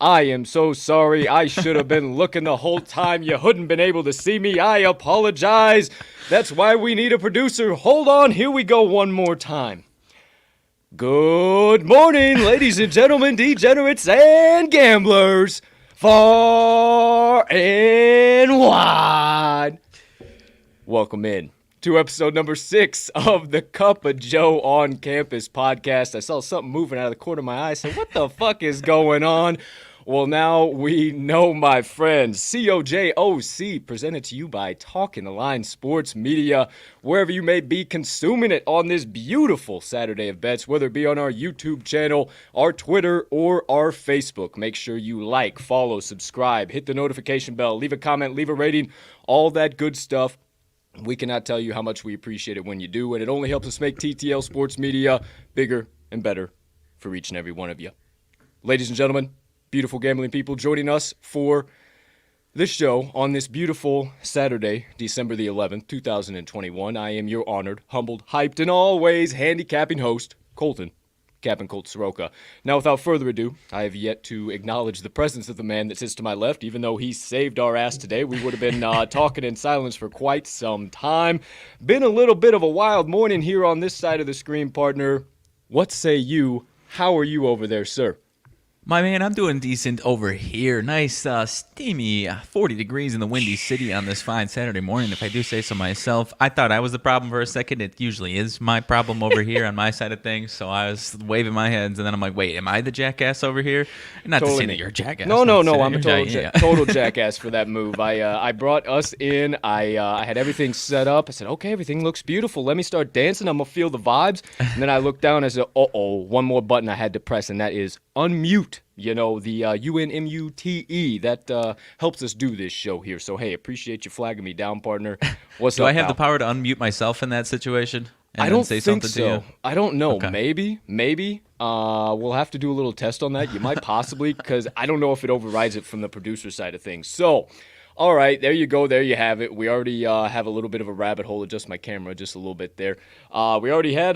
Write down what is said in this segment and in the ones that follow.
I am so sorry. I should have been looking the whole time. You hadn't been able to see me. I apologize. That's why we need a producer. Hold on. Here we go one more time. Good morning, ladies and gentlemen, degenerates and gamblers, far and wide. Welcome in to episode number 6 of the Cup of Joe on Campus podcast. I saw something moving out of the corner of my eye. I said, what the fuck is going on? Well, now we know, my friends. COJOC, presented to you by Talking the Line Sports Media, wherever you may be consuming it on this beautiful Saturday of bets, whether it be on our YouTube channel, our Twitter, or our Facebook. Make sure you like, follow, subscribe, hit the notification bell, leave a comment, leave a rating, all that good stuff. We cannot tell you how much we appreciate it when you do, and it only helps us make TTL Sports Media bigger and better for each and every one of you. Ladies and gentlemen, beautiful gambling people, joining us for this show on this beautiful Saturday, December the 11th, 2021. I am your honored, humbled, hyped, and always handicapping host, Colton, Captain Colt Soroka. Now, without further ado, I have yet to acknowledge the presence of the man that sits to my left. Even though he saved our ass today, we would have been talking in silence for quite some time. Been a little bit of a wild morning here on this side of the screen, partner. What say you? How are you over there, sir? My man, I'm doing decent over here. Nice, steamy 40 degrees in the Windy City on this fine Saturday morning, if I do say so myself. I thought I was the problem for a second. It usually is my problem over here on my side of things, so I was waving my hands, and then I'm like, wait, am I the jackass over here? Not totally. To say that you're a jackass. No, I'm a total jackass for that move. I brought us in. I had everything set up. I said, okay, everything looks beautiful. Let me start dancing. I'm going to feel the vibes. And then I looked down and I said, one more button I had to press, and that is unmute. You know, the UNMUTE, that helps us do this show here. So, hey, appreciate you flagging me down, partner. What's do up, I have pal? the power to unmute myself in that situation? And I don't say think something so. To you? I don't know. Okay. Maybe. We'll have to do a little test on that. You might possibly, because I don't know if it overrides it from the producer side of things. So, all right, there you go. There you have it. We already have a little bit of a rabbit hole. Adjust my camera just a little bit there. We already had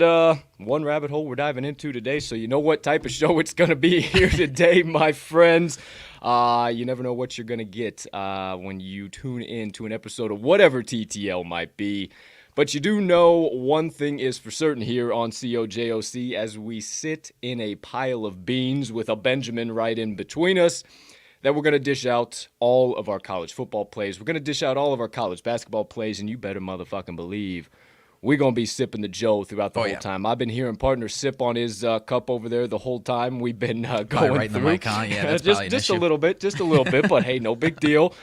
one rabbit hole we're diving into today, so you know what type of show it's going to be here today, my friends. You never know what you're going to get when you tune in to an episode of whatever TTL might be. But you do know one thing is for certain here on COJOC, as we sit in a pile of beans with a Benjamin right in between us, that we're going to dish out all of our college football plays. We're going to dish out all of our college basketball plays, and you better motherfucking believe we're going to be sipping the Joe throughout the whole time. I've been hearing partner sip on his cup over there the whole time. We've been going right through. In the mic, huh? Yeah, that's just a little bit, but hey, no big deal.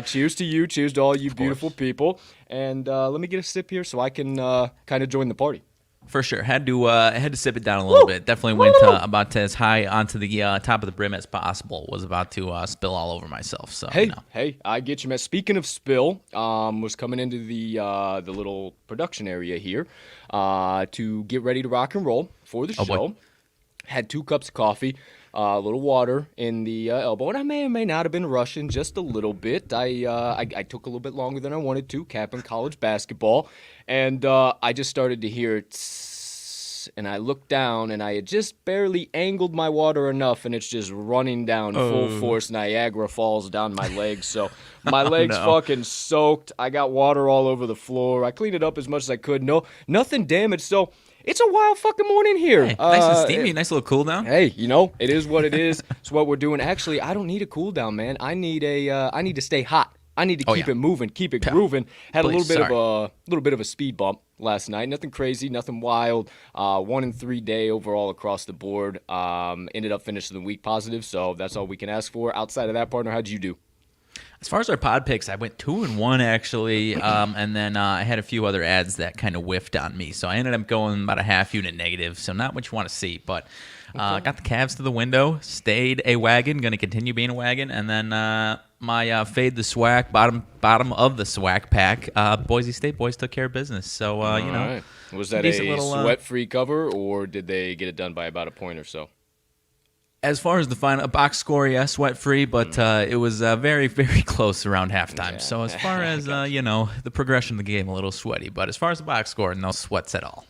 Cheers to you. Cheers to all you beautiful people. And let me get a sip here so I can kind of join the party. For sure. Had to sip it down a little bit. Definitely went about as high onto the top of the brim as possible. Was about to spill all over myself. So Hey, I get you, man. Speaking of spill, was coming into the little production area here to get ready to rock and roll for the show. Boy. Had 2 cups of coffee, a little water in the elbow, and I may or may not have been rushing just a little bit. I took a little bit longer than I wanted to, capping college basketball, and I just started to hear tss, and I looked down, and I had just barely angled my water enough, and it's just running down full force Niagara Falls down my legs. So my legs fucking soaked. I got water all over the floor. I cleaned it up as much as I could. Nothing damaged. So it's a wild fucking morning here. Hey, nice and steamy, nice little cool down. Hey, it is what it is. It's what we're doing. Actually, I don't need a cool down, man. I need to stay hot. I need to keep it moving, keep it grooving. Had a little bit of a speed bump last night. Nothing crazy, nothing wild. 1 and 3 day overall across the board. Ended up finishing the week positive, so that's all we can ask for. Outside of that, partner, how'd you do? As far as our pod picks, I went 2-1 actually, and then I had a few other ads that kind of whiffed on me. So I ended up going about a half unit negative, so not what you want to see. But got the Cavs to the window, stayed a wagon, going to continue being a wagon, and then my fade the SWAC, bottom of the SWAC pack, Boise State boys took care of business. So, right. Was that a sweat-free cover, or did they get it done by about a point or so? As far as the final box score, yeah, sweat-free, but it was very, very close around halftime. Yeah. So as far as, the progression of the game, a little sweaty. But as far as the box score, no sweats at all.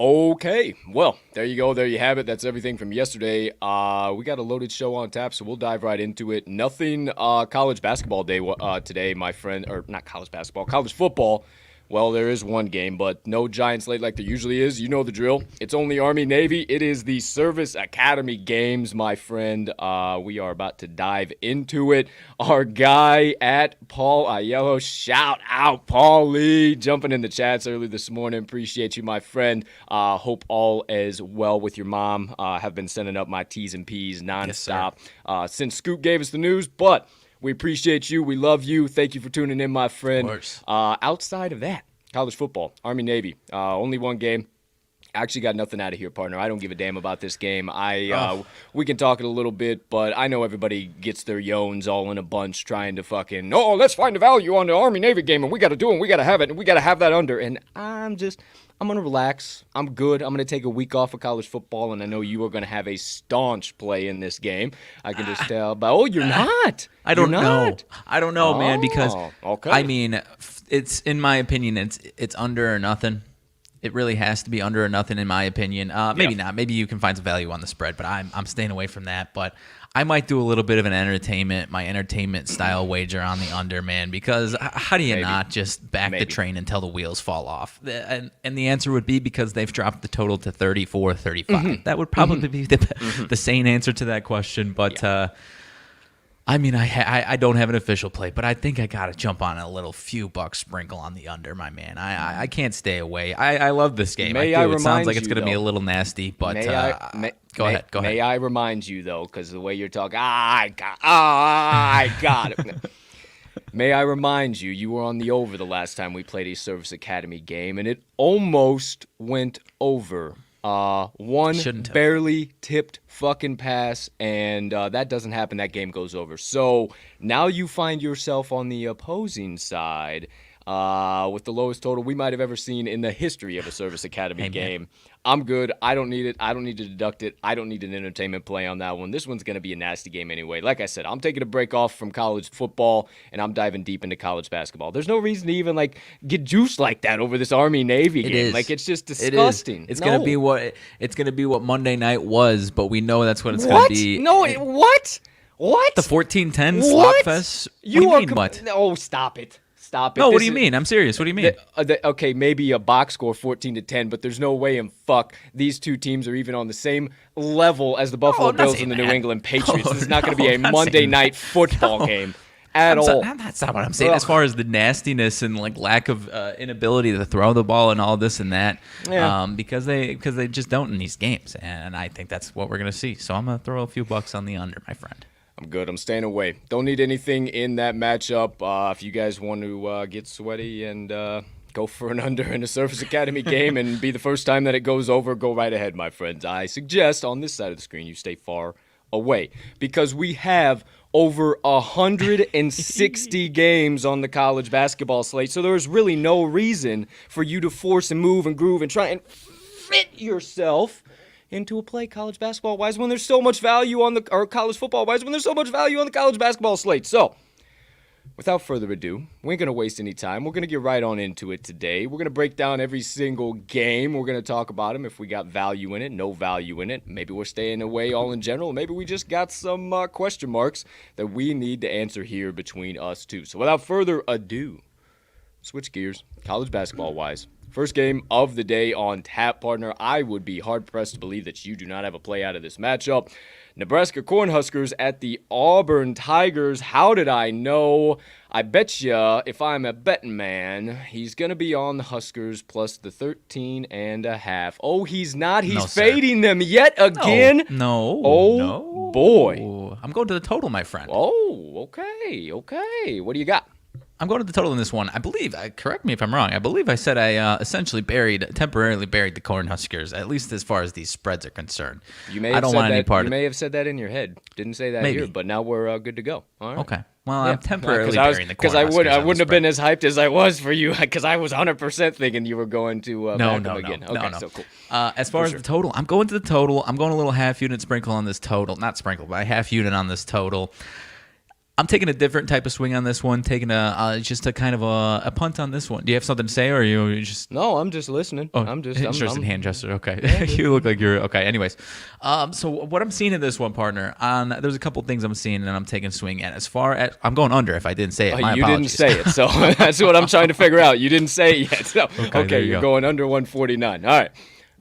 Okay, well, there you go. There you have it. That's everything from yesterday. We got a loaded show on tap, so we'll dive right into it. Nothing college basketball day today, my friend. Or not college basketball, college football. Well, there is one game, but no giant slate like there usually is. You know the drill. It's only Army-Navy. It is the Service Academy games, my friend. We are about to dive into it. Our guy at Paul Aiello, shout out Paul Lee, jumping in the chats early this morning. Appreciate you, my friend. Hope all is well with your mom. Have been sending up my T's and P's nonstop since Scoot gave us the news, but we appreciate you. We love you. Thank you for tuning in, my friend. Of course. Outside of that, college football, Army-Navy, only one game. Actually got nothing out of here, partner. I don't give a damn about this game. We can talk it a little bit, but I know everybody gets their yones all in a bunch trying to fucking, let's find the value on the Army-Navy game, and we got to do it, and we got to have it, and we got to have that under. And I'm going to relax. I'm good. I'm going to take a week off of college football, and I know you are going to have a staunch play in this game. I can just tell. But, you're not. I don't know. I don't know, man, because, okay. I mean, it's, in my opinion, it's under or nothing. It really has to be under or nothing, in my opinion. Maybe not. Maybe you can find some value on the spread, but I'm staying away from that. But I might do a little bit of my entertainment style wager on the under, man, because how do you not just back the train until the wheels fall off? And the answer would be because they've dropped the total to 34, 35. Mm-hmm. That would probably be the sane answer to that question. But I mean, I don't have an official play, but I think I got to jump on a few bucks sprinkle on the under, my man. I can't stay away. I love this game. I do. It sounds like it's going to be a little nasty, but go ahead. May I remind you, though, because the way you're talking, I got it. May I remind you, you were on the over the last time we played a Service Academy game, and it almost went over. One barely tipped fucking pass, and that doesn't happen. That game goes over. So now you find yourself on the opposing side with the lowest total we might have ever seen in the history of a Service Academy game. I'm good. I don't need it. I don't need to deduct it. I don't need an entertainment play on that one. This one's going to be a nasty game anyway. Like I said, I'm taking a break off from college football, and I'm diving deep into college basketball. There's no reason to even get juiced like that over this Army-Navy game. It's just disgusting. It's going to be what Monday night was, but we know that's what it's going to be. No, what? What? The 14-10 slop fest? What? Oh, stop it. Stop it. No, what do you mean? I'm serious. What do you mean? Okay, maybe a box score 14-10, but there's no way in fuck these two teams are even on the same level as the Buffalo Bills and the New England Patriots. This is not going to be a Monday night football game at all. That's not what I'm saying. As far as the nastiness and lack of inability to throw the ball and all this and that, because they just don't in these games, and I think that's what we're going to see. So I'm going to throw a few bucks on the under, my friend. I'm good. I'm staying away. Don't need anything in that matchup. If you guys want to get sweaty and go for an under in a Service Academy game and be the first time that it goes over, go right ahead, my friends. I suggest on this side of the screen you stay far away because we have over 160 games on the college basketball slate, so there's really no reason for you to force and move and groove and try and fit yourself into a play college basketball wise when there's so much value on or college football wise when there's so much value on the college basketball slate. So without further ado, we ain't going to waste any time. We're going to get right on into it today. We're going to break down every single game. We're going to talk about them if we got value in it, no value in it. Maybe we're staying away all in general. Maybe we just got some question marks that we need to answer here between us two. So without further ado, switch gears, college basketball wise. First game of the day on tap, partner. I would be hard-pressed to believe that you do not have a play out of this matchup. Nebraska Cornhuskers at the Auburn Tigers. How did I know? I bet you, if I'm a betting man, he's going to be on the Huskers plus the 13.5. Oh, he's not. He's fading them yet again. No. Oh, boy. I'm going to the total, my friend. Oh, okay. What do you got? I'm going to the total in this one. I believe, correct me if I'm wrong, I believe I said I essentially temporarily buried the Cornhuskers, at least as far as these spreads are concerned. I don't want any part of it. You may have said that in your head. Didn't say that here, but now we're good to go. All right. Okay. Well, I'm temporarily burying the Cornhuskers. Because I wouldn't have been as hyped as I was for you, because I was 100% thinking you were going to back them again. Okay, so cool. As far as the total, I'm going to the total. I'm going a little half unit sprinkle on this total. Not sprinkle, but a half unit on this total. I'm taking a different type of swing on this one, taking just a kind of a punt on this one. Do you have something to say, or are you just... No, I'm just listening. Oh, I'm hand gesture. Okay. Yeah, you look like you're... Okay, anyways. So what I'm seeing in this one, partner, there's a couple things I'm seeing and I'm taking a swing at. As far as... I'm going under if I didn't say it. My you apologies. didn't say it, so that's what I'm trying to figure out. You didn't say it yet. So, okay, you're going under 149. All right.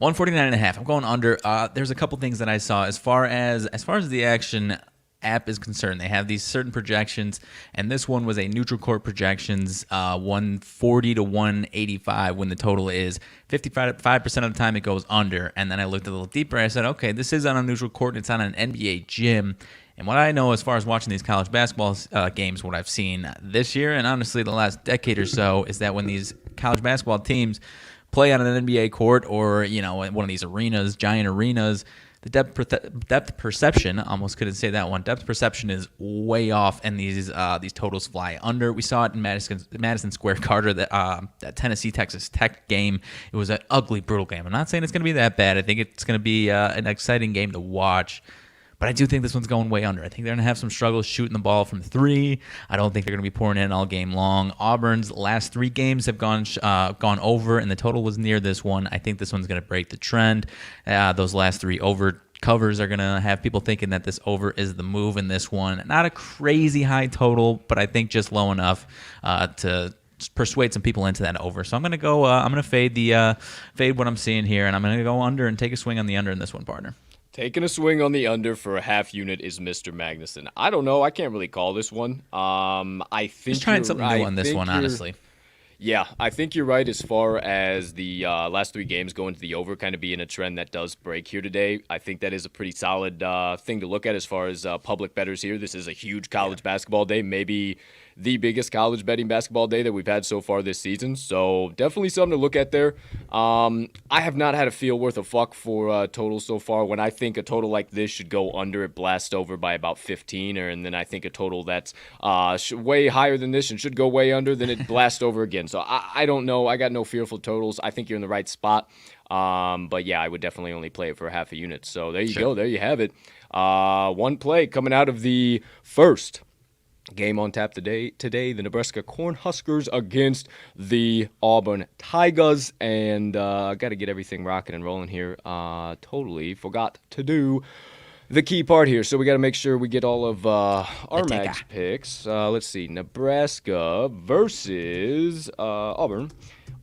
149.5. I'm going under. There's a couple things that I saw as far as the action app is concerned. They have these certain projections, and this one was a neutral court projections, 140 to 185 when the total is 55% of the time it goes under. And then I looked a little deeper. I said, okay, this is on a neutral court. It's on an NBA gym. And what I know as far as watching these college basketball games, what I've seen this year and honestly the last decade or so is that when these college basketball teams play on an NBA court or, one of these arenas, giant arenas, the depth perception, almost couldn't say that one, depth perception is way off, and these totals fly under. We saw it in Madison Square Garden, that Tennessee-Texas Tech game. It was an ugly, brutal game. I'm not saying it's going to be that bad. I think it's going to be an exciting game to watch. But I do think this one's going way under. I think they're going to have some struggles shooting the ball from three. I don't think they're going to be pouring in all game long. Auburn's last 3 games have gone over, and the total was near this one. I think this one's going to break the trend. Those last 3 over covers are going to have people thinking that this over is the move in this one. Not a crazy high total, but I think just low enough to persuade some people into that over. So I'm going to go. I'm going to fade what I'm seeing here, and I'm going to go under and take a swing on the under in this one, partner. Taking a swing on the under for a half unit is Mr. Magnuson. I don't know. I can't really call this one. I think just trying something new on this one, honestly. Yeah, I think you're right as far as the last 3 games going to the over kind of being a trend that does break here today. I think that is a pretty solid thing to look at as far as public bettors here. This is a huge college basketball day, maybe the biggest college betting basketball day that we've had so far this season. So definitely something to look at there. I have not had a feel worth a fuck for totals so far. When I think a total like this should go under, it blasts over by about 15, and then I think a total that's way higher than this and should go way under, then it blasts over again. So I don't know. I got no fearful totals. I think you're in the right spot. But yeah, I would definitely only play it for half a unit. So there you go. There you have it. One play coming out of the first game on tap today, the Nebraska Cornhuskers against the Auburn Tigers. And got to get everything rocking and rolling here. Totally forgot to do the key part here. So we got to make sure we get all of our max picks. Let's see. Nebraska versus Auburn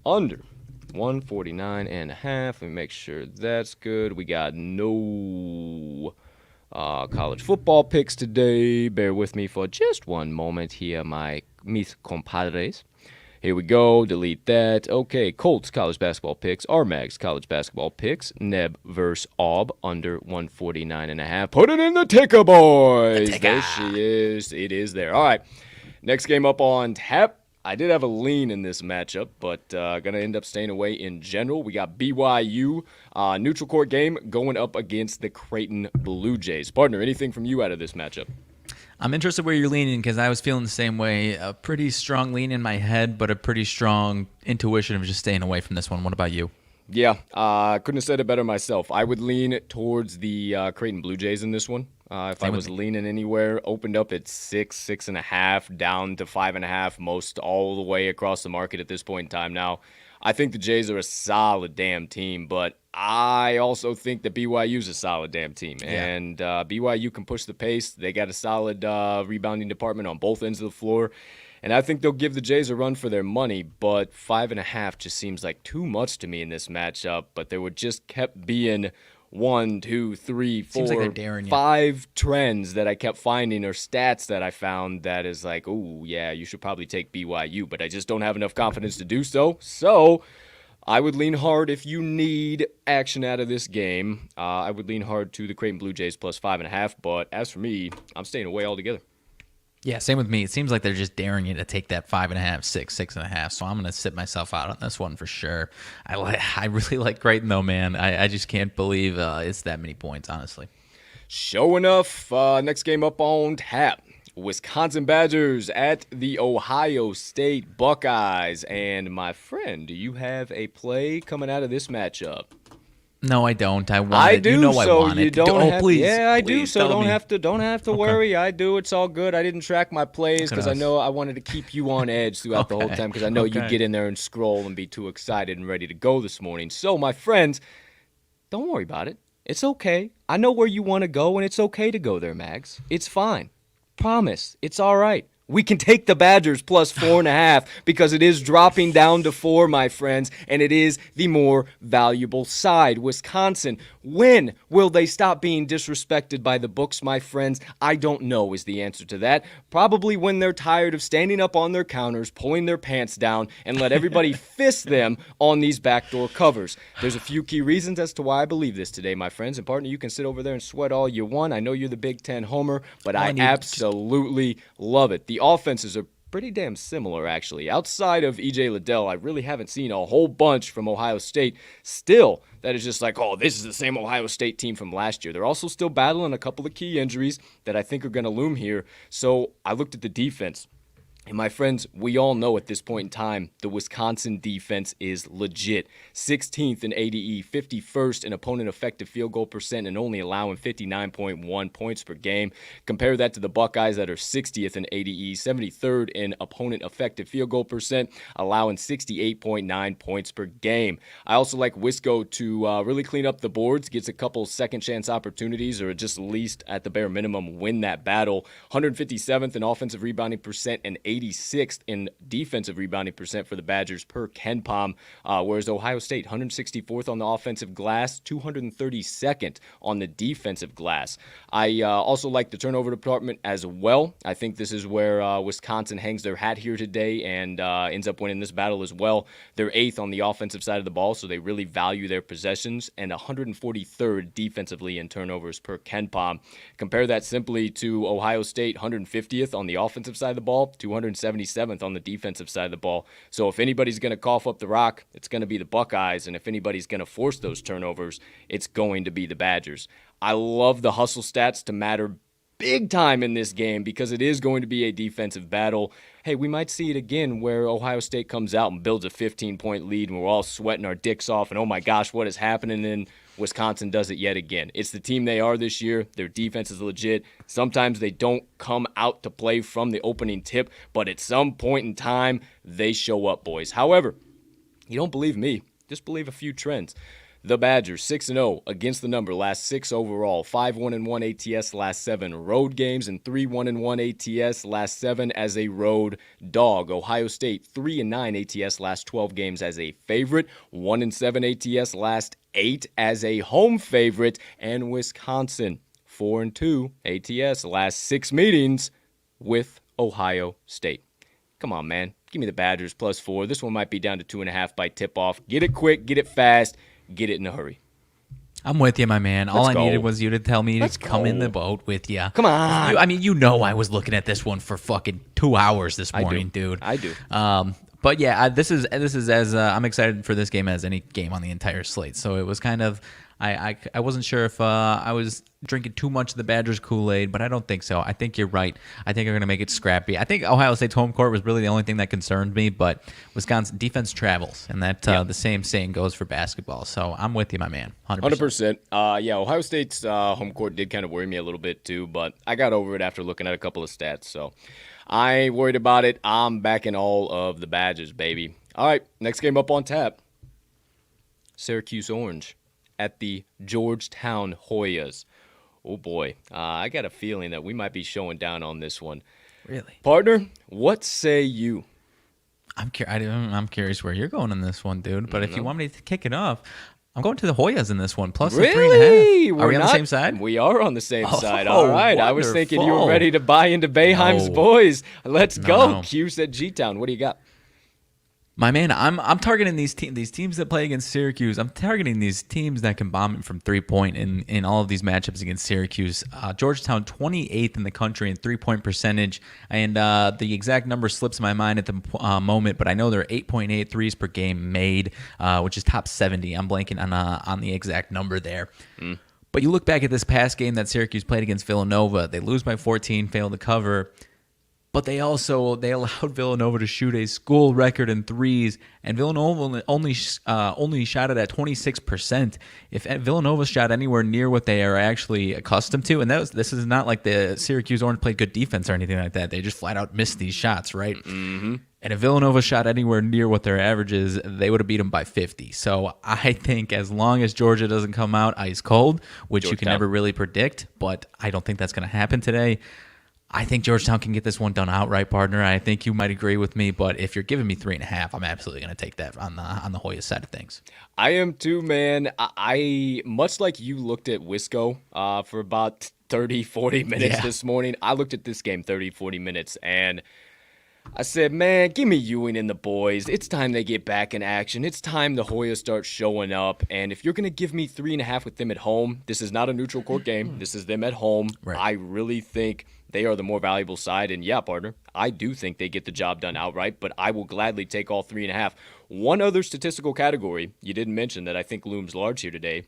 under 149.5. Let me make sure that's good. We got no college football picks today. Bear with me for just one moment here, mis compadres. Here we go. Delete that. Okay, Colts college basketball picks. RMags college basketball picks. Neb versus Aub under 149.5. Put it in the ticker, boys. There she is. It is there. All right. Next game up on tap. I did have a lean in this matchup, but going to end up staying away in general. We got BYU, neutral court game, going up against the Creighton Blue Jays. Partner, anything from you out of this matchup? I'm interested where you're leaning because I was feeling the same way. A pretty strong lean in my head, but a pretty strong intuition of just staying away from this one. What about you? Yeah, couldn't have said it better myself. I would lean towards the Creighton Blue Jays in this one. If I was leaning anywhere, opened up at 6, 6.5, down to 5.5, most all the way across the market at this point in time now. I think the Jays are a solid damn team, but I also think that BYU's a solid damn team. Yeah. And BYU can push the pace. They got a solid rebounding department on both ends of the floor. And I think they'll give the Jays a run for their money, but 5.5 just seems like too much to me in this matchup. But there would just kept being 1, 2, 3, 4, 5 trends that I kept finding or stats that I found that is like, oh, yeah, you should probably take BYU, but I just don't have enough confidence to do so. So I would lean hard if you need action out of this game. I would lean hard to the Creighton Blue Jays plus 5.5, but as for me, I'm staying away altogether. Yeah, same with me. It seems like they're just daring you to take that 5.5, 6, 6.5. So I'm going to sit myself out on this one for sure. I really like Creighton though, man. I just can't believe it's that many points, honestly. Sure enough, next game up on tap. Wisconsin Badgers at the Ohio State Buckeyes. And my friend, do you have a play coming out of this matchup? No, I don't. I want I it. do, You know I so want you it. don't Oh, have. please. Yeah, I do. Please So tell don't me. have to Okay. worry. I do. It's all good. I didn't track my plays Look at because I us. know I wanted to keep you on edge throughout the whole Okay. time because I know you'd Okay. get in there and scroll and be too excited and ready to go this morning. So my friends, don't worry about it. It's okay. I know where you want to go, and it's okay to go there, Mags. It's fine. Promise. It's all right. We can take the Badgers plus 4.5 because it is dropping down to 4, my friends, and it is the more valuable side. Wisconsin, when will they stop being disrespected by the books, my friends? I don't know is the answer to that. Probably when they're tired of standing up on their counters, pulling their pants down, and let everybody fist them on these backdoor covers. There's a few key reasons as to why I believe this today, my friends. And partner, you can sit over there and sweat all you want. I know you're the Big Ten homer, but I absolutely love it. The offenses are pretty damn similar, actually. Outside of E.J. Liddell, I really haven't seen a whole bunch from Ohio State. Still, that is just like, oh, this is the same Ohio State team from last year. They're also still battling a couple of key injuries that I think are going to loom here. So I looked at the defense. And my friends, we all know at this point in time, the Wisconsin defense is legit. 16th in ADE, 51st in opponent effective field goal percent, and only allowing 59.1 points per game. Compare that to the Buckeyes that are 60th in ADE, 73rd in opponent effective field goal percent, allowing 68.9 points per game. I also like Wisco to really clean up the boards, gets a couple second chance opportunities, or just at least at the bare minimum win that battle. 157th in offensive rebounding percent and 86th in defensive rebounding percent for the Badgers per KenPom, whereas Ohio State, 164th on the offensive glass, 232nd on the defensive glass. I also like the turnover department as well. I think this is where Wisconsin hangs their hat here today and ends up winning this battle as well. They're 8th on the offensive side of the ball, so they really value their possessions, and 143rd defensively in turnovers per KenPom. Compare that simply to Ohio State, 150th on the offensive side of the ball, 277th on the defensive side of the ball. So if anybody's going to cough up the rock, it's going to be the Buckeyes, and if anybody's going to force those turnovers, it's going to be the Badgers. I love the hustle stats to matter big time in this game because it is going to be a defensive battle. Hey, we might see it again where Ohio State comes out and builds a 15-point lead and we're all sweating our dicks off and, oh my gosh, what is happening? And Wisconsin does it yet again. It's the team they are this year. Their defense is legit. Sometimes they don't come out to play from the opening tip, but at some point in time, they show up, boys. However, you don't believe me. Just believe a few trends. The Badgers, 6-0 against the number, last 6 overall, 5-1-1 ATS last 7 road games, and 3-1-1 ATS last 7 as a road dog. Ohio State, 3-9 ATS last 12 games as a favorite, 1-7 ATS last 8 as a home favorite, and Wisconsin, 4-2 ATS last 6 meetings with Ohio State. Come on, man. Give me the Badgers plus 4. This one might be down to 2.5 by tip-off. Get it quick, get it fast. Get it in a hurry. I'm with you, my man. All I needed was you to tell me to come in the boat with you. Come on. I mean, you know I was looking at this one for fucking 2 hours this morning, dude. I do. But yeah, this is as I'm excited for this game as any game on the entire slate. So it was kind of I wasn't sure if I was drinking too much of the Badgers Kool-Aid, but I don't think so. I think you're right. I think they're going to make it scrappy. I think Ohio State's home court was really the only thing that concerned me, but Wisconsin defense travels, and that the same saying goes for basketball. So I'm with you, my man. 100%. Yeah, Ohio State's home court did kind of worry me a little bit too, but I got over it after looking at a couple of stats. So I ain't worried about it. I'm backing all of the Badgers, baby. All right, next game up on tap. Syracuse Orange at the Georgetown Hoyas. Oh, boy. I got a feeling that we might be showing down on this one. Really? Partner, what say you? I'm curious where you're going in this one, dude. But if you want me to kick it off, I'm going to the Hoyas in this one, plus the 3.5. Are we on the same side? We are on the same side. All right. Wonderful. I was thinking you were ready to buy into Boeheim's boys. Let's go. No. Q said G-Town. What do you got? My man, I'm targeting these teams that play against Syracuse. I'm targeting these teams that can bomb it from 3-point in all of these matchups against Syracuse. Georgetown, 28th in the country in 3-point percentage, and the exact number slips my mind at the moment, but I know they're 8.8 threes per game made, which is top 70. I'm blanking on the exact number there. But you look back at this past game that Syracuse played against Villanova. They lose by 14, fail to cover. but they allowed Villanova to shoot a school record in threes, and Villanova only shot it at 26%. If Villanova shot anywhere near what they are actually accustomed to, and this is not like the Syracuse Orange played good defense or anything like that. They just flat out missed these shots, right? Mm-hmm. And if Villanova shot anywhere near what their average is, they would have beat them by 50. So I think as long as Georgia doesn't come out ice cold, which you can never really predict, but I don't think that's going to happen today, I think Georgetown can get this one done outright, partner. I think you might agree with me, but if you're giving me 3.5, I'm absolutely going to take that on the Hoya side of things. I am too, man. I much like you looked at Wisco for about 30, 40 minutes this morning. I looked at this game 30, 40 minutes, and I said, man, give me Ewing and the boys. It's time they get back in action. It's time the Hoyas start showing up. And if you're going to give me 3.5 with them at home, this is not a neutral court game. This is them at home. Right. I really think they are the more valuable side. And yeah, partner, I do think they get the job done outright, but I will gladly take all 3.5. One other statistical category you didn't mention that I think looms large here today,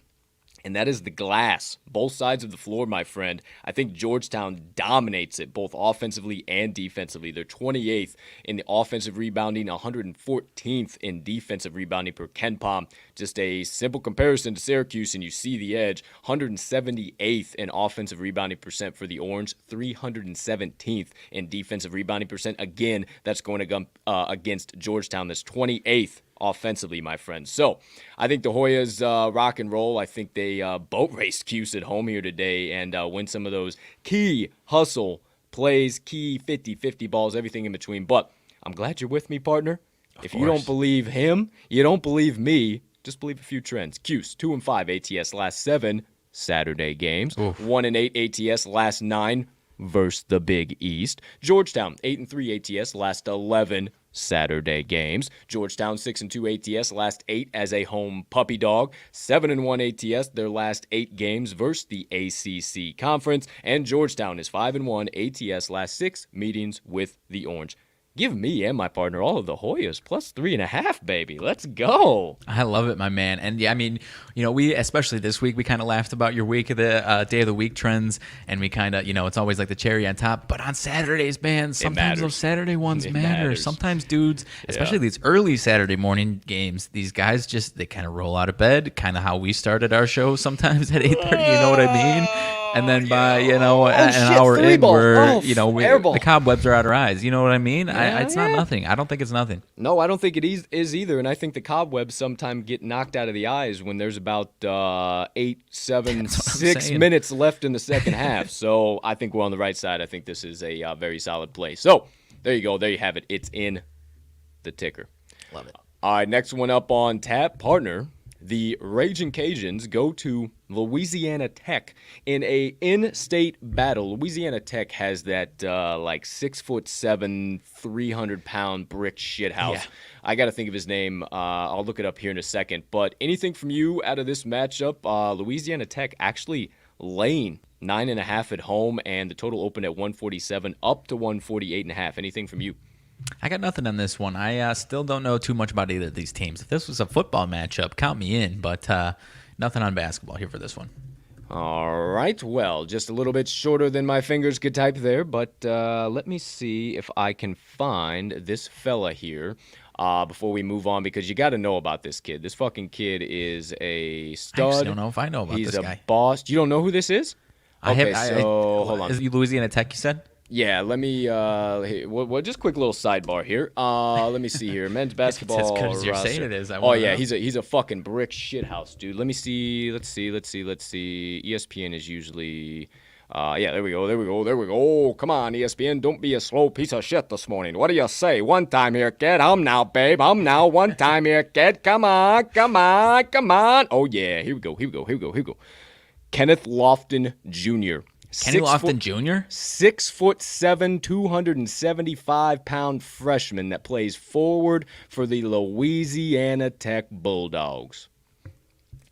and that is the glass. Both sides of the floor, my friend. I think Georgetown dominates it, both offensively and defensively. They're 28th in the offensive rebounding, 114th in defensive rebounding per KenPom. Just a simple comparison to Syracuse, and you see the edge. 178th in offensive rebounding percent for the Orange, 317th in defensive rebounding percent. Again, that's going against Georgetown. That's 28th. Offensively, my friends. So I think the Hoyas rock and roll. I think they boat raced Cuse at home here today and win some of those key hustle plays, key 50-50 balls, everything in between. But I'm glad you're with me, partner. If you don't believe him, you don't believe me. Just believe a few trends. Cuse, 2-5 ATS last 7 Saturday games. 1-8 ATS last 9 versus the Big East. Georgetown, 8-3 ATS last 11 Saturday games. Georgetown 6-2 ATS last 8 as a home puppy dog. 7-1 ATS their last 8 games versus the ACC Conference. And Georgetown is 5-1 ATS last 6 meetings with the Orange. Give me and my partner all of the Hoyas plus 3.5, baby. Let's go. I love it, my man. And yeah, I mean, we, especially this week, we kind of laughed about your week of the day of the week trends, and we kind of, it's always like the cherry on top. But on Saturdays, man, sometimes those Saturday ones matter. Sometimes dudes, especially these early Saturday morning games, these guys they kind of roll out of bed, kind of how we started our show sometimes at 8:30. You know what I mean? And then by, an hour in, the cobwebs are out our eyes. You know what I mean? It's not nothing. I don't think it's nothing. No, I don't think it is either. And I think the cobwebs sometimes get knocked out of the eyes when there's about 8, 7, 6 minutes left in the second half. So I think we're on the right side. I think this is a very solid play. So there you go. There you have it. It's in the ticker. Love it. All right, next one up on tap, partner. The Raging Cajuns go to Louisiana Tech in a in-state battle. Louisiana Tech has that 6'7", 300-pound brick shithouse. Yeah. I got to think of his name. I'll look it up here in a second. But anything from you out of this matchup? Louisiana Tech actually laying 9.5 at home, and the total opened at 147 up to 148.5. Anything from you? I got nothing on this one. I still don't know too much about either of these teams. If this was a football matchup, count me in, but nothing on basketball here for this one. All right, well, just a little bit shorter than my fingers could type there, but let me see if I can find this fella here before we move on, because you got to know about this kid. This fucking kid is a stud. I just don't know if I know about this guy. He's a boss. You don't know who this is? Okay, hold on. Is he Louisiana Tech, you said? Yeah, let me just quick little sidebar here. Let me see here. Men's basketball. It's as good as you're saying it is. He's a fucking brick shithouse, dude. Let me see. Let's see. ESPN is usually there we go. Come on, ESPN, don't be a slow piece of shit this morning. What do you say? One time here, kid. I'm now, babe. I'm now. One time here, kid. Come on. Oh yeah, here we go. Kenneth Lofton Jr. Kenny Lofton Jr.? 6'7", 275-pound freshman that plays forward for the Louisiana Tech Bulldogs.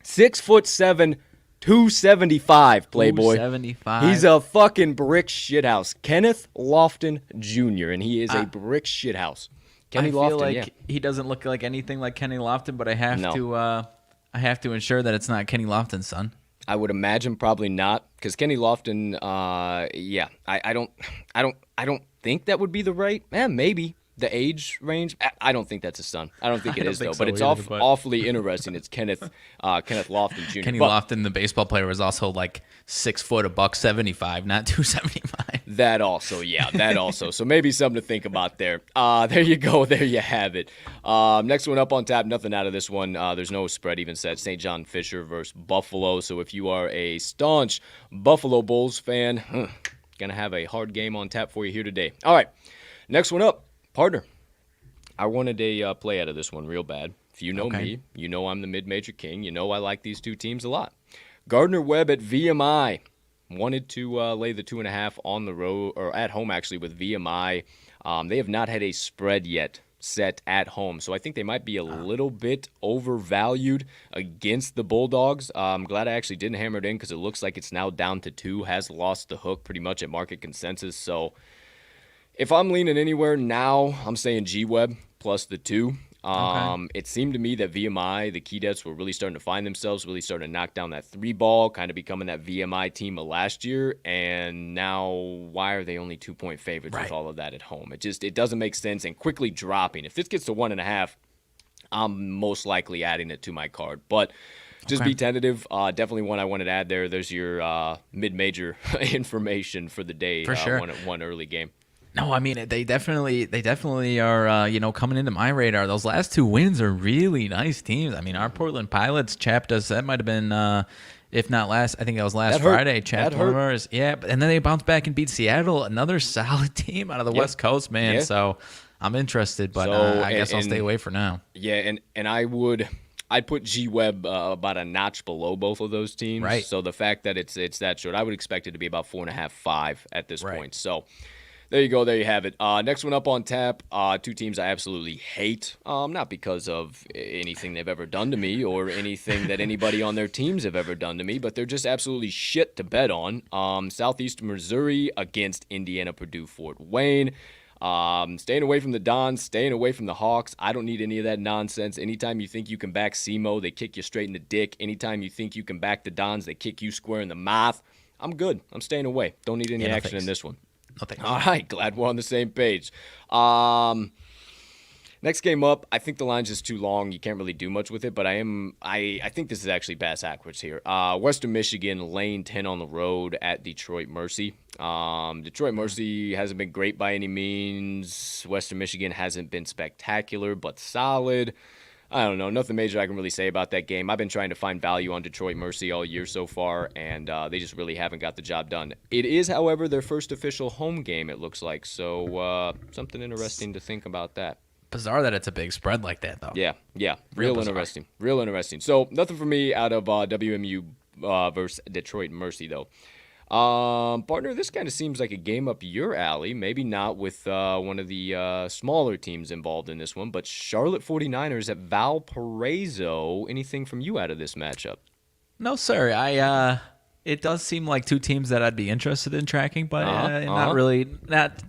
6'7", 275, Playboy. 275. He's a fucking brick shithouse. Kenneth Lofton Jr., and he is a brick shithouse. I feel like he doesn't look like anything like Kenny Lofton, but I have to ensure that it's not Kenny Lofton's son. I would imagine probably not, because Kenny Lofton, I don't think that would be the right. Maybe. The age range, I don't think that's his son. I don't think it is, though. So but it's either, awfully interesting. It's Kenneth Lofton Jr. Kenny Lofton, the baseball player, was also like 6 foot, $175, not 275. That also. So maybe something to think about there. There you go. There you have it. Next one up on tap. Nothing out of this one. There's no spread even set. St. John Fisher versus Buffalo. So if you are a staunch Buffalo Bulls fan, gonna have a hard game on tap for you here today. All right. Next one up. Partner, I wanted a play out of this one real bad. If you know me, you know I'm the mid-major king. You know I like these two teams a lot. Gardner-Webb at VMI. Wanted to lay the 2.5 on the road, or at home actually, with VMI. They have not had a spread yet set at home, so I think they might be a little bit overvalued against the Bulldogs. I'm glad I actually didn't hammer it in because it looks like it's now down to 2, has lost the hook pretty much at market consensus, so... If I'm leaning anywhere now, I'm saying G-Web plus the 2. It seemed to me that VMI, the Keydets, were really starting to find themselves, really starting to knock down that 3 ball, kind of becoming that VMI team of last year. And now, why are they only 2-point favorites with all of that at home? It doesn't make sense, and quickly dropping. If this gets to 1.5, I'm most likely adding it to my card. But just be tentative. Definitely one I wanted to add there. There's your mid-major information for the day. For sure. One early game. No, I mean they definitely are coming into my radar. Those last 2 wins are really nice teams. I mean, our Portland Pilots chapped us. That might have been if not last. I think that was last Friday. Chapped one of ours. Yeah, and then they bounced back and beat Seattle, another solid team out of the West Coast, man. Yeah. So I'm interested, but I guess I'll stay away for now. Yeah, and I'd put G-Web about a notch below both of those teams. Right. So the fact that it's that short, I would expect it to be about 4.5, 5 at this point. So. There you go. There you have it. Next one up on tap, 2 teams I absolutely hate. Not because of anything they've ever done to me or anything that anybody on their teams have ever done to me, but they're just absolutely shit to bet on. Southeastern Missouri against Indiana, Purdue, Fort Wayne. Staying away from the Dons, staying away from the Hawks. I don't need any of that nonsense. Anytime you think you can back SEMO, they kick you straight in the dick. Anytime you think you can back the Dons, they kick you square in the mouth. I'm good. I'm staying away. Don't need any action in this one. All right, glad we're on the same page. Next game up, I think the line's just too long. You can't really do much with it, but I think this is actually bass backwards here. Western Michigan, lane 10 on the road at Detroit Mercy. Detroit Mercy hasn't been great by any means. Western Michigan hasn't been spectacular, but solid. I don't know. Nothing major I can really say about that game. I've been trying to find value on Detroit Mercy all year so far, and they just really haven't got the job done. It is, however, their first official home game, it looks like. So something interesting to think about that. Bizarre that it's a big spread like that, though. Yeah. Real interesting. Real interesting. So nothing for me out of WMU versus Detroit Mercy, though. Partner, this kind of seems like a game up your alley. Maybe not with one of the smaller teams involved in this one, but Charlotte 49ers at Valparaiso. Anything from you out of this matchup? No, sir. It does seem like 2 teams that I'd be interested in tracking, but not really.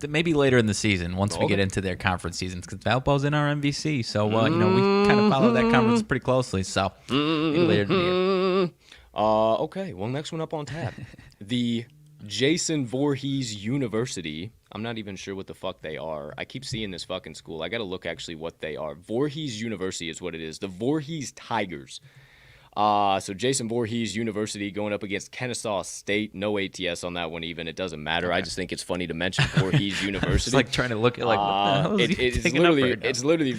Maybe later in the season once we get into their conference seasons, because Valpo's in our MVC, so we kind of follow that conference pretty closely. So maybe later in the year. Okay, well, next one up on tap. The Jason Voorhees University. I'm not even sure what the fuck they are. I keep seeing this fucking school. I got to look actually what they are. Voorhees University is what it is. The Voorhees Tigers. So Jason Voorhees University going up against Kennesaw State. No ATS on that one even. It doesn't matter. Okay. I just think it's funny to mention Voorhees University. It's like trying to look at like what the hell is it's literally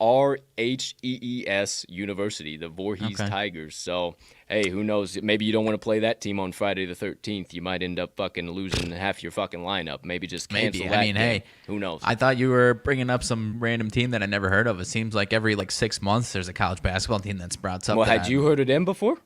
VOORHEES University, the Voorhees Tigers. So, hey, who knows? Maybe you don't want to play that team on Friday the 13th. You might end up fucking losing half your fucking lineup. Maybe just cancel that game. Hey, who knows? I thought you were bringing up some random team that I never heard of. It seems like every 6 months there's a college basketball team that sprouts up. Well, had you heard of them before?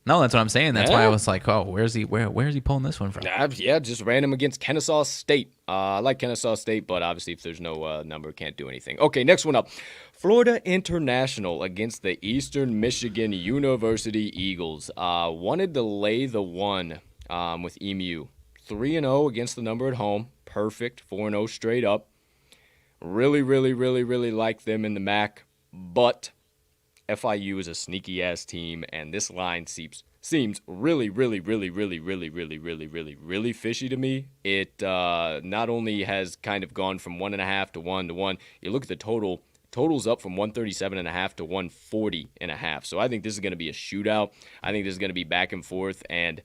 No, that's what I'm saying. That's why I was like, oh, where's he pulling this one from? Yeah, just random against Kennesaw State. I like Kennesaw State, but obviously if there's no number, can't do anything. Okay, next one up. Florida International against the Eastern Michigan University Eagles. Wanted to lay the 1 with EMU. 3-0 against the number at home. Perfect. 4-0 straight up. Really, really, really, really like them in the MAC, but FIU is a sneaky-ass team, and this line seems really, really, really, really, really, really, really, really, really fishy to me. It not only has kind of gone from 1.5 to 1 to 1. You look at the total. Total's up from 137.5 to 140.5. So I think this is going to be a shootout. I think this is going to be back and forth. And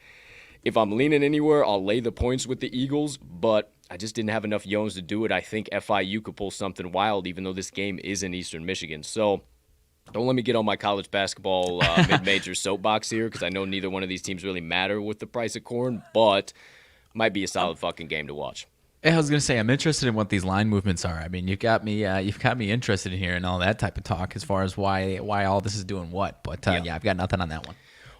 if I'm leaning anywhere, I'll lay the points with the Eagles. But I just didn't have enough yones to do it. I think FIU could pull something wild, even though this game is in Eastern Michigan. So don't let me get on my college basketball mid-major soapbox here, because I know neither one of these teams really matter with the price of corn. But might be a solid fucking game to watch. I was gonna say I'm interested in what these line movements are. I mean, you've got me interested in hearing all that type of talk as far as why all this is doing what. But yeah, I've got nothing on that one.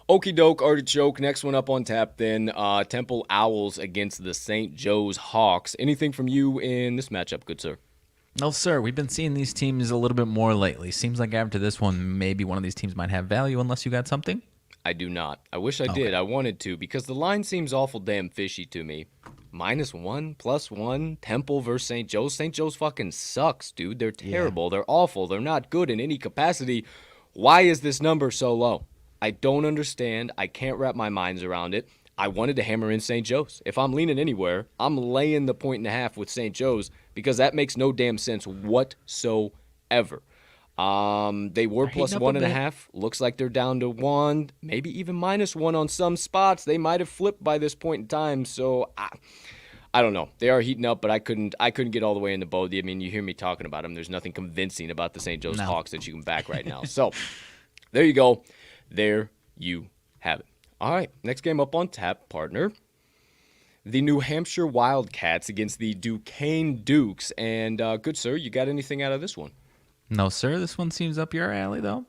Okie doke, artichoke. Next one up on tap then. Temple Owls against the St. Joe's Hawks. Anything from you in this matchup, good sir? No, sir. We've been seeing these teams a little bit more lately. Seems like after this one, maybe one of these teams might have value unless you got something. I do not. I wish I did. I wanted to, because the line seems awful damn fishy to me. -1, +1, Temple versus St. Joe's. St. Joe's fucking sucks, dude. They're terrible. Yeah. They're awful. They're not good in any capacity. Why is this number so low? I don't understand. I can't wrap my minds around it. I wanted to hammer in St. Joe's. If I'm leaning anywhere, I'm laying the 1.5 with St. Joe's, because that makes no damn sense whatsoever. They were +1.5. Looks like they're down to 1, maybe even -1 on some spots. They might have flipped by this point in time. So I don't know. They are heating up, but I couldn't get all the way in the boat. I mean, you hear me talking about them. There's nothing convincing about the St. Joe's Hawks that you can back right now. So there you go. There you have it. All right, next game up on tap, partner. The New Hampshire Wildcats against the Duquesne Dukes. And good sir, you got anything out of this one? No, sir. This one seems up your alley, though.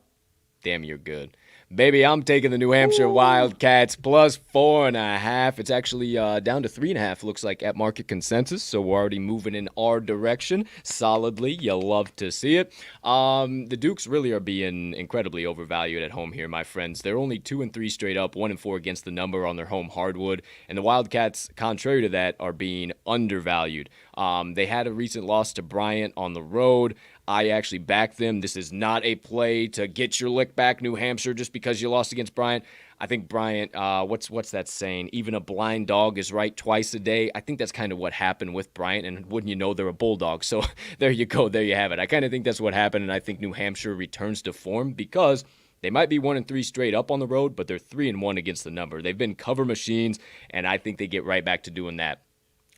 Damn, you're good. Baby, I'm taking the New Hampshire Wildcats +4.5. It's actually down to 3.5, looks like, at market consensus. So we're already moving in our direction solidly. You love to see it. The Dukes really are being incredibly overvalued at home here, my friends. They're only 2-3 straight up, 1-4 against the number on their home hardwood. And the Wildcats, contrary to that, are being undervalued. They had a recent loss to Bryant on the road. I actually backed them. This is not a play to get your lick back, New Hampshire, just because you lost against Bryant. I think Bryant, what's that saying? Even a blind dog is right twice a day. I think that's kind of what happened with Bryant, and wouldn't you know, they're a Bulldog. So there you go. There you have it. I kind of think that's what happened, and I think New Hampshire returns to form because they might be 1-3 straight up on the road, but they're 3-1 against the number. They've been cover machines, and I think they get right back to doing that.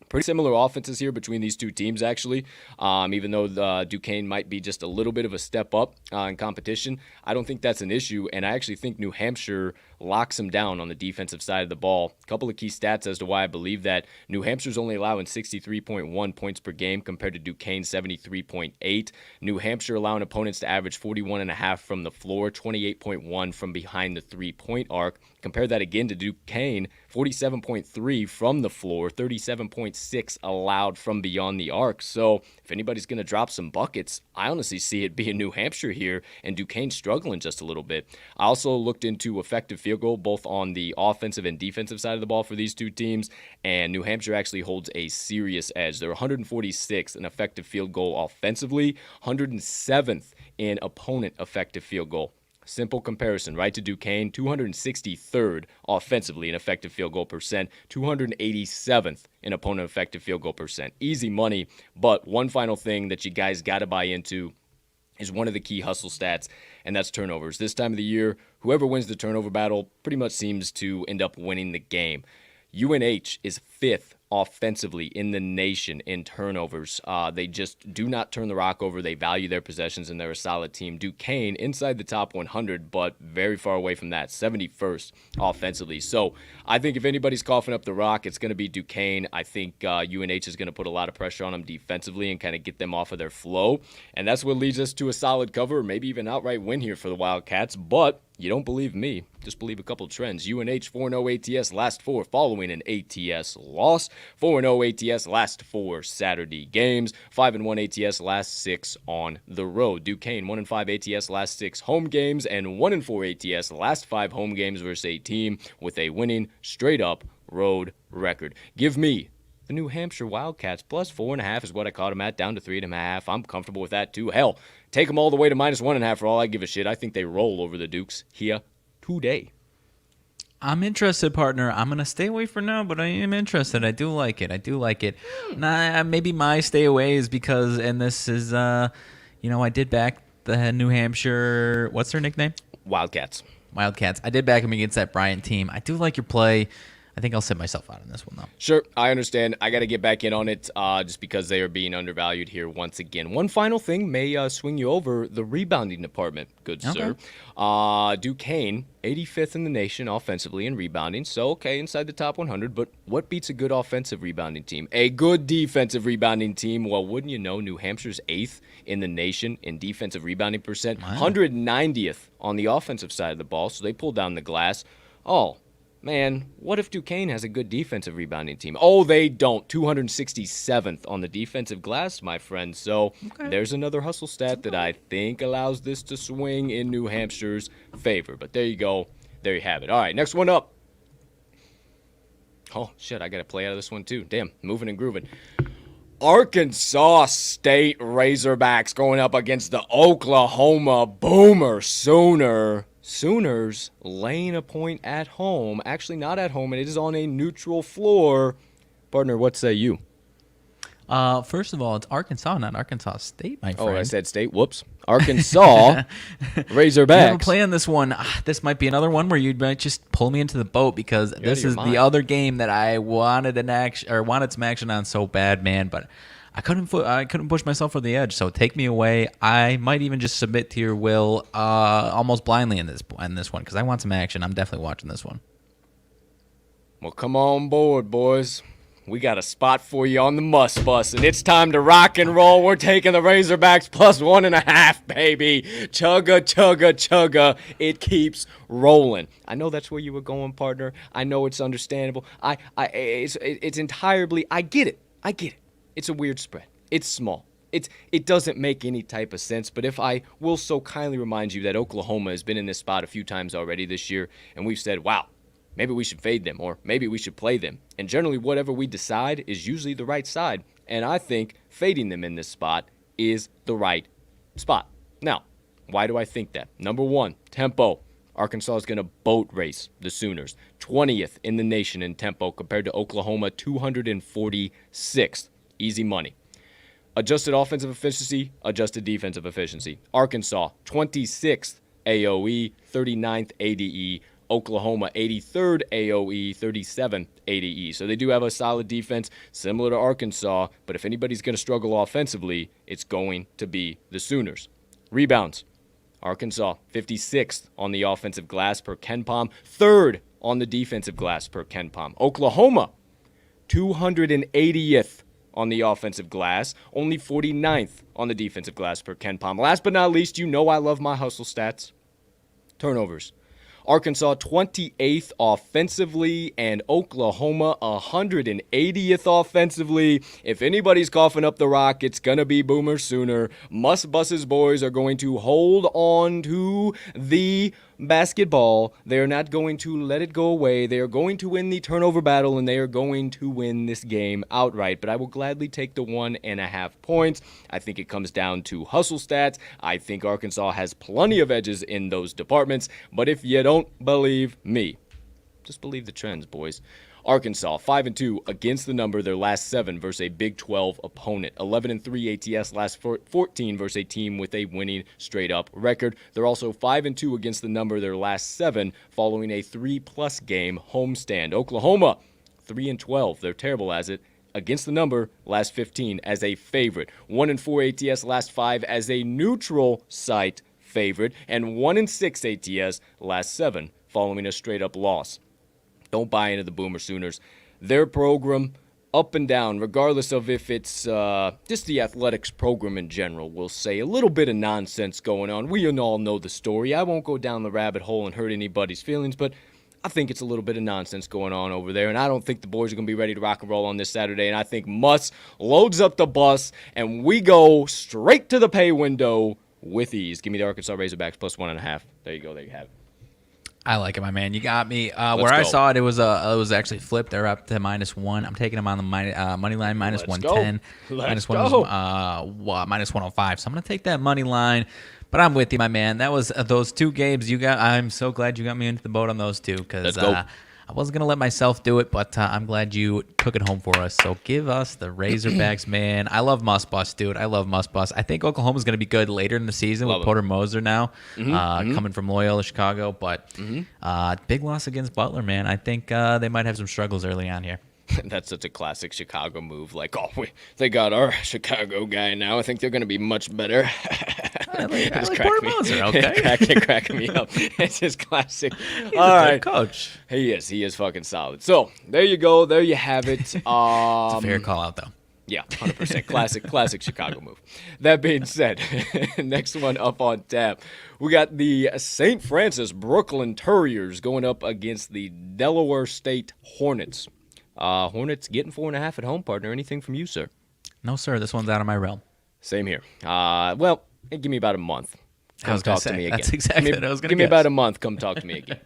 Pretty similar offenses here between these two teams, actually. Even though the Duquesne might be just a little bit of a step up in competition, I don't think that's an issue, and I actually think New Hampshire locks them down on the defensive side of the ball. A couple of key stats as to why I believe that. New Hampshire's only allowing 63.1 points per game compared to Duquesne 73.8. New Hampshire allowing opponents to average 41.5 from the floor, 28.1 from behind the three-point arc. Compare that again to Duquesne, 47.3 from the floor, 37.6 allowed from beyond the arc. So if anybody's going to drop some buckets, I honestly see it being New Hampshire here, and Duquesne struggling just a little bit. I also looked into effective field goal, both on the offensive and defensive side of the ball for these two teams, and New Hampshire actually holds a serious edge. They're 146th in effective field goal offensively, 107th in opponent effective field goal. Simple comparison, right, to Duquesne, 263rd offensively in effective field goal percent, 287th in opponent effective field goal percent. Easy money, but one final thing that you guys got to buy into is one of the key hustle stats, and that's turnovers. This time of the year, whoever wins the turnover battle pretty much seems to end up winning the game. UNH is 5th offensively in the nation in turnovers. They just do not turn the rock over. They value their possessions, and they're a solid team. Duquesne inside the top 100, but very far away from that, 71st offensively. So I think if anybody's coughing up the rock, it's going to be Duquesne. I think UNH is going to put a lot of pressure on them defensively and kind of get them off of their flow, and that's what leads us to a solid cover, or maybe even outright win here for the Wildcats. But you don't believe me, just believe a couple trends. UNH 4-0 ATS last 4 following an ATS loss. 4-0 ATS last 4 Saturday games. 5-1 ATS last 6 on the road. Duquesne 1-5 ATS last 6 home games, and 1-4 ATS last 5 home games versus a team with a winning straight-up road record. Give me the New Hampshire Wildcats +4.5 is what I caught them at, down to 3.5. I'm comfortable with that too. Hell, take them all the way to -1.5 for all I give a shit. I think they roll over the Dukes here today. I'm interested, partner. I'm gonna stay away for now, but I am interested. I do like it. Nah, maybe my stay away is because, and this is, I did back the New Hampshire. What's their nickname? Wildcats. Wildcats. I did back them against that Bryant team. I do like your play. I think I'll sit myself out on this one, though. Sure, I understand. I got to get back in on it just because they are being undervalued here once again. One final thing may swing you over the rebounding department, good sir. Duquesne, 85th in the nation offensively in rebounding. So, okay, inside the top 100. But what beats a good offensive rebounding team? A good defensive rebounding team. Well, wouldn't you know, New Hampshire's 8th in the nation in defensive rebounding percent. Wow. 190th on the offensive side of the ball. So they pull down the glass. Oh, man, what if Duquesne has a good defensive rebounding team? Oh, they don't. 267th on the defensive glass, my friend. So there's another hustle stat that I think allows this to swing in New Hampshire's favor. But there you go. There you have it. All right, next one up. Oh, shit, I got to play out of this one too. Damn, moving and grooving. Arkansas State Razorbacks going up against the Oklahoma Boomer Sooners laying a point at home. Actually, not at home, and it is on a neutral floor. Partner, what say you? First of all, it's Arkansas, not Arkansas State, my friend. Oh, I said state. Whoops. Arkansas Razorbacks. You have a play on this one. This might be another one where you might just pull me into the boat because this is the other game that I wanted some action on so bad, man. But I couldn't push myself over the edge. So take me away. I might even just submit to your will, almost blindly in this one because I want some action. I'm definitely watching this one. Well, come on board, boys. We got a spot for you on the must bus, and it's time to rock and roll. We're taking the Razorbacks plus 1.5, baby. Chugga, chugga, chugga. It keeps rolling. I know that's where you were going, partner. I know it's understandable. It's entirely. I get it. It's a weird spread. It's small. It doesn't make any type of sense, but if I will so kindly remind you that Oklahoma has been in this spot a few times already this year, and we've said, wow, maybe we should fade them, or maybe we should play them. And generally, whatever we decide is usually the right side. And I think fading them in this spot is the right spot. Now, why do I think that? Number one, tempo. Arkansas is going to boat race the Sooners. 20th in the nation in tempo compared to Oklahoma, 246th. Easy money. Adjusted offensive efficiency, adjusted defensive efficiency. Arkansas, 26th AOE, 39th ADE. Oklahoma, 83rd AOE, 37th ADE. So they do have a solid defense, similar to Arkansas, but if anybody's going to struggle offensively, it's going to be the Sooners. Rebounds. Arkansas, 56th on the offensive glass per KenPom, 3rd on the defensive glass per KenPom. Oklahoma, 280th on the offensive glass, only 49th on the defensive glass per KenPom. Last but not least, you know I love my hustle stats. Turnovers. Arkansas 28th offensively and Oklahoma 180th offensively. If anybody's coughing up the rock, it's going to be Boomer Sooner. Must Buses boys are going to hold on to the basketball. They are not going to let it go away. They are going to win the turnover battle, and they are going to win this game outright. But I will gladly take the 1.5 points. I think it comes down to hustle stats. I think Arkansas has plenty of edges in those departments. But if you don't believe me, just believe the trends, boys. Arkansas, 5-2 against the number, their last 7 versus a Big 12 opponent. 11-3 ATS, last 14 versus a team with a winning straight-up record. They're also 5-2 against the number, their last 7, following a 3+ game homestand. Oklahoma, 3-12. They're terrible as it. Against the number, last 15 as a favorite. 1-4 ATS, last 5 as a neutral site favorite. And 1-6 ATS, last 7, following a straight-up loss. Don't buy into the Boomer Sooners. Their program, up and down, regardless of if it's just the athletics program in general, we'll say a little bit of nonsense going on. We all know the story. I won't go down the rabbit hole and hurt anybody's feelings, but I think it's a little bit of nonsense going on over there, and I don't think the boys are going to be ready to rock and roll on this Saturday, and I think Muss loads up the bus, and we go straight to the pay window with ease. Give me the Arkansas Razorbacks plus 1.5. There you go. There you have it. I like it, my man. You got me. Where I saw it, it was actually flipped. They're up to -1. I'm taking them on the money line, -110. Let's -105. So I'm going to take that money line. But I'm with you, my man. That was those 2 games you got. I'm so glad you got me into the boat on those 2 because I wasn't going to let myself do it, but I'm glad you took it home for us. So give us the Razorbacks, man. I love Muss-Bus, dude. I love Muss-Bus. I think Oklahoma's going to be good later in the season with Porter Moser now coming from Loyola Chicago. But big loss against Butler, man. I think they might have some struggles early on here. That's such a classic Chicago move. Like, they got our Chicago guy now. I think they're going to be much better. I like Porter Moser, okay? cracking me up. It's just classic. He's a good coach. He is fucking solid. So, there you go. There you have it. It's a fair call out, though. Yeah, 100%. Classic Chicago move. That being said, next one up on tap, we got the St. Francis Brooklyn Terriers going up against the Delaware State Hornets. Hornets getting 4.5 at home, partner. Anything from you, sir? No, sir. This one's out of my realm. Same here. Well, give me about a month. Come talk to me again. That's exactly what I was going to Give me about a month. Come talk to me again.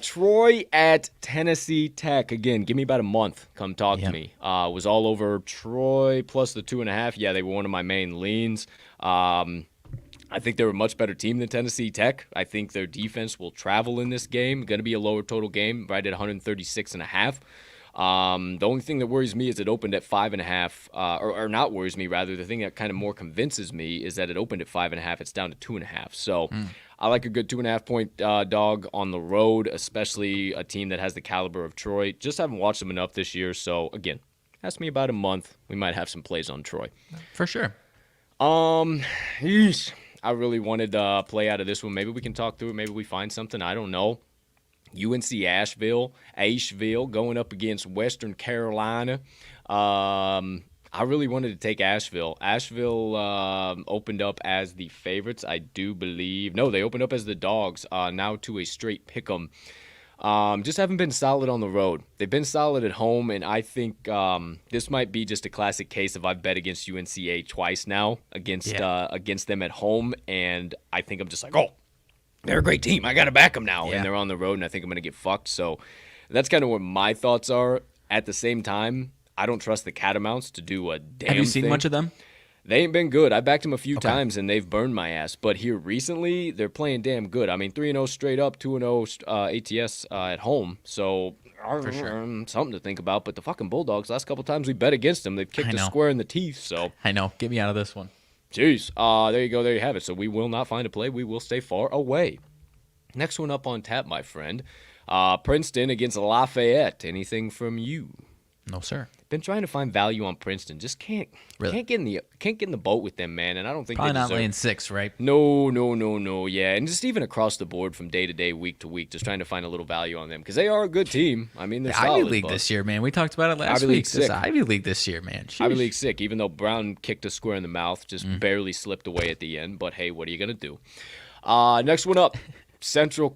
Troy at Tennessee Tech. Again, give me about a month. Come talk to me. Was all over Troy plus the 2.5. Yeah, they were one of my main leans. I think they're a much better team than Tennessee Tech. I think their defense will travel in this game. Going to be a lower total game, right at 136.5. The only thing that worries me is it opened at 5.5, or not worries me, rather. The thing that kind of more convinces me is that it opened at 5.5. It's down to 2.5. So I like a good 2.5 point dog on the road, especially a team that has the caliber of Troy. Just haven't watched them enough this year. So again, ask me about a month. We might have some plays on Troy. For sure. I really wanted to play out of this one. Maybe we can talk through it. Maybe we find something. I don't know. UNC Asheville going up against Western Carolina. I really wanted to take Asheville. Asheville opened up as the favorites, I do believe. No, they opened up as the dogs, now to a straight pick 'em. Just haven't been solid on the road. They've been solid at home, and I think this might be just a classic case of I've bet against UNCA twice now against them at home, and I think I'm just like, oh, they're a great team. I got to back them now, and they're on the road, and I think I'm going to get fucked. So that's kind of where my thoughts are. At the same time, I don't trust the Catamounts to do a damn thing. Have you seen much of them? They ain't been good. I backed them a few times, and they've burned my ass. But here recently, they're playing damn good. I mean, 3-0 straight up, 2-0 ATS at home. So For sure. Something to think about. But the fucking Bulldogs, last couple times we bet against them, they've kicked us square in the teeth. So I know. Get me out of this one. Jeez. There you go. There you have it. So we will not find a play. We will stay far away. Next one up on tap, my friend. Princeton against Lafayette. Anything from you? No, sir. Been trying to find value on Princeton. Just can't get in the boat with them, man. And I don't think probably they deserve. Not laying 6, right? No. Yeah, and just even across the board from day to day, week to week, just trying to find a little value on them because they are a good team. I mean, they're solid. Ivy League this year, man. We talked about it last week. Ivy League this year, man. Sheesh. Ivy League sick. Even though Brown kicked us square in the mouth, just barely slipped away at the end. But hey, what are you gonna do? Next one up, Central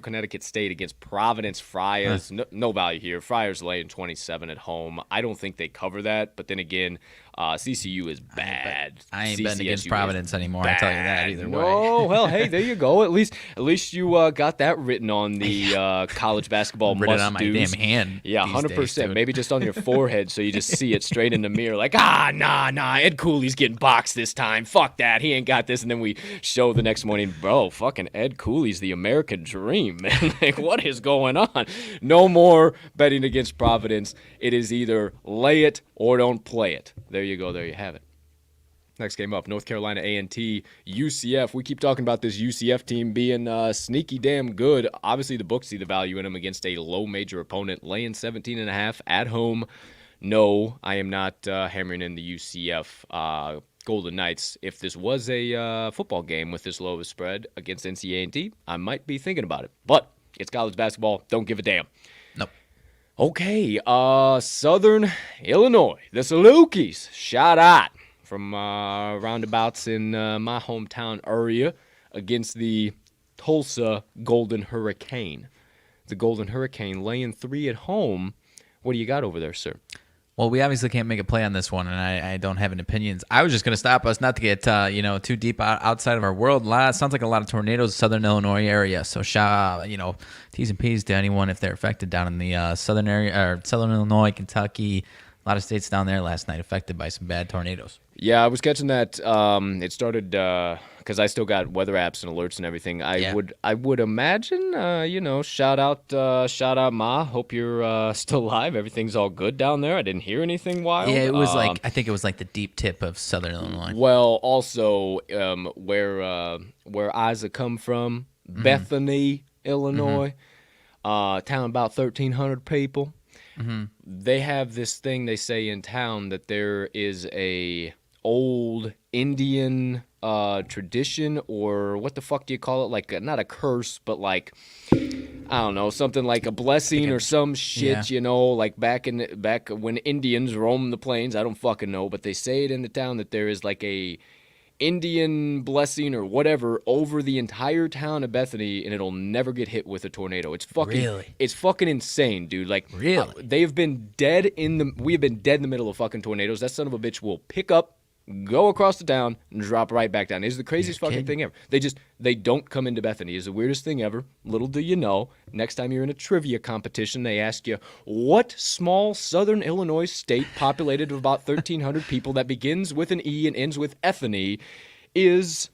Connecticut State against Providence Friars. No value here. Friars laying 27 at home. I don't think they cover that. But then again, CCU is bad. I ain't betting against Providence anymore. I tell you that either way. Oh well, hey, there you go. At least you got that written on the college basketball written must on my do's. damn hand. Yeah, 100%. Maybe just on your forehead, so you just see it straight in the mirror. Like nah. Ed Cooley's getting boxed this time. Fuck that. He ain't got this. And then we show the next morning, bro. Fucking Ed Cooley's the American dream, man. Like, what is going on? No more betting against Providence. It is either lay it or don't play it. There you go. There you have it. Next game up, North Carolina A&T, UCF. We keep talking about this UCF team being sneaky damn good. Obviously, the books see the value in them against a low major opponent, laying 17.5 at home. No, I am not hammering in the UCF Golden Knights. If this was a football game with this low of a spread against NC A&T, I might be thinking about it. But it's college basketball. Don't give a damn. Nope. Okay, Southern Illinois. The Salukis shot at from roundabouts in my hometown area against the Tulsa Golden Hurricane. The Golden Hurricane laying 3 at home. What do you got over there, sir? Well, we obviously can't make a play on this one, and I don't have any opinions. I was just going to stop us not to get too deep outside of our world. Sounds like a lot of tornadoes, Southern Illinois area. So, T's and P's to anyone if they're affected down in the southern area, or Southern Illinois, Kentucky, A lot of states down there last night affected by some bad tornadoes. Yeah, I was catching that. It started because I still got weather apps and alerts and everything. I would imagine. Shout out, Ma. Hope you're still alive. Everything's all good down there. I didn't hear anything wild. Yeah, it was I think it was like the deep tip of southern Illinois. Well, also where Isa come from, Bethany, Illinois, town about 1,300 people. They have this thing they say in town that there is a old Indian tradition, or what the fuck do you call it? Like not a curse, but like I don't know, something like a blessing or some shit. Yeah. Like back when Indians roamed the plains. I don't fucking know, but they say it in the town that there is like a Indian blessing or whatever over the entire town of Bethany, and it'll never get hit with a tornado. It's fucking insane, dude. Like, really, we have been dead in the middle of fucking tornadoes. That son of a bitch will pick up, go across the town, and drop right back down. It's the craziest fucking thing ever. They don't come into Bethany. It's the weirdest thing ever. Little do you know, next time you're in a trivia competition, they ask you, what small southern Illinois state populated of about 1,300 people that begins with an E and ends with Ethany is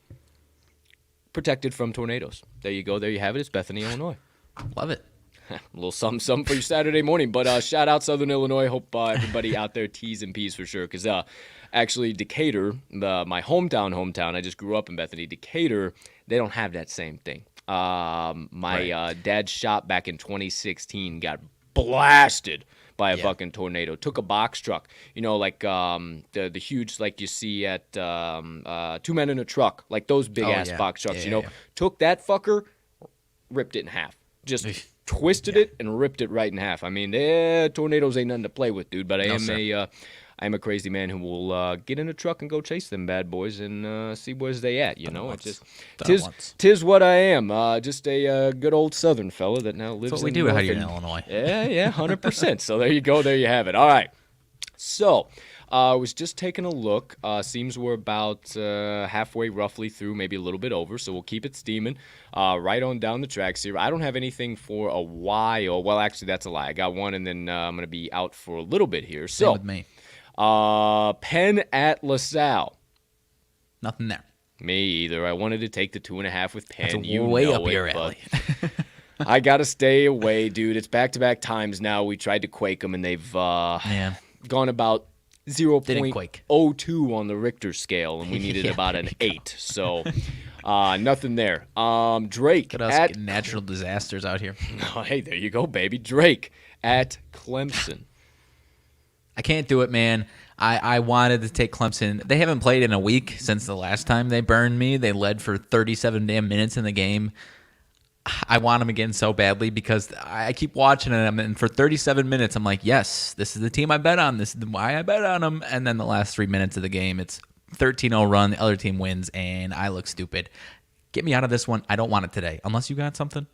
protected from tornadoes? There you go. There you have it. It's Bethany, Illinois. Love it. A little something for your Saturday morning. But shout out Southern Illinois. Hope everybody out there T's and P's for sure. Because actually Decatur, my hometown, I just grew up in Bethany. Decatur, they don't have that same thing. My dad's shop back in 2016 got blasted by a fucking tornado. Took a box truck. Like the huge, like you see at 2 Men in a Truck. Like those big-ass box trucks, Took that fucker, ripped it in half. Just twisted it and ripped it right in half. I mean, tornadoes ain't nothing to play with, dude. But I am a crazy man who will get in a truck and go chase them bad boys and see where's they at. It's just tis what I am. Just a good old Southern fella that now lives. That's what we do out here in Illinois. Yeah, 100%. So there you go. There you have it. All right. So I was just taking a look. Seems we're about halfway roughly through, maybe a little bit over. So we'll keep it steaming right on down the tracks here. I don't have anything for a while. Well, actually, that's a lie. I got one, and then I'm going to be out for a little bit here. Same with me. Penn at LaSalle. Nothing there. Me either. I wanted to take the 2.5 with Penn. That's way up your alley. I got to stay away, dude. It's back-to-back times now. We tried to quake them, and they've gone about 0.02 on the Richter scale, and we needed about an 8. So nothing there. Drake at us natural disasters out here. Oh, hey, there you go, baby. Drake at Clemson. I can't do it, man. I wanted to take Clemson. They haven't played in a week since the last time they burned me. They led for 37 damn minutes in the game. I want them again so badly because I keep watching them, and for 37 minutes, I'm like, yes, this is the team I bet on. This is why I bet on them. And then the last 3 minutes of the game, it's 13-0 run. The other team wins, and I look stupid. Get me out of this one. I don't want it today. Unless you got something.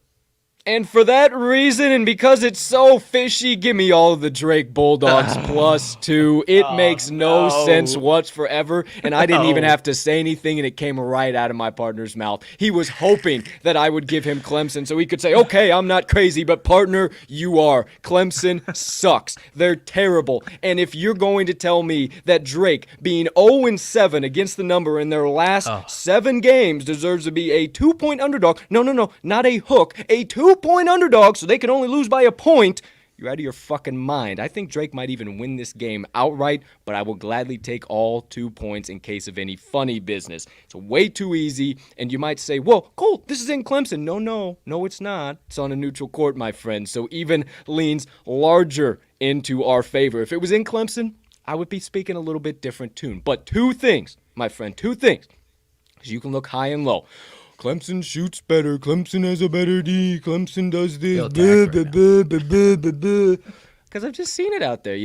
And for that reason, and because it's so fishy, give me all of the Drake Bulldogs +2. It makes no sense whatsoever, and I didn't even have to say anything, and it came right out of my partner's mouth. He was hoping that I would give him Clemson so he could say, okay, I'm not crazy, but partner, you are. Clemson sucks. They're terrible. And if you're going to tell me that Drake, being 0-7 against the number in their last 7 games, deserves to be a 2-point underdog, no, not a hook, a 2-point underdog so they can only lose by a point, you're out of your fucking mind. I think Drake might even win this game outright, but I will gladly take all 2 points in case of any funny business. It's way too easy, and you might say, well, Colt, this is in Clemson. No, it's not. It's on a neutral court, my friend, so even leans larger into our favor. If it was in Clemson, I would be speaking a little bit different tune. But 2 things, my friend, 2 things, because you can look high and low. Clemson shoots better. Clemson has a better D. Clemson does this. Because I've just seen it out there,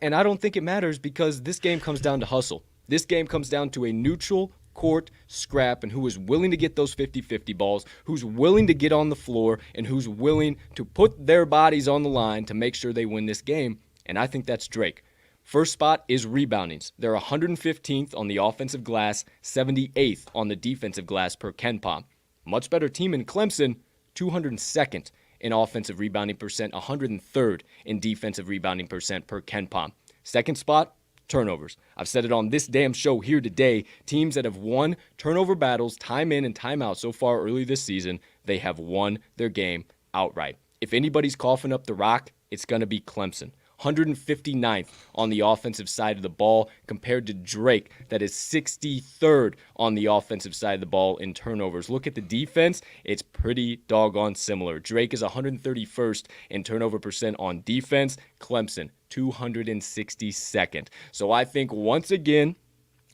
And I don't think it matters because this game comes down to hustle. This game comes down to a neutral court scrap and who is willing to get those 50-50 balls, who's willing to get on the floor, and who's willing to put their bodies on the line to make sure they win this game. And I think that's Drake. First spot is reboundings. They're 115th on the offensive glass, 78th on the defensive glass per KenPom. Much better team in Clemson, 202nd in offensive rebounding percent, 103rd in defensive rebounding percent per KenPom. Second spot, turnovers. I've said it on this damn show here today. Teams that have won turnover battles time in and time out so far early this season, they have won their game outright. If anybody's coughing up the rock, it's going to be Clemson. 159th on the offensive side of the ball compared to Drake, that is 63rd on the offensive side of the ball in turnovers. Look at the defense. It's pretty doggone similar. Drake is 131st in turnover percent on defense. Clemson, 262nd. So I think once again,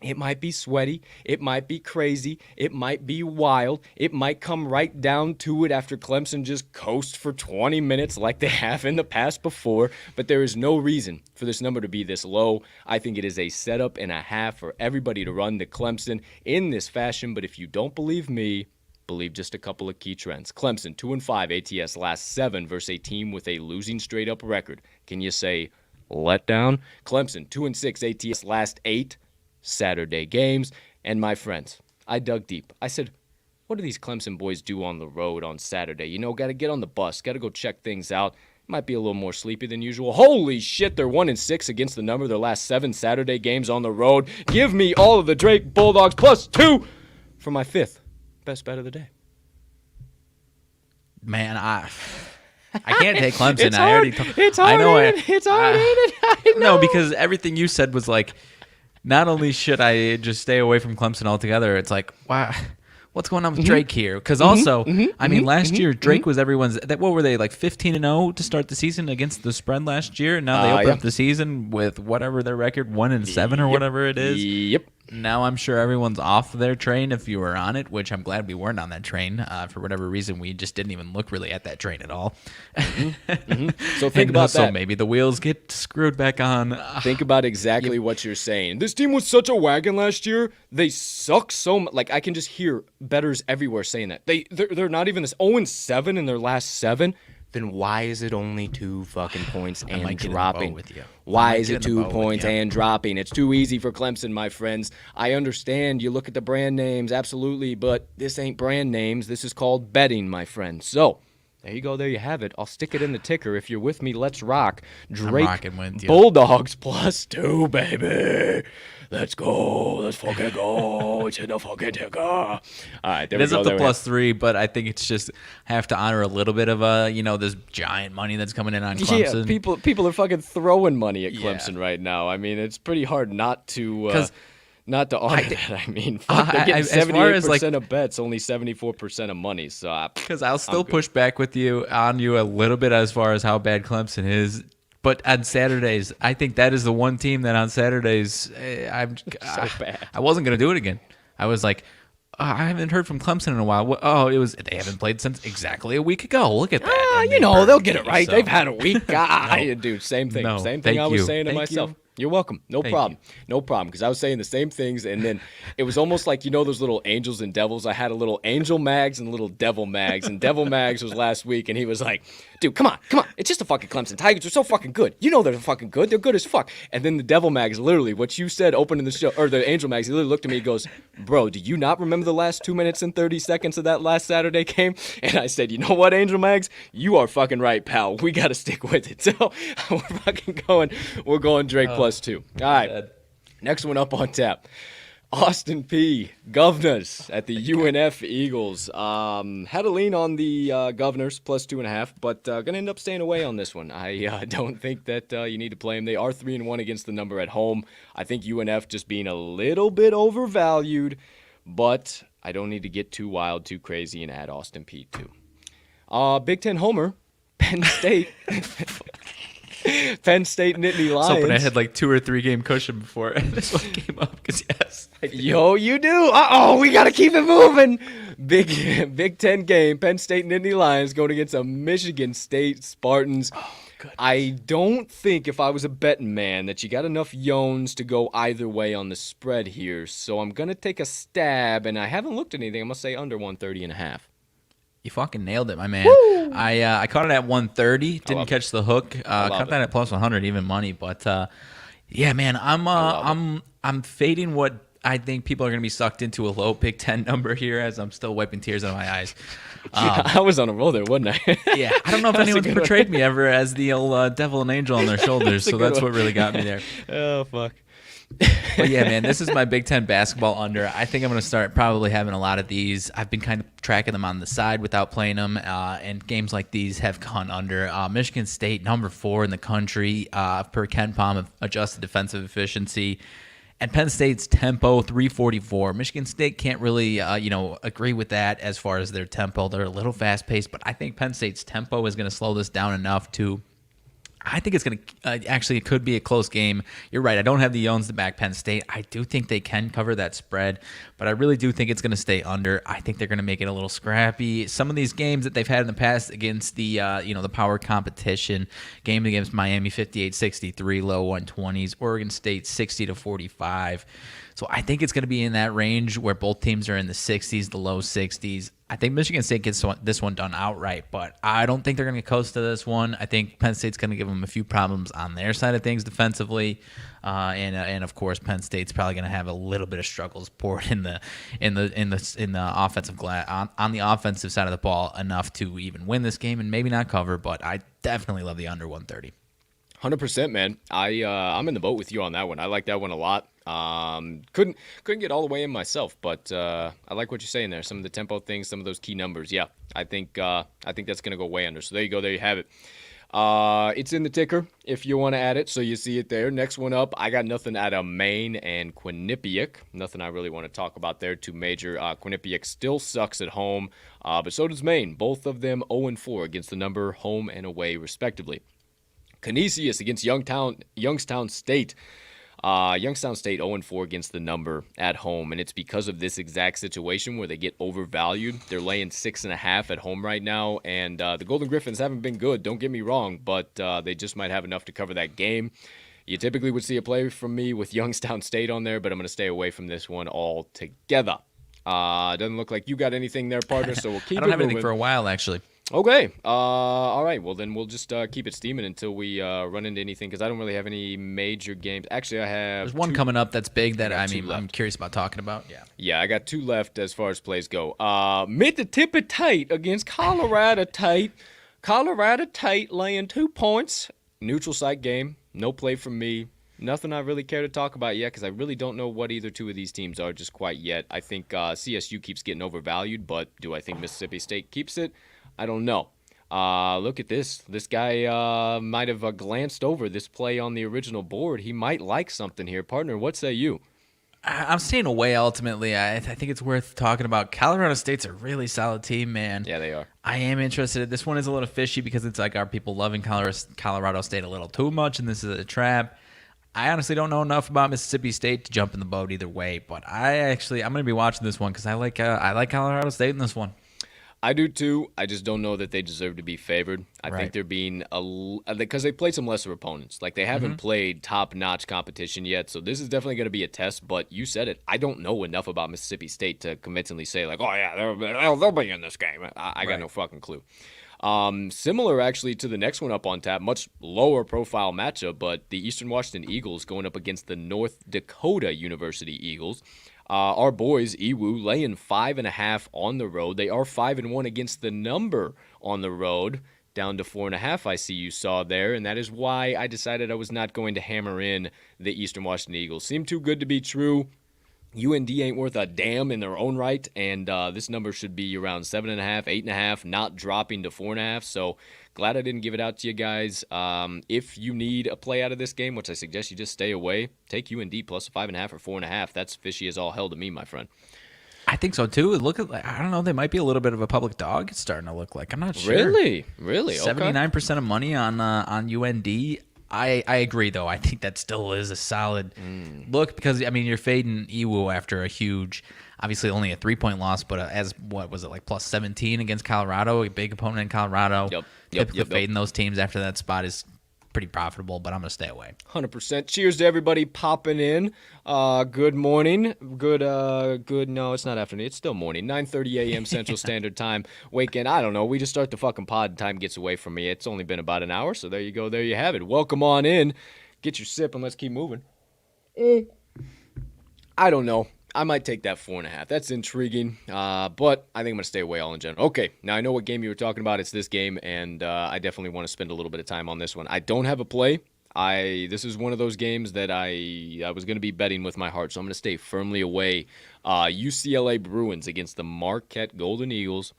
it might be sweaty, it might be crazy, it might be wild, it might come right down to it after Clemson just coast for 20 minutes like they have in the past before, but there is no reason for this number to be this low. I think it is a setup and a half for everybody to run to Clemson in this fashion, but if you don't believe me, believe just a couple of key trends. Clemson, 2-5 ATS last 7 versus a team with a losing straight-up record. Can you say letdown? Clemson, 2-6 ATS last 8 Saturday games. And my friends, I dug deep. I said, what do these Clemson boys do on the road on Saturday? You know, got to get on the bus, got to go check things out. Might be a little more sleepy than usual. Holy shit, they're 1-6 against the number of their last 7 Saturday games on the road. Give me all of the Drake Bulldogs +2 for my 5th best bet of the day. Man, I can't take Clemson. It's hard. It's hard. I know It's hard. I know. No, because everything you said was like, not only should I just stay away from Clemson altogether, it's like, wow, what's going on with Drake here? Because also, I mean, last year, Drake was everyone's, what were they, like 15-0 to start the season against the spread last year? And now they open up the season with whatever their record, 1-7 or whatever it is. Yep. Now I'm sure everyone's off their train if you were on it, which I'm glad we weren't on that train. For whatever reason, we just didn't even look really at that train at all. So think about that. So maybe the wheels get screwed back on. Think about exactly what you're saying. This team was such a wagon last year. They suck so much. Like, I can just hear bettors everywhere saying that. They're not even this 0-7 in their last 7. Then why is it only 2 fucking points and dropping? Why is it 2 points and dropping? It's too easy for Clemson, my friends. I understand you look at the brand names, absolutely, but this ain't brand names. This is called betting, my friends. So there you go. There you have it. I'll stick it in the ticker. If you're with me, let's rock. Drake Bulldogs +2, baby. Let's go. Let's fucking go. It's in the fucking ticker. All right, there we go. It is up to +3, but I think it's just have to honor a little bit of this giant money that's coming in on Clemson. Yeah, people are fucking throwing money at Clemson right now. I mean, it's pretty hard not to honor that. I mean, they're getting 78% of bets, only 74% of money. So because I'll still push back with you a little bit as far as how bad Clemson is. But on Saturdays, I think that is the one team that on Saturdays, I'm so bad. I wasn't going to do it again. I was like, I haven't heard from Clemson in a while. They haven't played since exactly a week ago. Look at that. They'll get it right. So. They've had a week. Dude, same thing. Same thing I was saying to myself. You're welcome. No problem. No problem. Because I was saying the same things, and then it was almost like, those little angels and devils. I had a little angel mags and a little devil mags, and devil mags was last week, and he was like, dude, come on. It's just a fucking Clemson Tigers. They're so fucking good. They're fucking good. They're good as fuck. And then the devil mags, literally, what you said opening the show, or the angel mags, he literally looked at me and goes, bro, do you not remember the last 2 minutes and 30 seconds of that last Saturday game? And I said, you know what, angel mags? You are fucking right, pal. We got to stick with it. So we're going Drake +2. All right. Next one up on tap. Austin P. Governors at the UNF Eagles. Had a lean on the Governors +2.5, but going to end up staying away on this one. I don't think that you need to play them. They are 3-1 against the number at home. I think UNF just being a little bit overvalued, but I don't need to get too wild, too crazy, and add Austin P too. Big Ten homer, Penn State. Penn State Nittany Lions. I was hoping I had like 2 or 3 game cushion before this one came up. Because yo, you do. We gotta keep it moving. Big Ten game. Penn State Nittany Lions going against a Michigan State Spartans. I don't think if I was a betting man that you got enough yones to go either way on the spread here. So I'm gonna take a stab, and I haven't looked at anything. I'm gonna say under 130.5. You fucking nailed it, my man. Woo! I caught it at 130. Didn't catch the hook. Caught that at +100, even money. But yeah, man, I'm fading what I think people are going to be sucked into a low Big Ten number here as I'm still wiping tears out of my eyes. I was on a roll there, wasn't I? Yeah, I don't know if anyone's portrayed me ever as the old devil and angel on their shoulders, so that's what really got me there. Oh, fuck. But yeah, man, this is my Big Ten basketball under. I think I'm going to start probably having a lot of these. I've been kind of tracking them on the side without playing them, and games like these have gone under. Michigan State, number 4 in the country per Ken Pom of adjusted defensive efficiency. And Penn State's tempo, 344. Michigan State can't really, agree with that as far as their tempo. They're a little fast-paced, but I think Penn State's tempo is going to slow this down enough to I think it's going to actually, it could be a close game. You're right. I don't have the Owns to back Penn State. I do think they can cover that spread, but I really do think it's going to stay under. I think they're going to make it a little scrappy. Some of these games that they've had in the past against the, the power competition, game against Miami 58-63, low 120s, Oregon State 60-45. So I think it's going to be in that range where both teams are in the 60s, the low 60s. I think Michigan State gets this one done outright, but I don't think they're going to coast to this one. I think Penn State's going to give them a few problems on their side of things defensively, and of course Penn State's probably going to have a little bit of struggles poured in the offensive on the offensive side of the ball enough to even win this game and maybe not cover. But I definitely love the under 130. 100%, man. I'm in the boat with you on that one. I like that one a lot. Couldn't get all the way in myself, but I like what you're saying there. Some of the tempo things, some of those key numbers. Yeah, I think that's gonna go way under. So there you go. There you have it. It's in the ticker if you want to add it, so you see it there. Next one up, I got nothing out of Maine and Quinnipiac. Nothing I really want to talk about there. Two major. Quinnipiac still sucks at home, but so does Maine. Both of them 0-4 against the number, home and away, respectively. Canisius against Youngstown State. Youngstown State 0-4 against the number at home, and it's because of this exact situation where they get overvalued. They're laying 6.5 at home right now, and the Golden Griffins haven't been good, don't get me wrong, but they just might have enough to cover that game. You typically would see a play from me with Youngstown State on there, but I'm going to stay away from this one altogether. Doesn't look like you got anything there, partner, so we'll keep it I don't have moving. anything for a while, actually. Okay. All right. Well, then we'll just keep it steaming until we run into anything, because I don't really have any major games. Actually, I have There's one coming up that's big that I'm curious about talking about. Yeah. Yeah, I got 2 left as far as plays go. Mississippi State against Colorado State. Colorado State laying 2 points. Neutral site game. No play from me. Nothing I really care to talk about yet, because I really don't know what either two of these teams are just quite yet. I think CSU keeps getting overvalued, but do I think Mississippi State keeps it? I don't know. Look at this. This guy might have glanced over this play on the original board. He might like something here. Partner, what say you? I'm staying away ultimately. I think it's worth talking about. Colorado State's a really solid team, man. Yeah, they are. I am interested. This one is a little fishy because it's like, are people loving Colorado State a little too much, and this is a trap? I honestly don't know enough about Mississippi State to jump in the boat either way, but I'm going to be watching this one because I like Colorado State in this one. I do too. I just don't know that they deserve to be favored. I think they're being because they played some lesser opponents. Like, they haven't played top-notch competition yet, so this is definitely going to be a test. But you said it. I don't know enough about Mississippi State to convincingly say, like, oh yeah, they'll be in this game. I got no fucking clue. Similar actually to the next one up on tap, much lower profile matchup, but the Eastern Washington Eagles going up against the North Dakota University Eagles. Our boys, EWU, laying 5.5 on the road. They are 5-1 against the number on the road, down to 4.5. I see you saw there, and that is why I decided I was not going to hammer in the Eastern Washington Eagles. Seemed too good to be true. UND ain't worth a damn in their own right, and this number should be around 7.5, 8.5, not dropping to 4.5. So glad I didn't give it out to you guys. If you need a play out of this game, which I suggest you just stay away, take UND plus 5.5 or 4.5. That's fishy as all hell to me, my friend. I think so too. I don't know. They might be a little bit of a public dog. It's starting to look like. I'm not sure. Really? 79% of money on UND. I agree, though. I think that still is a solid look because, you're fading EWU after a huge, obviously only a 3-point loss, but plus 17 against Colorado, a big opponent in Colorado. Typically fading those teams after that spot is pretty profitable, but I'm going to stay away. 100%. Cheers to everybody popping in. Good morning. Good, no, it's not afternoon. It's still morning. 9:30 a.m. Central Standard Time. Waking, I don't know. We just start the fucking pod and time gets away from me. It's only been about an hour, so there you go. There you have it. Welcome on in. Get your sip and let's keep moving. I don't know. I might take that 4.5. That's intriguing, but I think I'm going to stay away all in general. Okay, now I know what game you were talking about. It's this game, and I definitely want to spend a little bit of time on this one. I don't have a play. This is one of those games that I was going to be betting with my heart, so I'm going to stay firmly away. UCLA Bruins against the Marquette Golden Eagles.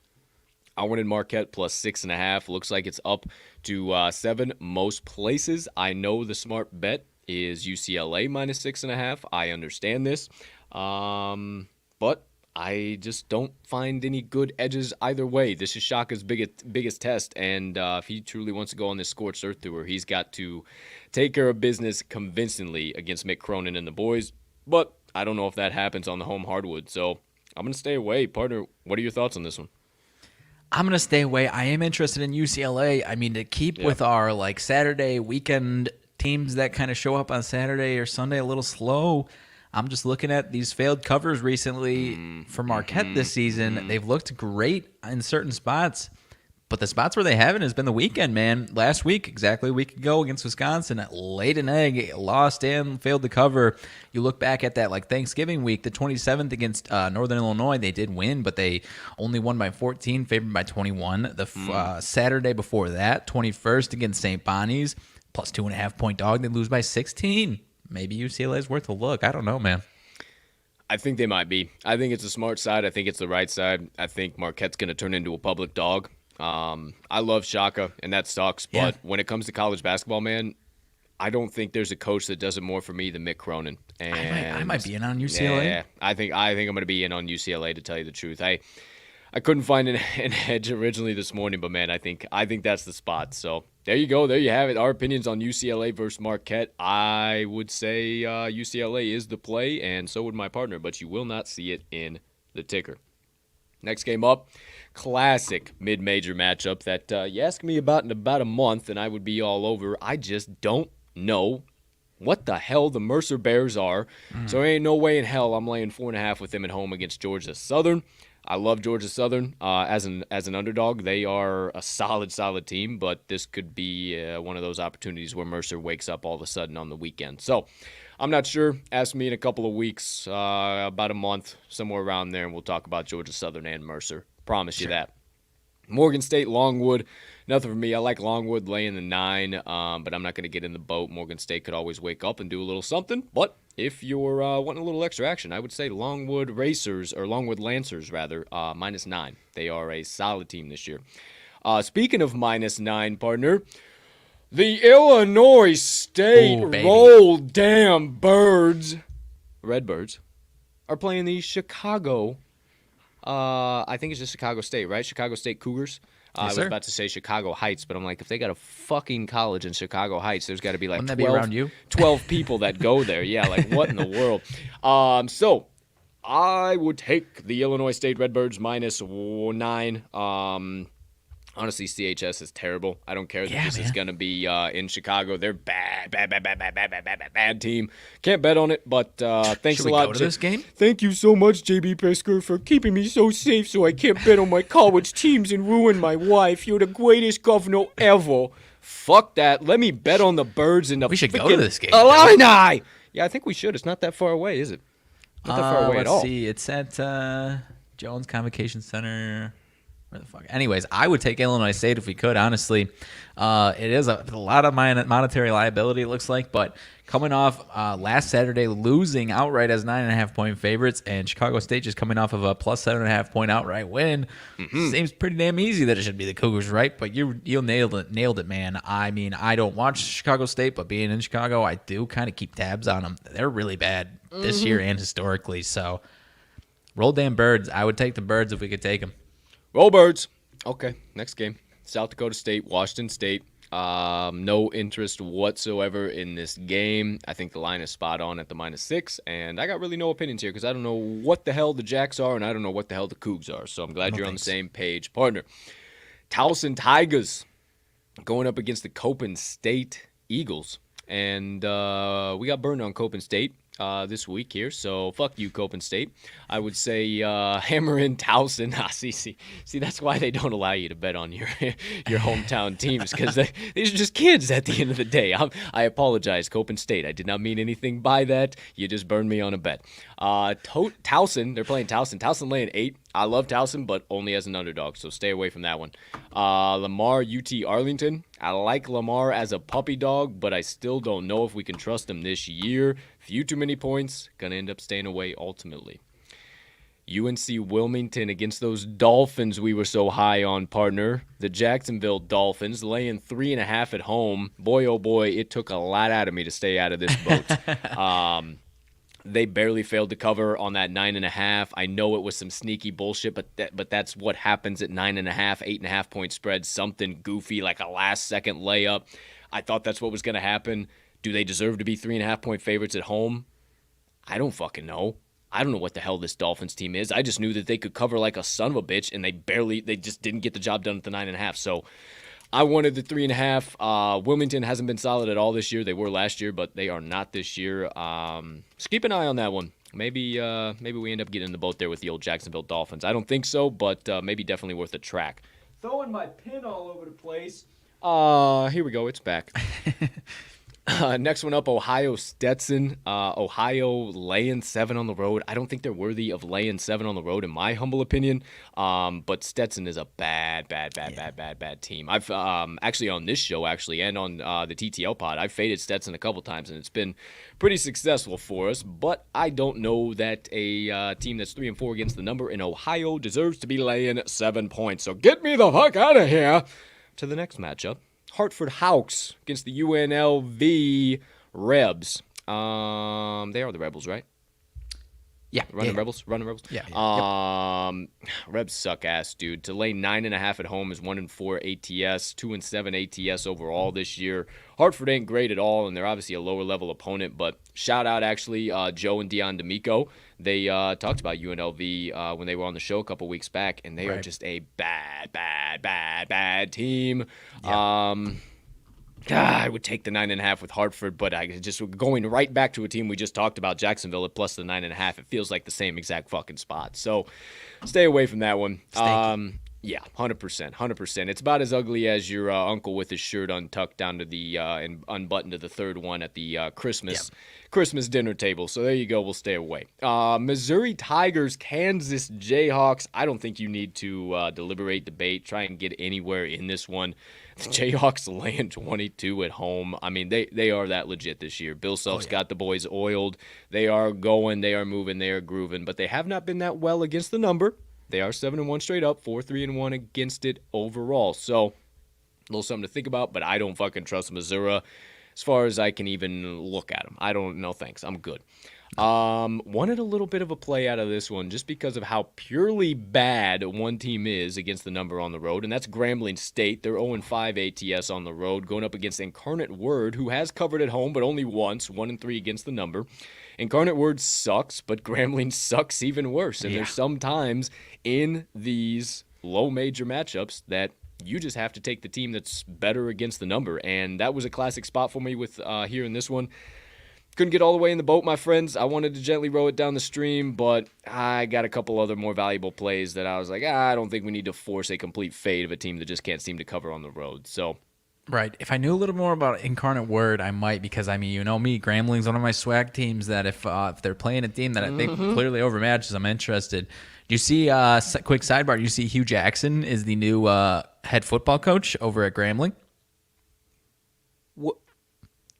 I wanted Marquette plus 6.5. Looks like it's up to 7 most places. I know the smart bet is UCLA minus 6.5. I understand this. But I just don't find any good edges either way. This is Shaka's biggest test, and if he truly wants to go on this scorched earth tour, he's got to take care of business convincingly against Mick Cronin and the boys. But I don't know if that happens on the home hardwood, so I'm going to stay away. Partner, what are your thoughts on this one? I'm going to stay away. I am interested in UCLA. I mean, to keep with our like Saturday weekend teams that kind of show up on Saturday or Sunday a little slow, I'm just looking at these failed covers recently for Marquette this season. They've looked great in certain spots, but the spots where they haven't has been the weekend, man. Last week, exactly a week ago against Wisconsin, laid an egg, lost and failed to cover. You look back at that like Thanksgiving week, the 27th against Northern Illinois, they did win, but they only won by 14, favored by 21. The Saturday before that, 21st against St. Bonnie's, plus 2.5 point dog, they lose by 16. Maybe UCLA is worth a look. I don't know, man. I think they might be. I think it's a smart side. I think it's the right side. I think Marquette's going to turn into a public dog. I love Shaka, and that sucks. But when it comes to college basketball, man, I don't think there's a coach that does it more for me than Mick Cronin. And I might be in on UCLA. Yeah, I think I'm going to be in on UCLA, to tell you the truth. I couldn't find an edge originally this morning, but man, I think that's the spot. So there you go. There you have it. Our opinions on UCLA versus Marquette. I would say UCLA is the play, and so would my partner, but you will not see it in the ticker. Next game up, classic mid-major matchup that you ask me about in about a month, and I would be all over. I just don't know what the hell the Mercer Bears are. So there ain't no way in hell I'm laying 4.5 with them at home against Georgia Southern. I love Georgia Southern as an underdog. They are a solid team, but this could be one of those opportunities where Mercer wakes up all of a sudden on the weekend. So I'm not sure. Ask me in a couple of weeks, about a month, somewhere around there, and we'll talk about Georgia Southern and Mercer. Promise you that. Morgan State, Longwood, nothing for me. I like Longwood laying the 9, but I'm not going to get in the boat. Morgan State could always wake up and do a little something, but if you're wanting a little extra action, I would say Longwood Lancers, minus 9. They are a solid team this year. Speaking of minus 9, partner, the Illinois State Redbirds, are playing the Chicago. I think it's just Chicago State, right? Chicago State Cougars. I was about to say Chicago Heights, but I'm like, if they got a fucking college in Chicago Heights, there's got to be like 12 people that go there. Yeah, like what in the world? So I would take the Illinois State Redbirds minus 9. Honestly, CHS is terrible. I don't care that this is going to be in Chicago. They're bad team. Can't bet on it, but thanks Should a we lot. Go to this game? Thank you so much, JB Pesker, for keeping me so safe so I can't bet on my college teams and ruin my wife. You're the greatest governor ever. Fuck that. Let me bet on the Birds and the We should go to this game. Illini. Yeah, I think we should. It's not that far away, is it? Not that far away at all. Let's see. It's at Jones Convocation Center. Where the fuck? Anyways, I would take Illinois State if we could, honestly. It is a lot of monetary liability, it looks like, but coming off last Saturday losing outright as 9.5 point favorites, and Chicago State just coming off of a plus 7.5 point outright win, seems pretty damn easy that it should be the Cougars, right? But you nailed it, man. I mean, I don't watch Chicago State, but being in Chicago, I do kind of keep tabs on them. They're really bad this year and historically, so roll damn Birds. I would take the Birds if we could take them. Roll Birds. Okay, next game. South Dakota State, Washington State. No interest whatsoever in this game. I think the line is spot on at the minus 6, and I got really no opinions here because I don't know what the hell the Jacks are, and I don't know what the hell the Cougs are, so I'm glad you're on the same page. Partner, Towson Tigers going up against the Copen State Eagles, and we got burned on Copen State. this week here, so fuck you, Copen State. I would say hammer in Towson. See, that's why they don't allow you to bet on your your hometown teams, because these are just kids at the end of the day. I apologize, Copen State. I did not mean anything by that. You just burned me on a bet. Towson, they're playing Towson. Towson laying 8. I love Towson, but only as an underdog, so stay away from that one. Lamar, UT Arlington. I like Lamar as a puppy dog, but I still don't know if we can trust him this year. Few too many points. Gonna end up staying away ultimately. UNC Wilmington against those Dolphins we were so high on, partner. The Jacksonville Dolphins laying 3.5 at home. Boy, oh boy, it took a lot out of me to stay out of this boat. They barely failed to cover on that 9.5. I know it was some sneaky bullshit, but that's what happens at 9.5, 8.5 point spread. Something goofy like a last-second layup. I thought that's what was going to happen. Do they deserve to be 3.5 point favorites at home? I don't fucking know. I don't know what the hell this Dolphins team is. I just knew that they could cover like a son of a bitch, and they just didn't get the job done at the 9.5. So I wanted the 3.5. Wilmington hasn't been solid at all this year. They were last year, but they are not this year. Just keep an eye on that one. Maybe we end up getting in the boat there with the old Jacksonville Dolphins. I don't think so, but maybe definitely worth a track. Throwing my pin all over the place. Here we go. It's back. Next one up, Ohio Stetson. Ohio laying 7 on the road. I don't think they're worthy of laying 7 on the road, in my humble opinion. But Stetson is a bad team. I've actually on this show, and on the TTL pod, I've faded Stetson a couple times, and it's been pretty successful for us. But I don't know that a team that's 3-4 against the number in Ohio deserves to be laying 7 points. So get me the fuck out of here to the next matchup. Hartford Hawks against the UNLV Rebs. They are the Rebels, right? Yeah. Running Rebels? Yeah. Rebs suck ass, dude. To lay 9.5 at home is 1-4 ATS, 2-7 ATS overall this year. Hartford ain't great at all, and they're obviously a lower level opponent, but shout out actually Joe and Dion D'Amico. They talked about UNLV when they were on the show a couple weeks back, and they are just a bad team. Yeah. I would take the 9.5 with Hartford, but I just going right back to a team we just talked about, Jacksonville, at plus the 9.5. It feels like the same exact fucking spot. So stay away from that one. Yeah, 100%. It's about as ugly as your uncle with his shirt untucked down to the and unbuttoned to the third one at the Christmas dinner table. So there you go. We'll stay away. Missouri Tigers, Kansas Jayhawks. I don't think you need to deliberate, debate, try and get anywhere in this one. The Jayhawks laying 22 at home. I mean, they are that legit this year. Bill Self's got the boys oiled. They are going. They are moving. They are grooving. But they have not been that well against the number. They are 7-1 straight up, 4-3-1 against it overall. So, a little something to think about, but I don't fucking trust Missouri as far as I can even look at them. I don't know, thanks. I'm good. Wanted a little bit of a play out of this one just because of how purely bad one team is against the number on the road, and that's Grambling State. They're 0-5 ATS on the road, going up against Incarnate Word, who has covered at home, but only once, 1-3 against the number. Incarnate Word sucks, but Grambling sucks even worse. And there's some times in these low major matchups that you just have to take the team that's better against the number. And that was a classic spot for me with here in this one. Couldn't get all the way in the boat, my friends. I wanted to gently row it down the stream, but I got a couple other more valuable plays that I was like, I don't think we need to force a complete fade of a team that just can't seem to cover on the road. So, right. If I knew a little more about Incarnate Word, I might, because, I mean, you know me, Grambling's one of my swag teams that if they're playing a team that I think clearly overmatches, I'm interested. Do you see, quick sidebar, do you see Hugh Jackson is the new head football coach over at Grambling? What?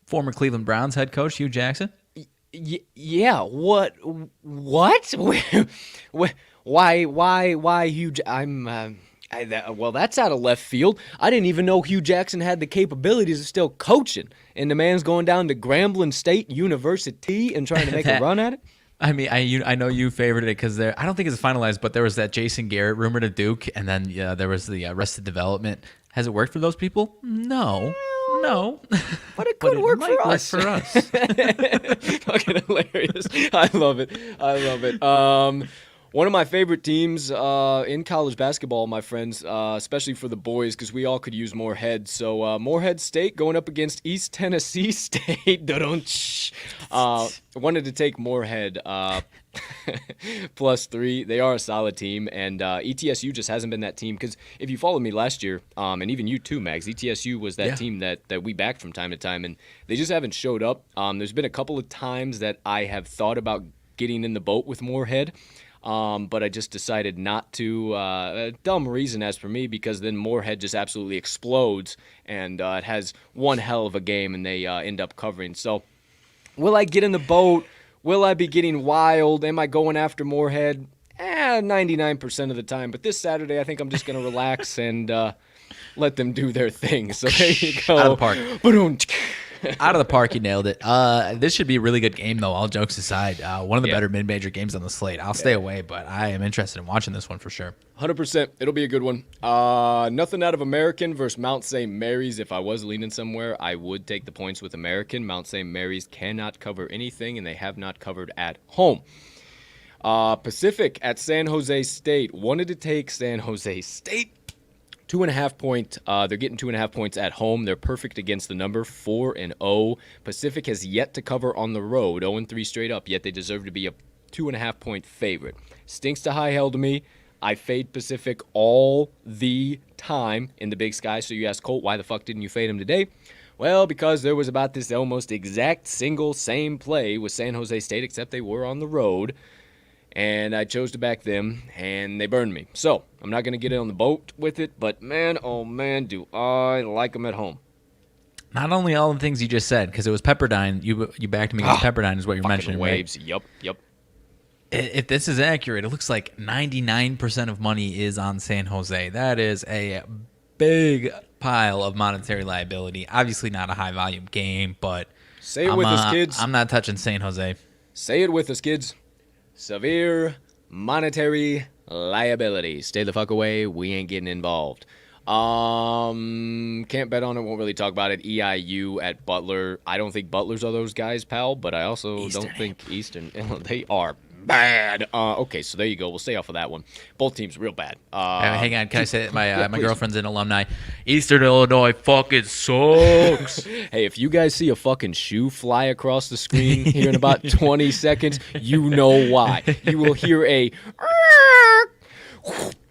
Former Cleveland Browns head coach Hugh Jackson? Yeah. What? Why Hugh? Well, that's out of left field. I didn't even know Hugh Jackson had the capabilities of still coaching, and the man's going down to Grambling State University and trying to make a run at it. I mean, I know you favored it because I don't think it's finalized, but there was that Jason Garrett rumor to Duke, and then there was the Arrested Development. Has it worked for those people? No. But it could work for us. Fucking hilarious. I love it. One of my favorite teams in college basketball, my friends, especially for the boys, because we all could use more heads. So Morehead State going up against East Tennessee State. Wanted to take Morehead +3. They are a solid team, and ETSU just hasn't been that team. Because if you followed me last year, and even you too, Mags, ETSU was that team that we backed from time to time, and they just haven't showed up. There's been a couple of times that I have thought about getting in the boat with Morehead. But I just decided not to. A dumb reason as for me, because then Morehead just absolutely explodes, and it has one hell of a game, and they end up covering. So will I get in the boat? Will I be getting wild? Am I going after Morehead? 99% of the time. But this Saturday, I think I'm just going to relax and let them do their thing. So there you go. Out of the park. Out of the park, you nailed it. This should be a really good game, though, all jokes aside. One of the better mid-major games on the slate. I'll stay away, but I am interested in watching this one for sure. 100%. It'll be a good one. Nothing out of American versus Mount St. Mary's. If I was leaning somewhere, I would take the points with American. Mount St. Mary's cannot cover anything, and they have not covered at home. Pacific at San Jose State. Wanted to take San Jose State. 2.5 point. They're getting 2.5 points at home. They're perfect against the number, 4-0. Pacific has yet to cover on the road, 0-3 straight up. Yet they deserve to be a 2.5 point favorite. Stinks to high hell to me. I fade Pacific all the time in the Big Sky. So you ask Colt, why the fuck didn't you fade him today? Well, because there was about this almost exact same play with San Jose State, except they were on the road. And I chose to back them, and they burned me. So, I'm not going to get on the boat with it, but man, oh man, do I like them at home. Not only all the things you just said, because it was Pepperdine. You backed me against Pepperdine is what you're mentioning, waves. Right? Yep. If this is accurate, it looks like 99% of money is on San Jose. That is a big pile of monetary liability. Obviously not a high-volume game, but say it with us, kids. I'm not touching San Jose. Say it with us, kids. Severe monetary liability. Stay the fuck away. We ain't getting involved. Can't bet on it. Won't really talk about it. EIU at Butler. I don't think Butlers are those guys, pal, but I also don't think Eastern. They are bad. Okay, so there you go. We'll stay off of that one. Both teams real bad. Hang on. Can I say that my girlfriend's an alumni? Eastern Illinois fucking sucks. Hey, if you guys see a fucking shoe fly across the screen here in about 20 seconds, you know why. You will hear a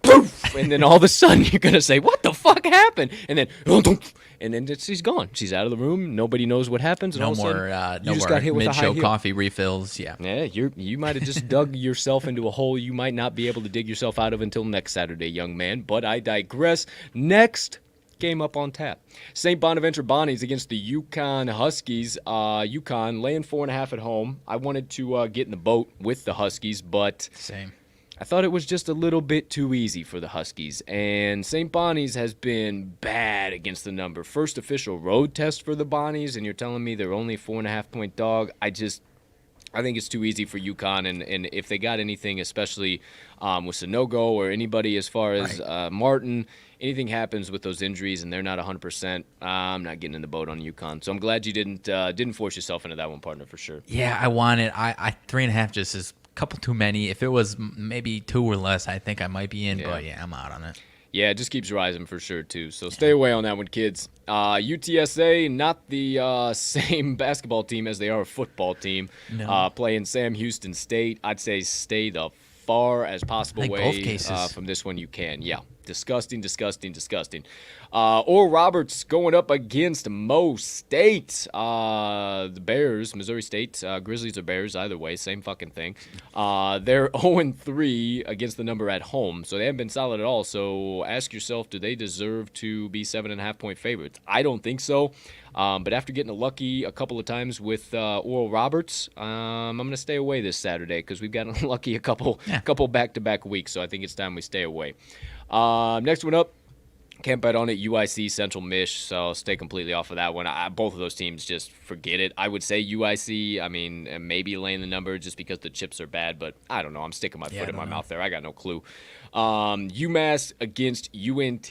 poof, and then all of a sudden you're going to say, what the fuck happened? And then she's gone. She's out of the room. Nobody knows what happens. And no more mid-show coffee refills. Yeah, you might have just dug yourself into a hole you might not be able to dig yourself out of until next Saturday, young man. But I digress. Next game up on tap. St. Bonaventure Bonnies against the UConn Huskies. UConn laying 4.5 at home. I wanted to get in the boat with the Huskies, but same. I thought it was just a little bit too easy for the Huskies, and St. Bonnie's has been bad against the number. First official road test for the Bonnies, and you're telling me they're only 4.5 point dog. I think it's too easy for UConn, and if they got anything, especially with Sanogo or anybody as far as Martin, anything happens with those injuries and they're not 100%, I'm not getting in the boat on UConn. So I'm glad you didn't force yourself into that one, partner, for sure. Yeah, I want it. I 3.5 just is couple too many. If it was maybe 2 or less, I think I might be in, but I'm out on it. Yeah, it just keeps rising for sure, too. So stay away on that one, kids. UTSA, not the same basketball team as they are a football team. No. Playing Sam Houston State. I'd say stay the far as possible away from this one you can. Yeah, disgusting. Oral Roberts going up against Mo State. The Bears, Missouri State, Grizzlies or Bears, either way, same fucking thing. They're 0-3 against the number at home, so they haven't been solid at all. So ask yourself, do they deserve to be 7.5 point favorites? I don't think so. But after getting lucky a couple of times with Oral Roberts, I'm going to stay away this Saturday because we've gotten lucky a couple back-to-back weeks, so I think it's time we stay away. Next one up, can't bet on it, UIC Central Mich, so stay completely off of that one. Both of those teams, just forget it. I would say UIC, I mean, maybe laying the number just because the chips are bad, but I don't know. I'm sticking my foot in my mouth there. I got no clue. UMass against UNT.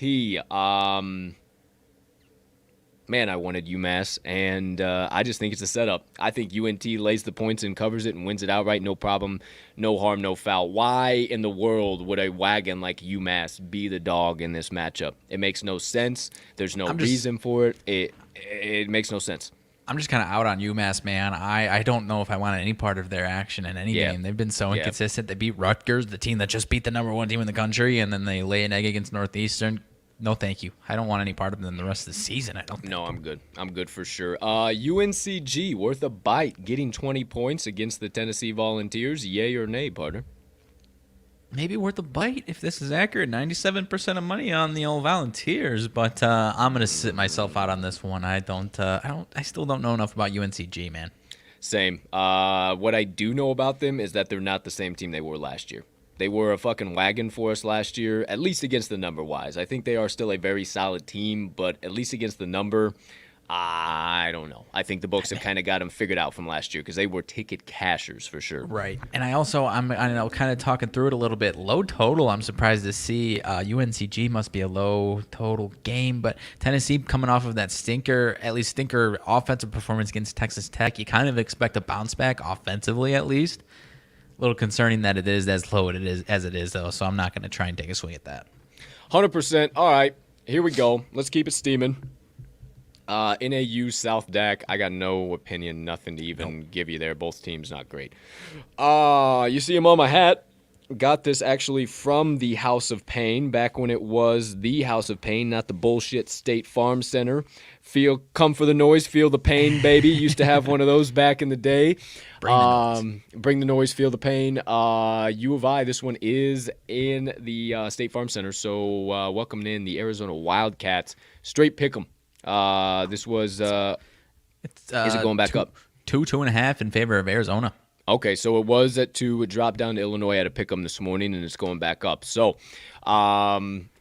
Man, I wanted UMass, and I just think it's a setup. I think UNT lays the points and covers it and wins it outright, no problem, no harm, no foul. Why in the world would a wagon like UMass be the dog in this matchup? It makes no sense. There's no reason for it. It makes no sense. I'm just kind of out on UMass, man. I don't know if I want any part of their action in any game. They've been so inconsistent. They beat Rutgers, the team that just beat the number 1 team in the country, and then they lay an egg against Northeastern. No, thank you. I don't want any part of them the rest of the season. I don't think. No, I'm good. I'm good for sure. UNCG, worth a bite, getting 20 points against the Tennessee Volunteers. Yay or nay, partner? Maybe worth a bite if this is accurate. 97% of money on the old Volunteers, but I'm gonna sit myself out on this one. I still don't know enough about UNCG, man. Same. What I do know about them is that they're not the same team they were last year. They were a fucking wagon for us last year, at least against the number-wise. I think they are still a very solid team, but at least against the number, I don't know. I think the books have kind of got them figured out from last year because they were ticket cashers for sure. Right. And I know, kind of talking through it a little bit. Low total, I'm surprised to see. UNCG must be a low total game, but Tennessee coming off of that stinker offensive performance against Texas Tech, you kind of expect a bounce back offensively at least. A little concerning that it is as low as it is, though, so I'm not going to try and take a swing at that. 100%. All right, here we go. Let's keep it steaming. NAU, South Dak, I got no opinion, nothing to even give you there. Both teams not great. You see him on my hat. Got this actually from the House of Pain, back when it was the House of Pain, not the bullshit State Farm Center. Come for the noise, feel the pain, baby. Used to have one of those back in the day. Bring the noise, feel the pain. U of I, this one is in the State Farm Center, so welcoming in the Arizona Wildcats. Straight pick 'em. This was, is it going back up? 2.5 in favor of Arizona. Okay, so it was at 2. It dropped down to Illinois. I had to pick them this morning, and it's going back up. So,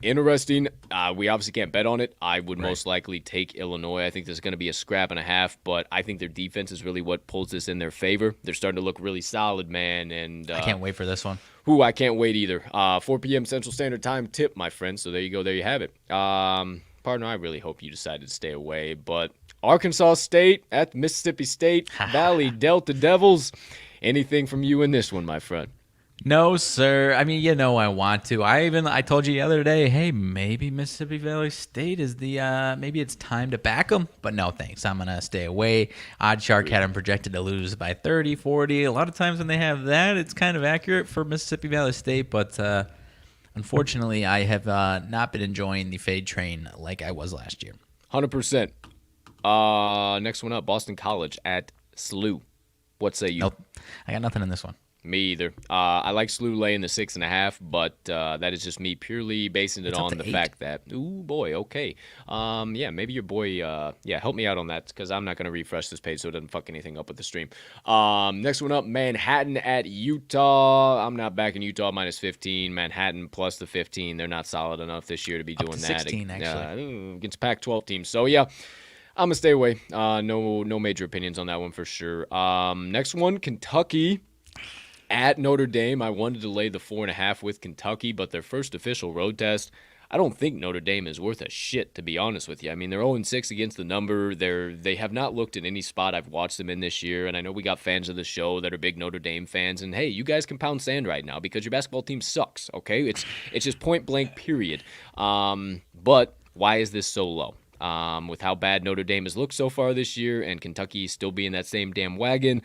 interesting. We obviously can't bet on it. I would most likely take Illinois. I think there's going to be a scrap and a half, but I think their defense is really what pulls this in their favor. They're starting to look really solid, man. And I can't wait for this one. I can't wait either. 4 p.m. Central Standard Time tip, my friend. So there you go. There you have it. Partner, I really hope you decided to stay away, but Arkansas State at Mississippi State, Valley Delta Devils. Anything from you in this one, my friend? No, sir. I mean, I want to. I told you the other day, hey, maybe Mississippi Valley State is maybe it's time to back them. But no, thanks. I'm going to stay away. Oddshark had them projected to lose by 30, 40. A lot of times when they have that, it's kind of accurate for Mississippi Valley State. But unfortunately, I have not been enjoying the fade train like I was last year. 100%. Next one up, Boston College at SLU. What say you? Nope. I got nothing in this one. Me either. I like SLU laying the 6.5, but that is just me purely basing it on the fact that, ooh, boy, okay. Maybe your boy, help me out on that because I'm not going to refresh this page so it doesn't fuck anything up with the stream. Next one up, Manhattan at Utah. I'm not backing Utah minus 15. Manhattan plus the 15. They're not solid enough this year to be doing that. 16, actually. Against Pac-12 teams. So, yeah. I'm going to stay away. No major opinions on that one for sure. Next one, Kentucky at Notre Dame. I wanted to lay the 4.5 with Kentucky, but their first official road test, I don't think Notre Dame is worth a shit, to be honest with you. I mean, they're 0-6 against the number. They have not looked in any spot I've watched them in this year, and I know we got fans of the show that are big Notre Dame fans, and hey, you guys can pound sand right now because your basketball team sucks, okay? It's just point blank, period. But why is this so low? With how bad Notre Dame has looked so far this year and Kentucky still being that same damn wagon,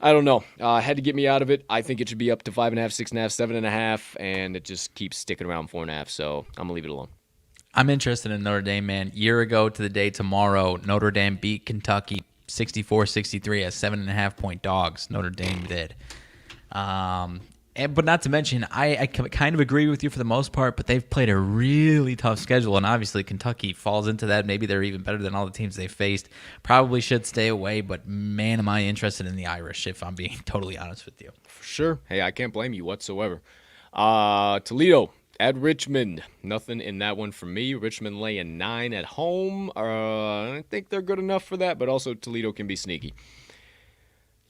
I don't know. Had to get me out of it. I think it should be up to 5.5, 6.5, 7.5, and it just keeps sticking around 4.5, so I'm going to leave it alone. I'm interested in Notre Dame, man. Year ago to the day tomorrow, Notre Dame beat Kentucky 64-63 as 7.5-point dogs. Notre Dame did. But not to mention, I kind of agree with you for the most part, but they've played a really tough schedule, and obviously Kentucky falls into that. Maybe they're even better than all the teams they faced. Probably should stay away, but man, am I interested in the Irish, if I'm being totally honest with you. For sure. Hey, I can't blame you whatsoever. Toledo at Richmond. Nothing in that one for me. Richmond laying 9 at home. I think they're good enough for that, but also Toledo can be sneaky.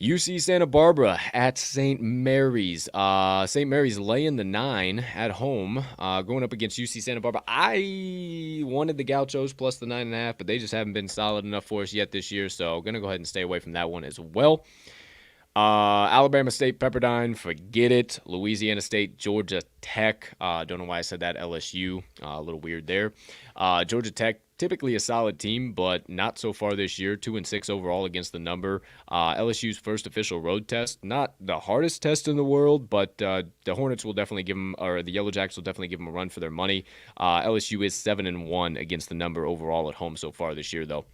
UC Santa Barbara at St. Mary's. St. Mary's laying the 9 at home, going up against UC Santa Barbara. I wanted the Gauchos plus the 9.5, but they just haven't been solid enough for us yet this year, so going to go ahead and stay away from that one as well. Alabama State, Pepperdine, forget it. Louisiana State, Georgia Tech. Don't know why I said that. LSU, a little weird there. Georgia Tech, typically a solid team, but not so far this year. 2-6 overall against the number. LSU's first official road test, not the hardest test in the world, but the Hornets will definitely give them, or the Yellow Jackets will definitely give them a run for their money. LSU is 7-1 against the number overall at home so far this year, though.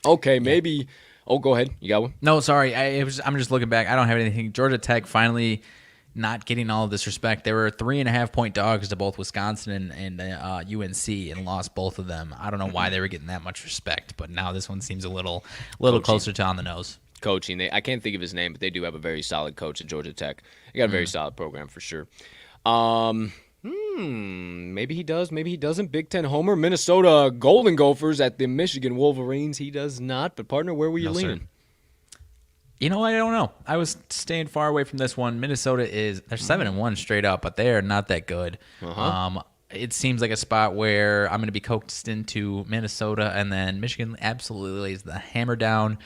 Okay, maybe. Yeah. Oh, go ahead. You got one? No, sorry. I'm just looking back. I don't have anything. Georgia Tech finally not getting all of this respect. They were 3.5-point dogs to both Wisconsin and UNC and lost both of them. I don't know why they were getting that much respect, but now this one seems a little closer to on the nose. Coaching. I can't think of his name, but they do have a very solid coach at Georgia Tech. They got a very solid program for sure. Maybe he does. Maybe he doesn't. Big Ten homer. Minnesota Golden Gophers at the Michigan Wolverines. He does not. But, partner, where were you leaning? Sir. You know, I don't know. I was staying far away from this one. Minnesota they're 7-1 straight up, but they are not that good. It seems like a spot where I'm going to be coaxed into Minnesota, and then Michigan absolutely lays the hammer down.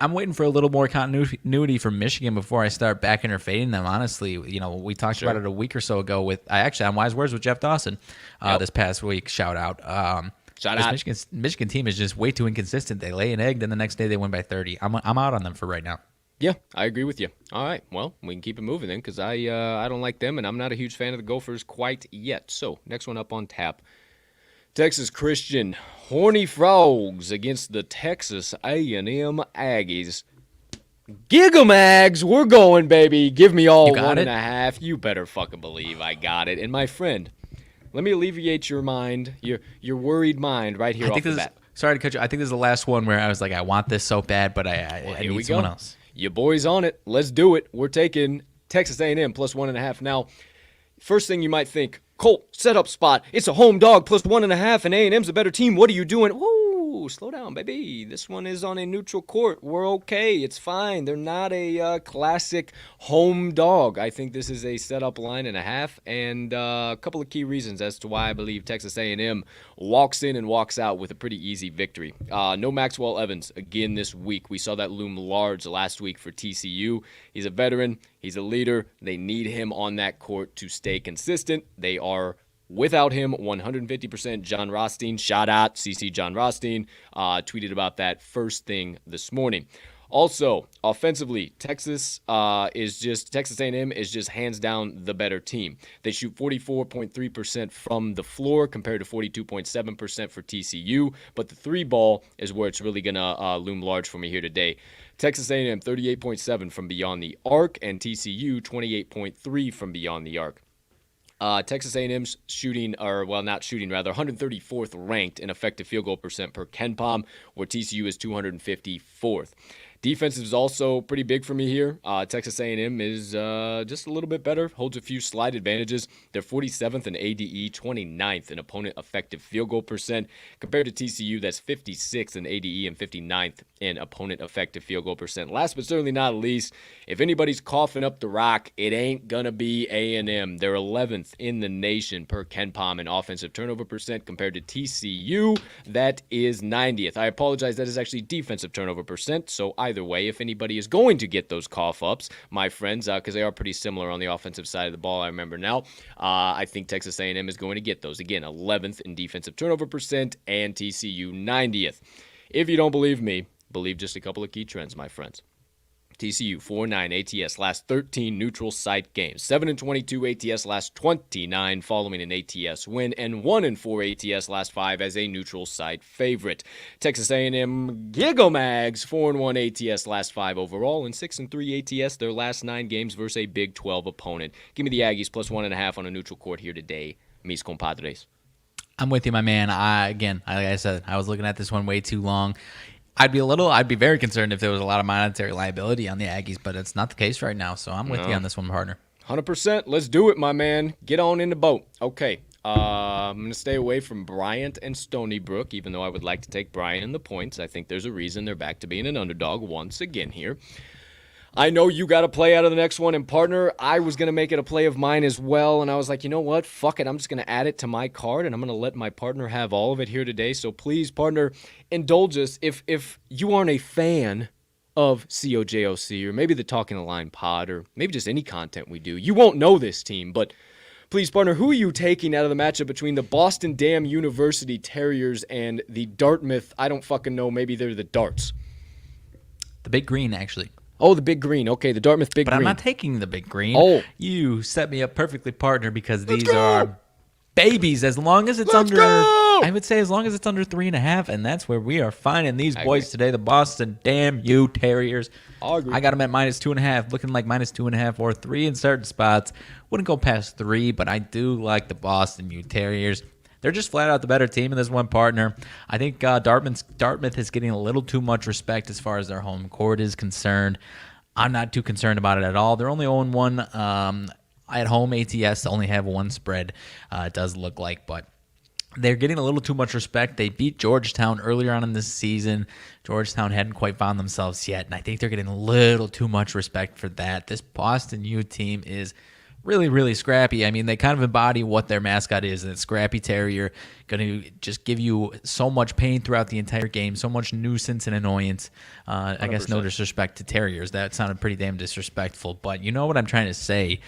I'm waiting for a little more continuity from Michigan before I start backing or fading them. Honestly, you know, we talked about it a week or so ago with on Wise Words with Jeff Dawson this past week. Shout out. Shout out. Michigan team is just way too inconsistent. They lay an egg, then the next day they win by 30. I'm out on them for right now. Yeah, I agree with you. All right, well, we can keep it moving then because I don't like them, and I'm not a huge fan of the Gophers quite yet. So, next one up on tap. Texas Christian Horny Frogs against the Texas A&M Aggies. Gigamags, we're going, baby. Give me all 1.5. You better fucking believe I got it. And my friend, let me alleviate your mind, your worried mind right here off the bat. Sorry to cut you. I think this is the last one where I was like, I want this so bad, but I need someone else. Your boy's on it. Let's do it. We're taking Texas A&M plus 1.5. Now, first thing you might think, Colt, setup spot. It's a home dog plus 1.5, and A&M's a better team. What are you doing? Whoa, slow down, baby. This one is on a neutral court. We're okay. It's fine. They're not a classic home dog. I think this is a setup line and a half, and a couple of key reasons as to why I believe Texas A&M walks in and walks out with a pretty easy victory. No Maxwell Evans again this week. We saw that loom large last week for TCU. He's a veteran. He's a leader. They need him on that court to stay consistent. They are, without him, 150%. John Rothstein, shout out, CC John Rothstein, tweeted about that first thing this morning. Also, offensively, Texas A&M is just hands down the better team. They shoot 44.3% from the floor compared to 42.7% for TCU, but the three ball is where it's really going to loom large for me here today. Texas A&M 38.7 from beyond the arc, and TCU 28.3 from beyond the arc. Texas A&M's rather 134th ranked in effective field goal percent per KenPom, where TCU is 254th. Defense is also pretty big for me here. Texas A&M is just a little bit better, holds a few slight advantages. They're 47th in ADE, 29th in opponent effective field goal percent, compared to TCU that's 56th in ADE and 59th in opponent effective field goal percent. Last but certainly not least, if anybody's coughing up the rock, it ain't gonna be A&M. They're 11th in the nation per KenPom in offensive turnover percent compared to TCU. That is 90th. I apologize, that is actually defensive turnover percent, so either way, if anybody is going to get those cough ups, my friends, because they are pretty similar on the offensive side of the ball, I remember now, I think Texas A&M is going to get those. Again, 11th in defensive turnover percent and TCU 90th. If you don't believe me, believe just a couple of key trends, my friends. TCU 4-9 ATS last 13 neutral site games, 7-22 ATS last 29 following an ATS win, and 1-4 ATS last 5 as a neutral site favorite. Texas A&M Gigamags 4-1 ATS last 5 overall, and 6-3 ATS their last 9 games versus a Big 12 opponent. Give me the Aggies plus 1.5 on a neutral court here today, mis compadres. I'm with you, my man. Like I said, I was looking at this one way too long. I'd be very concerned if there was a lot of monetary liability on the Aggies, but it's not the case right now, so I'm with you on this one, partner. 100%. Let's do it, my man. Get on in the boat. Okay. I'm going to stay away from Bryant and Stony Brook, even though I would like to take Bryant in the points. I think there's a reason they're back to being an underdog once again here. I know you got a play out of the next one, and partner, I was going to make it a play of mine as well, and I was like, you know what? Fuck it. I'm just going to add it to my card, and I'm going to let my partner have all of it here today. So please, partner, indulge us. If you aren't a fan of COJOC, or maybe the Talking the Line pod, or maybe just any content we do, you won't know this team, but please, partner, who are you taking out of the matchup between the Boston Dam University Terriers and the Dartmouth, I don't fucking know, maybe they're the Darts? The Big Green, actually. Oh, the Big Green. Okay, the Dartmouth Big Green. But I'm not taking the Big Green. Oh. You set me up perfectly, partner, because these are babies. As long as it's under, I would say as long as it's under 3.5, and that's where we are finding these boys today, the Boston Damn You Terriers. I got them at -2.5, looking like -2.5 or 3 in certain spots. Wouldn't go past 3, but I do like the Boston U Terriers. They're just flat out the better team in this one, partner. I think Dartmouth is getting a little too much respect as far as their home court is concerned. I'm not too concerned about it at all. They're only 0-1 at home. ATS only have one spread, it does look like, but they're getting a little too much respect. They beat Georgetown earlier on in this season. Georgetown hadn't quite found themselves yet, and I think they're getting a little too much respect for that. This Boston U team is really, really scrappy. I mean, they kind of embody what their mascot is, and it's Scrappy Terrier, going to just give you so much pain throughout the entire game, so much nuisance and annoyance. I guess no disrespect to Terriers. That sounded pretty damn disrespectful, but you know what I'm trying to say.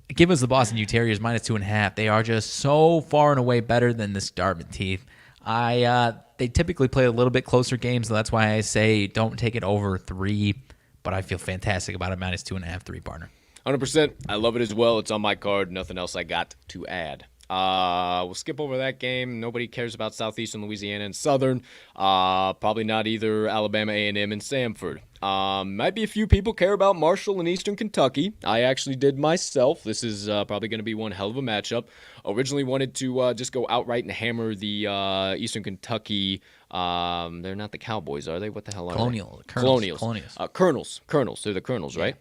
Give us the Boston U Terriers -2.5. They are just so far and away better than this Dartmouth team. They typically play a little bit closer games, so that's why I say don't take it over 3, but I feel fantastic about it -2.5, 3, partner. 100%. I love it as well. It's on my card. Nothing else I got to add. We'll skip over that game. Nobody cares about Southeastern Louisiana and Southern. Probably not either Alabama A&M and Samford. Might be a few people care about Marshall and Eastern Kentucky. I actually did myself. This is probably going to be one hell of a matchup. Originally wanted to just go outright and hammer the Eastern Kentucky. They're not the Cowboys, are they? What the hell are they? Colonials. Colonels. They're the Colonels, right?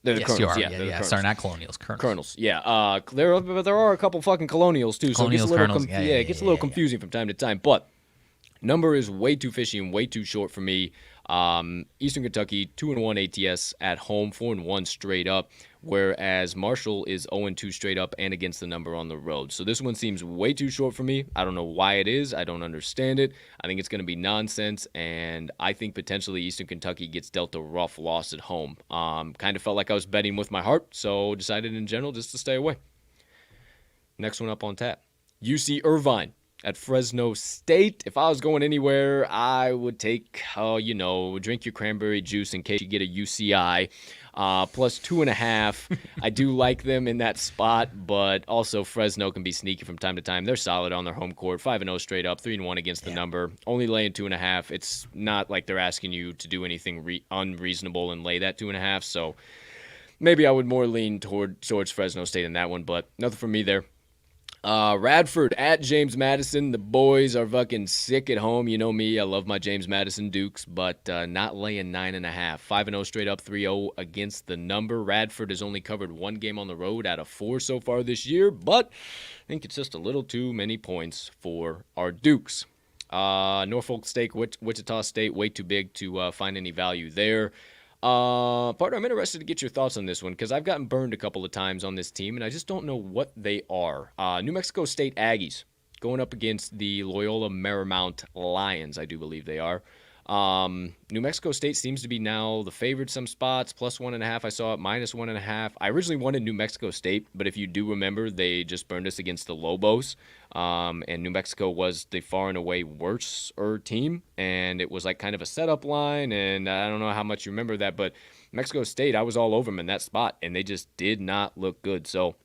They're the Colonels. Yeah. Sorry, not Colonials. Colonels. Yeah. There are a couple fucking Colonials too, so it gets a little it gets a little confusing from time to time. But number is way too fishy and way too short for me. Eastern Kentucky 2-1 ATS at home, 4-1 straight up, whereas Marshall is 0-2 straight up and against the number on the road. So this one seems way too short for me. I don't know why it is. I don't understand it. I think it's going to be nonsense, and I think potentially Eastern Kentucky gets dealt a rough loss at home. Kind of felt like I was betting with my heart, so decided in general just to stay away. Next one up on tap. UC Irvine at Fresno State. If I was going anywhere, I would take, drink your cranberry juice in case you get a UCI. Plus 2.5. I do like them in that spot, but also Fresno can be sneaky from time to time. They're solid on their home court, 5-0 straight up, 3-1 against the number. Only laying 2.5. It's not like they're asking you to do anything unreasonable and lay that 2.5. So maybe I would more lean towards Fresno State in that one, but nothing for me there. Radford at James Madison. The boys are fucking sick at home. You know me. I love my James Madison Dukes, but not laying 9.5. 5-0 straight up, 3-0 against the number. Radford has only covered one game on the road out of 4 so far this year, but I think it's just a little too many points for our Dukes. Norfolk State, Wichita State, way too big to find any value there. Partner, I'm interested to get your thoughts on this one because I've gotten burned a couple of times on this team, and I just don't know what they are. New Mexico State Aggies going up against the Loyola Marymount Lions, I do believe they are. New Mexico State seems to be now the favorite some spots, plus 1.5. I saw it, minus 1.5. I originally wanted New Mexico State, but if you do remember, they just burned us against the Lobos. And New Mexico was the far and away worse team, and it was like kind of a setup line, and I don't know how much you remember that, but Mexico State, I was all over them in that spot, and they just did not look good. So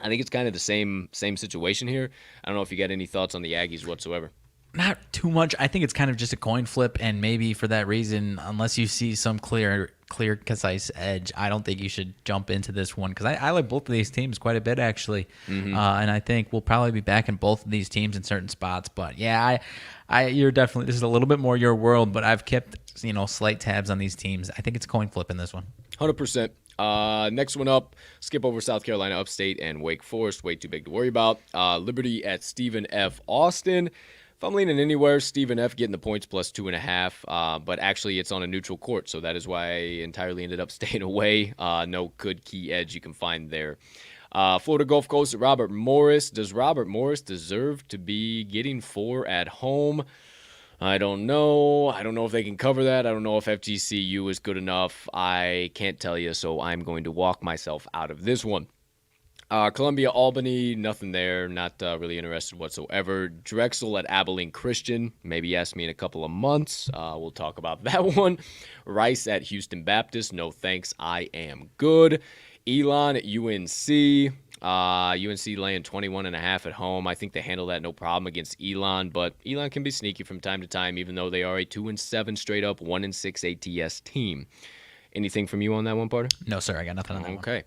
I think it's kind of the same situation here. I don't know if you got any thoughts on the Aggies whatsoever. Not too much. I think it's kind of just a coin flip, and maybe for that reason, unless you see some clear, concise edge, I don't think you should jump into this one because I like both of these teams quite a bit, actually. Mm-hmm. And I think we'll probably be back in both of these teams in certain spots. But yeah, you're definitely, this is a little bit more your world, but I've kept slight tabs on these teams. I think it's a coin flip in this one. 100%. Next one up, skip over South Carolina Upstate and Wake Forest. Way too big to worry about. Liberty at Stephen F. Austin. If I'm leaning anywhere, Stephen F. getting the points plus 2.5. But actually, it's on a neutral court, so that is why I entirely ended up staying away. No good key edge you can find there. Florida Gulf Coast, Robert Morris. Does Robert Morris deserve to be getting 4 at home? I don't know. I don't know if they can cover that. I don't know if FGCU is good enough. I can't tell you, so I'm going to walk myself out of this one. Columbia, Albany, nothing there. Not really interested whatsoever. Drexel at Abilene Christian. Maybe ask me in a couple of months. We'll talk about that one. Rice at Houston Baptist. No thanks. I am good. Elon at UNC. UNC laying 21.5 at home. I think they handle that no problem against Elon, but Elon can be sneaky from time to time, even though they are a 2-7 straight up, 1-6 ATS team. Anything from you on that one, Parter? No, sir. I got nothing on that one. Okay.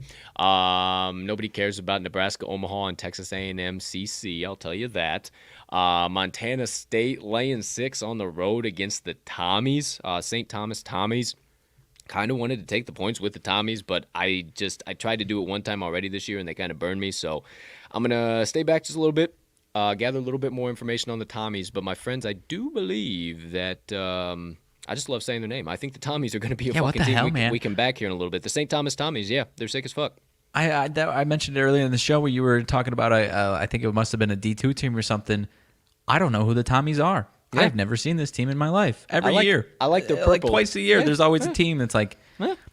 Nobody cares about Nebraska, Omaha, and Texas A&M CC. I'll tell you that. Montana State laying 6 on the road against the Tommies. St. Thomas Tommies. Kind of wanted to take the points with the Tommies, but I tried to do it one time already this year, and they kind of burned me. So I'm going to stay back just a little bit, gather a little bit more information on the Tommies. But, my friends, I do believe that I just love saying their name. I think the Tommies are going to be a fucking team we can back here in a little bit. The St. Thomas Tommies, yeah, they're sick as fuck. I mentioned it earlier in the show where you were talking about, I think it must have been a D2 team or something. I don't know who the Tommies are. Yeah. I've never seen this team in my life. Every year. I like their purple. Like twice a year, there's always a team that's like,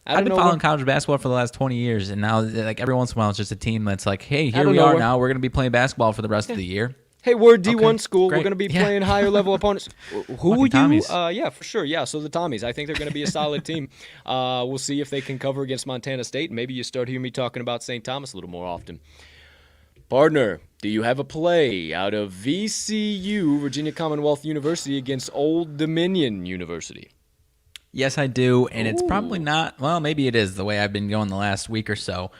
I've been following college basketball for the last 20 years, and now like every once in a while it's just a team that's like, hey, here we are now. We're going to be playing basketball for the rest of the year. Hey, we're a D1 school. Great. We're going to be playing higher level opponents. Who would you? Yeah, for sure. Yeah, so the Tommies. I think they're going to be a solid team. We'll see if they can cover against Montana State. Maybe you start hearing me talking about St. Thomas a little more often. Partner, do you have a play out of VCU, Virginia Commonwealth University, against Old Dominion University? Yes, I do, and it's probably not. Well, maybe it is the way I've been going the last week or so.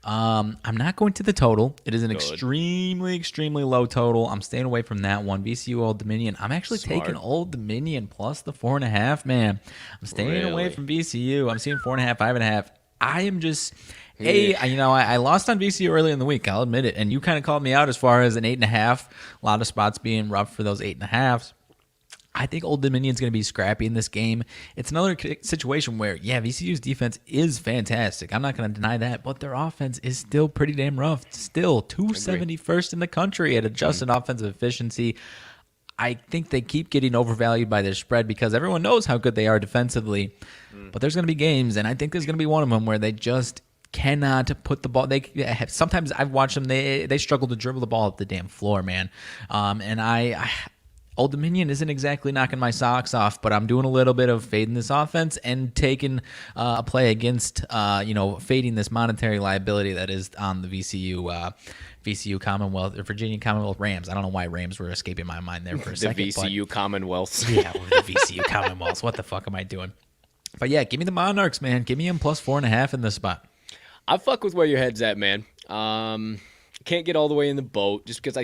I'm not going to the total. It is an extremely, extremely low total. I'm staying away from that one. VCU Old Dominion. I'm actually taking Old Dominion plus the 4.5. Man, I'm staying away from VCU. I'm seeing 4.5, 5.5. I am just. Hey, I lost on VCU early in the week. I'll admit it. And you kind of called me out as far as an 8.5. A lot of spots being rough for those 8.5s. I think Old Dominion's going to be scrappy in this game. It's another situation where, yeah, VCU's defense is fantastic. I'm not going to deny that. But their offense is still pretty damn rough. Still 271st in the country at adjusted offensive efficiency. I think they keep getting overvalued by their spread because everyone knows how good they are defensively. But there's going to be games, and I think there's going to be one of them where they just cannot put the ball. Sometimes I've watched them. They struggle to dribble the ball up the damn floor, man. And Old Dominion isn't exactly knocking my socks off, but I'm doing a little bit of fading this offense and taking a play against, fading this monetary liability that is on the VCU Commonwealth or Virginia Commonwealth Rams. I don't know why Rams were escaping my mind there for a second. The VCU Commonwealths. Yeah, the VCU Commonwealths. What the fuck am I doing? But yeah, give me the Monarchs, man. Give me them plus 4.5 in this spot. I fuck with where your head's at, man. Can't get all the way in the boat just because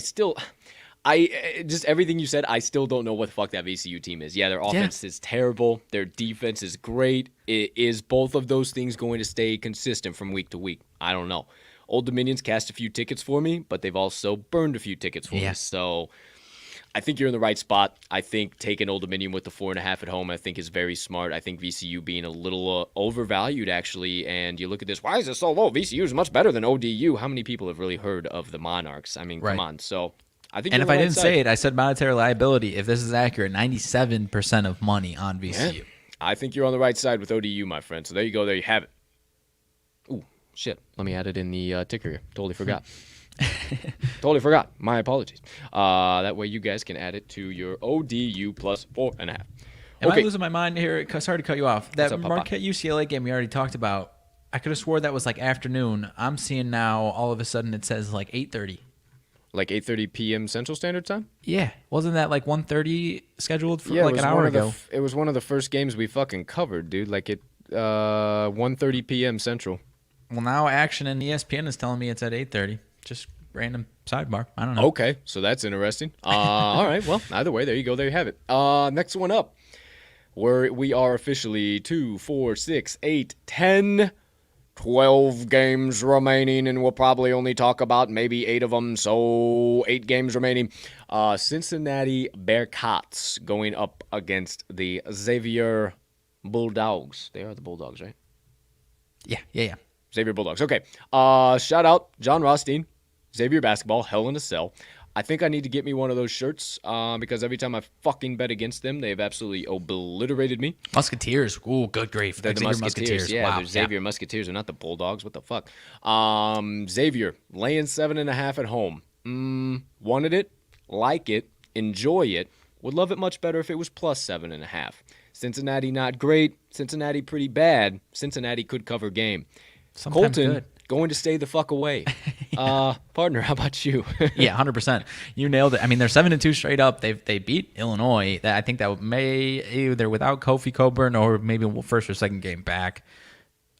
just everything you said, I still don't know what the fuck that VCU team is. Yeah, their offense is terrible. Their defense is great. Is both of those things going to stay consistent from week to week? I don't know. Old Dominion's cast a few tickets for me, but they've also burned a few tickets for me. So I think you're in the right spot. I think taking Old Dominion with the 4.5 at home, I think is very smart. I think VCU being a little overvalued, actually. And you look at this, why is it so low? VCU is much better than ODU. How many people have really heard of the Monarchs? I mean, come on. So I think. And if I didn't say it, I said monetary liability. If this is accurate, 97% of money on VCU. Yeah. I think you're on the right side with ODU, my friend. So there you go. There you have it. Ooh, shit. Let me add it in the ticker here. Totally forgot. Totally forgot. My apologies. That way you guys can add it to your ODU plus 4.5. Am I losing my mind here? Sorry to cut you off. That Marquette UCLA game we already talked about, I could have swore that was like afternoon. I'm seeing now all of a sudden it says like 8:30. Like 8:30 p.m. Central Standard Time? Yeah. Wasn't that like 1:30 scheduled for like an hour ago? It was one of the first games we fucking covered, dude. Like at 1:30 p.m. Central. Well, now Action and ESPN is telling me it's at 8:30. Just random sidebar. I don't know. Okay, so that's interesting. All right, well, either way, there you go. There you have it. Next one up, where we are officially 2, 4, 6, 8, 10, 12 games remaining, and we'll probably only talk about maybe 8 of them, so 8 games remaining. Cincinnati Bearcats going up against the Xavier Bulldogs. They are the Bulldogs, right? Yeah. Xavier Bulldogs. Okay. Shout out John Rothstein, Xavier basketball, hell in a cell. I think I need to get me one of those shirts because every time I fucking bet against them, they've absolutely obliterated me. Musketeers. Ooh, good grief. They're the Xavier Musketeers. Yeah, wow. they're Xavier Musketeers. They're not the Bulldogs. What the fuck? Xavier, laying 7.5 at home. Wanted it, like it, enjoy it. Would love it much better if it was plus 7.5. Cincinnati not great. Cincinnati pretty bad. Cincinnati could cover game. Sometimes Colton good. going to stay the fuck away. Partner, how about you? Yeah, 100%. You nailed it. I mean, they're 7-2 straight up. They beat Illinois. I think that may either without Kofi Coburn or maybe first or second game back.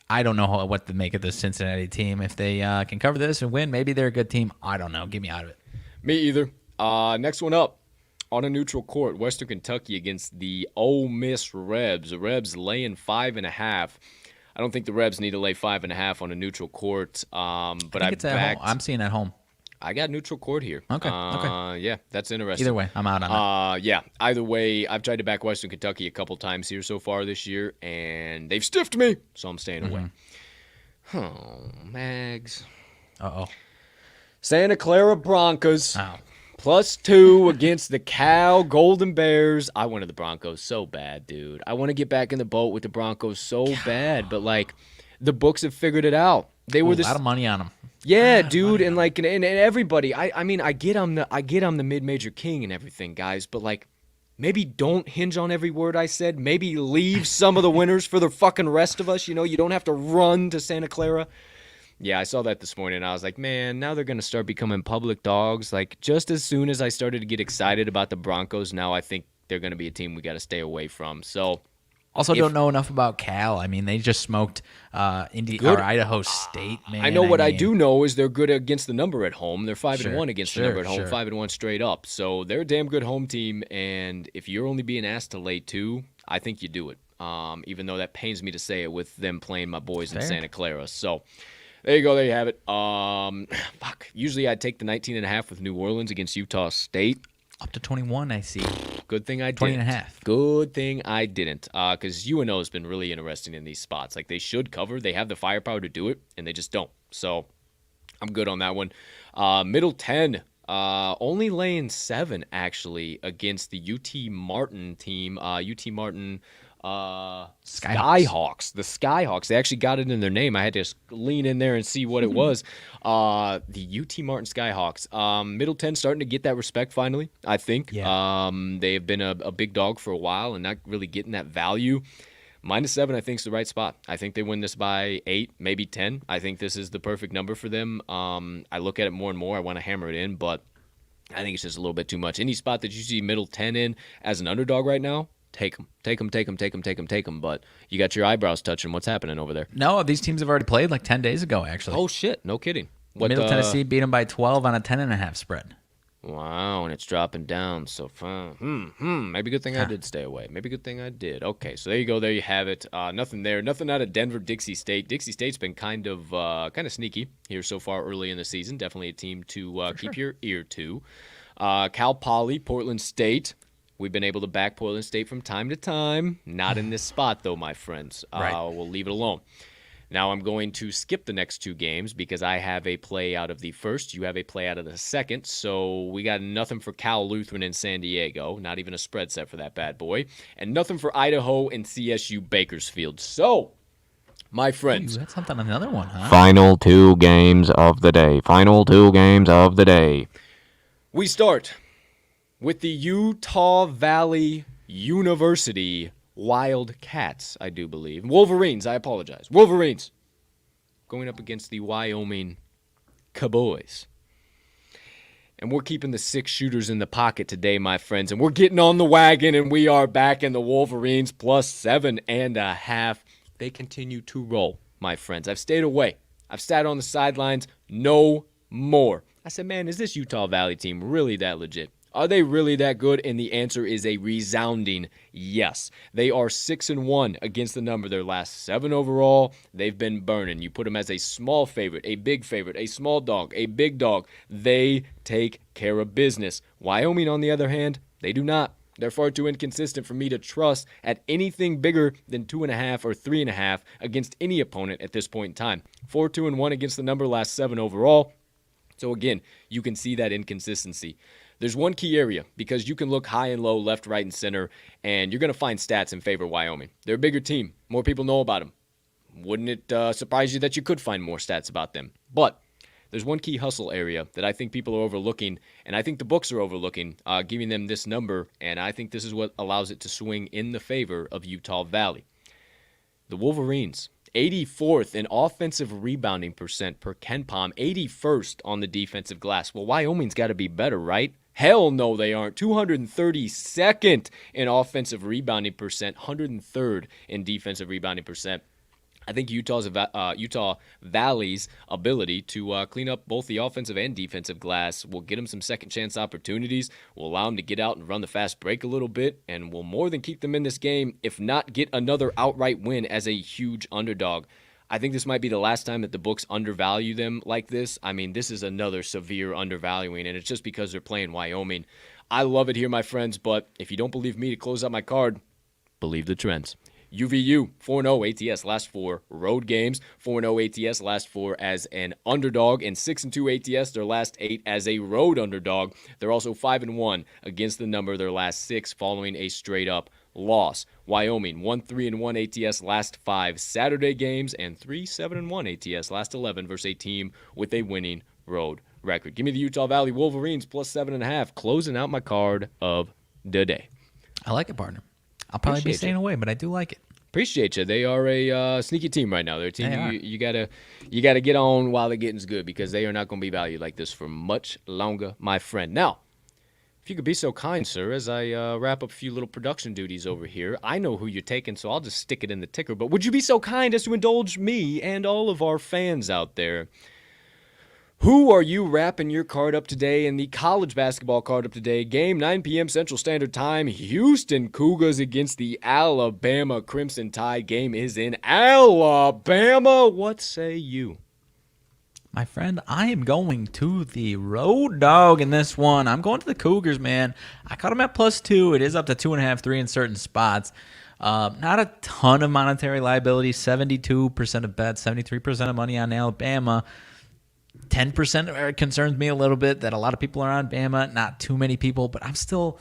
I don't know what to make of this Cincinnati team. If they can cover this and win, maybe they're a good team. I don't know. Get me out of it. Me either. Next one up. On a neutral court, Western Kentucky against the Ole Miss Rebs. The Rebs laying 5.5. I don't think the Rebs need to lay 5.5 on a neutral court. But I'm seeing at home. I got neutral court here. Okay. Yeah, that's interesting. Either way, I'm out on it. Yeah, either way, I've tried to back Western Kentucky a couple times here so far this year, and they've stiffed me, so I'm staying away. Oh, Mags. Uh-oh. Santa Clara Broncos. Oh. +2 against the Cal Golden Bears. I wanted the Broncos so bad, dude. I want to get back in the boat with the Broncos so bad, but like the books have figured it out. They were a lot of money on them. Yeah, dude, and like and everybody. I mean, I get I'm the mid-major king and everything, guys, but like maybe don't hinge on every word I said. Maybe leave some of the winners for the fucking rest of us. You know, you don't have to run to Santa Clara. Yeah, I saw that this morning, and I was like, man, now they're going to start becoming public dogs. Like, just as soon as I started to get excited about the Broncos, now I think they're going to be a team we got to stay away from. So, also don't know enough about Cal. I mean, they just smoked Idaho State, man. I know I do know is they're good against the number at home. They're 5-1 against the number at home, 5-1 straight up. So they're a damn good home team, and if you're only being asked to lay 2, I think you do it, even though that pains me to say it with them playing my boys in Santa Clara. So there you go. There you have it. Usually I'd take the 19.5 with New Orleans against Utah State. Up to 21, I see. Good thing I didn't. 20.5. Good thing I didn't. Because UNO has been really interesting in these spots. Like, they should cover. They have the firepower to do it, and they just don't. So I'm good on that one. Middle 10. Only laying 7, actually, against the UT Martin team. UT Martin... Skyhawks. The Skyhawks. They actually got it in their name. I had to lean in there and see what it was. The UT Martin Skyhawks. Middle 10 starting to get that respect finally, I think. Yeah. They have been a big dog for a while and not really getting that value. -7, I think, is the right spot. I think they win this by 8, maybe 10. I think this is the perfect number for them. I look at it more and more. I want to hammer it in, but I think it's just a little bit too much. Any spot that you see middle 10 in as an underdog right now, take them. But you got your eyebrows touching. What's happening over there? No, these teams have already played like 10 days ago, actually. Oh, shit. No kidding. Middle Tennessee beat them by 12 on a 10.5 spread. Wow, and it's dropping down. So, maybe good thing I did stay away. Maybe good thing I did. Okay, so there you go. There you have it. Nothing there. Nothing out of Denver, Dixie State. Dixie State's been kind of sneaky here so far early in the season. Definitely a team to keep your ear to. Cal Poly, Portland State. We've been able to back Portland State from time to time. Not in this spot, though, my friends. Right. We'll leave it alone. Now I'm going to skip the next 2 games because I have a play out of the first. You have a play out of the second. So we got nothing for Cal Lutheran in San Diego. Not even a spread set for that bad boy. And nothing for Idaho and CSU Bakersfield. So, my friends. You had something on the other one, huh? Final 2 games of the day. We start with the Utah Valley University Wildcats, I do believe. Wolverines, I apologize. Wolverines going up against the Wyoming Cowboys. And we're keeping the 6 shooters in the pocket today, my friends. And we're getting on the wagon, and we are back in the Wolverines +7.5. They continue to roll, my friends. I've stayed away. I've sat on the sidelines. No more. I said, man, is this Utah Valley team really that legit? Are they really that good? And the answer is a resounding yes. They are 6-1 against the number. Their last 7 overall, they've been burning. You put them as a small favorite, a big favorite, a small dog, a big dog. They take care of business. Wyoming, on the other hand, they do not. They're far too inconsistent for me to trust at anything bigger than 2.5 or 3.5 against any opponent at this point in time. 4-2-1 against the number, last 7 overall. So again, you can see that inconsistency. There's one key area, because you can look high and low, left, right, and center, and you're going to find stats in favor of Wyoming. They're a bigger team. More people know about them. Wouldn't it surprise you that you could find more stats about them? But there's one key hustle area that I think people are overlooking, and I think the books are overlooking, giving them this number, and I think this is what allows it to swing in the favor of Utah Valley. The Wolverines, 84th in offensive rebounding percent per KenPom, 81st on the defensive glass. Well, Wyoming's got to be better, right? Hell no, they aren't. 232nd in offensive rebounding percent, 103rd in defensive rebounding percent. I think Utah Valley's ability to clean up both the offensive and defensive glass will get them some second chance opportunities, will allow them to get out and run the fast break a little bit, and will more than keep them in this game, if not get another outright win as a huge underdog. I think this might be the last time that the books undervalue them like this. I mean, this is another severe undervaluing, and it's just because they're playing Wyoming. I love it here, my friends, but if you don't believe me to close out my card, believe the trends. UVU, 4-0 ATS last 4 road games, 4-0 ATS last 4 as an underdog, and 6-2 ATS their last 8 as a road underdog. They're also 5-1 against the number their last 6 following a straight-up loss. Wyoming, 1-3-1 ATS last 5 Saturday games, and 3-7-1 ATS last 11 versus a team with a winning road record. Give me the Utah Valley Wolverines plus 7.5, closing out my card of the day. I like it, partner. I'll probably be staying away, but I do like it. Appreciate you. They are a sneaky team right now. They're a team you gotta get on while the getting's good, because they are not going to be valued like this for much longer, my friend. Now, if you could be so kind, sir, as I wrap up a few little production duties over here, I know who you're taking, so I'll just stick it in the ticker. But would you be so kind as to indulge me and all of our fans out there? Who are you wrapping your card up today in the college basketball card up today? Game 9 p.m. Central Standard Time. Houston Cougars against the Alabama Crimson Tide. Game is in Alabama. What say you? My friend, I am going to the road dog in this one. I'm going to the Cougars, man. I caught them at +2. It is up to 2.5, 3 in certain spots. Not a ton of monetary liability. 72% of bets, 73% of money on Alabama. 10% concerns me a little bit that a lot of people are on Bama. Not too many people, but I'm still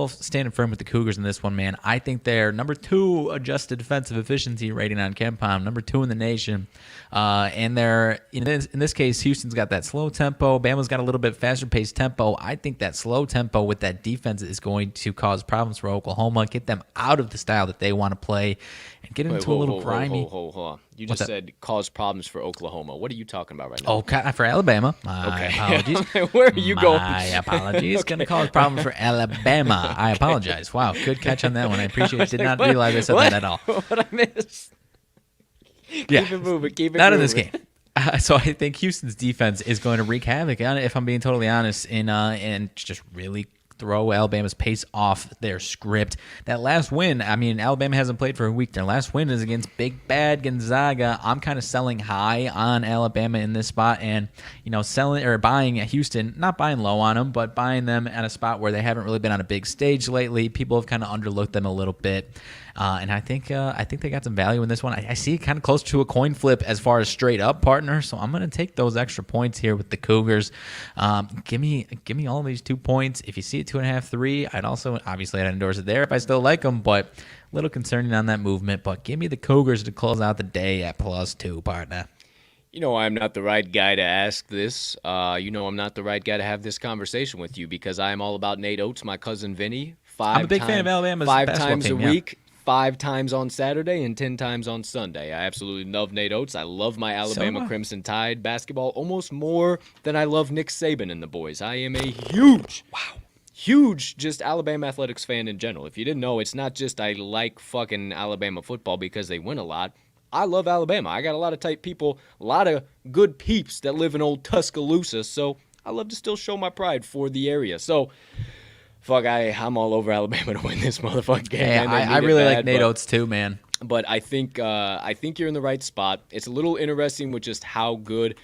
standing firm with the Cougars in this one, man. I think they're number 2 adjusted defensive efficiency rating on KenPom, number 2 in the nation. And they're in this case, Houston's got that slow tempo. Bama's got a little bit faster paced tempo. I think that slow tempo with that defense is going to cause problems for Oklahoma, get them out of the style that they want to play, and get into a little grimy. Hold on. You just said cause problems for Oklahoma. What are you talking about right now? Okay, for Alabama. My apologies. Where are you going? My apologies. Going to cause problems for Alabama. I apologize. Wow, good catch on that one. I appreciate it. Did not realize I said that at all. What I missed? Keep it moving. Not in this game. So I think Houston's defense is going to wreak havoc on it, if I'm being totally honest, and just really throw Alabama's pace off their script. That last win, I mean, Alabama hasn't played for a week. Their last win is against Big Bad Gonzaga. I'm kind of selling high on Alabama in this spot, and selling or buying at Houston, not buying low on them, but buying them at a spot where they haven't really been on a big stage lately. People have kind of underlooked them a little bit. And I think they got some value in this one. I see it kind of close to a coin flip as far as straight up, partner. So I'm going to take those extra points here with the Cougars. Give me all of these 2 points. If you see it 2.5, 3, I'd endorse it there if I still like them, but a little concerning on that movement. But give me the Cougars to close out the day at +2, partner. I'm not the right guy to ask this. I'm not the right guy to have this conversation with you, because I am all about Nate Oates, my cousin Vinny. I'm a big fan of Alabama's 5 basketball times team, a week. 5 times on Saturday and 10 times on Sunday. I absolutely love Nate Oates. I love my Alabama Crimson Tide basketball almost more than I love Nick Saban and the boys. I am a huge just Alabama athletics fan in general. If you didn't know, it's not just I like fucking Alabama football because they win a lot. I love Alabama. I got a lot of tight people, a lot of good peeps that live in old Tuscaloosa, so I love to still show my pride for the area. So, fuck, I'm all over Alabama to win this motherfucking game. Hey, I really like Nate Oates too, man. But I think you're in the right spot. It's a little interesting with just how good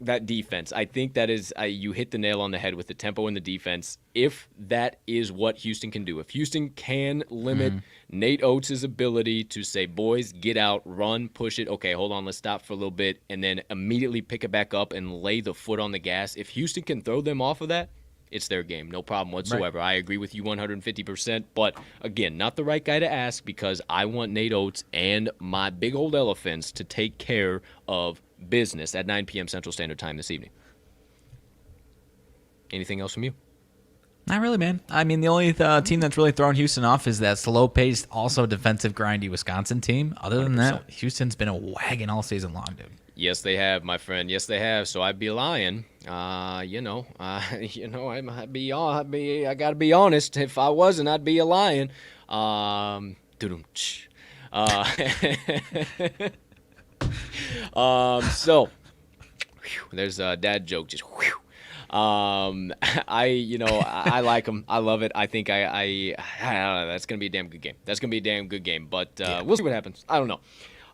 that defense. I think that is you hit the nail on the head with the tempo and the defense. If that is what Houston can do, if Houston can limit Nate Oates' ability to say, boys, get out, run, push it. Okay, hold on, let's stop for a little bit, and then immediately pick it back up and lay the foot on the gas. If Houston can throw them off of that, it's their game. No problem whatsoever. Right. I agree with you 150%. But, again, not the right guy to ask because I want Nate Oates and my big old elephants to take care of business at 9 p.m. Central Standard Time this evening. Anything else from you? Not really, man. I mean, the only team that's really thrown Houston off is that slow-paced, also defensive, grindy Wisconsin team. Other than 100%. That, Houston's been a wagon all season long, dude. Yes, they have, my friend. Yes, they have. So I'd be lying. I gotta be honest. If I wasn't, I'd be a lion. So there's a dad joke. Just I like him. I love it. I think I don't know. That's gonna be a damn good game. But we'll see what happens. I don't know.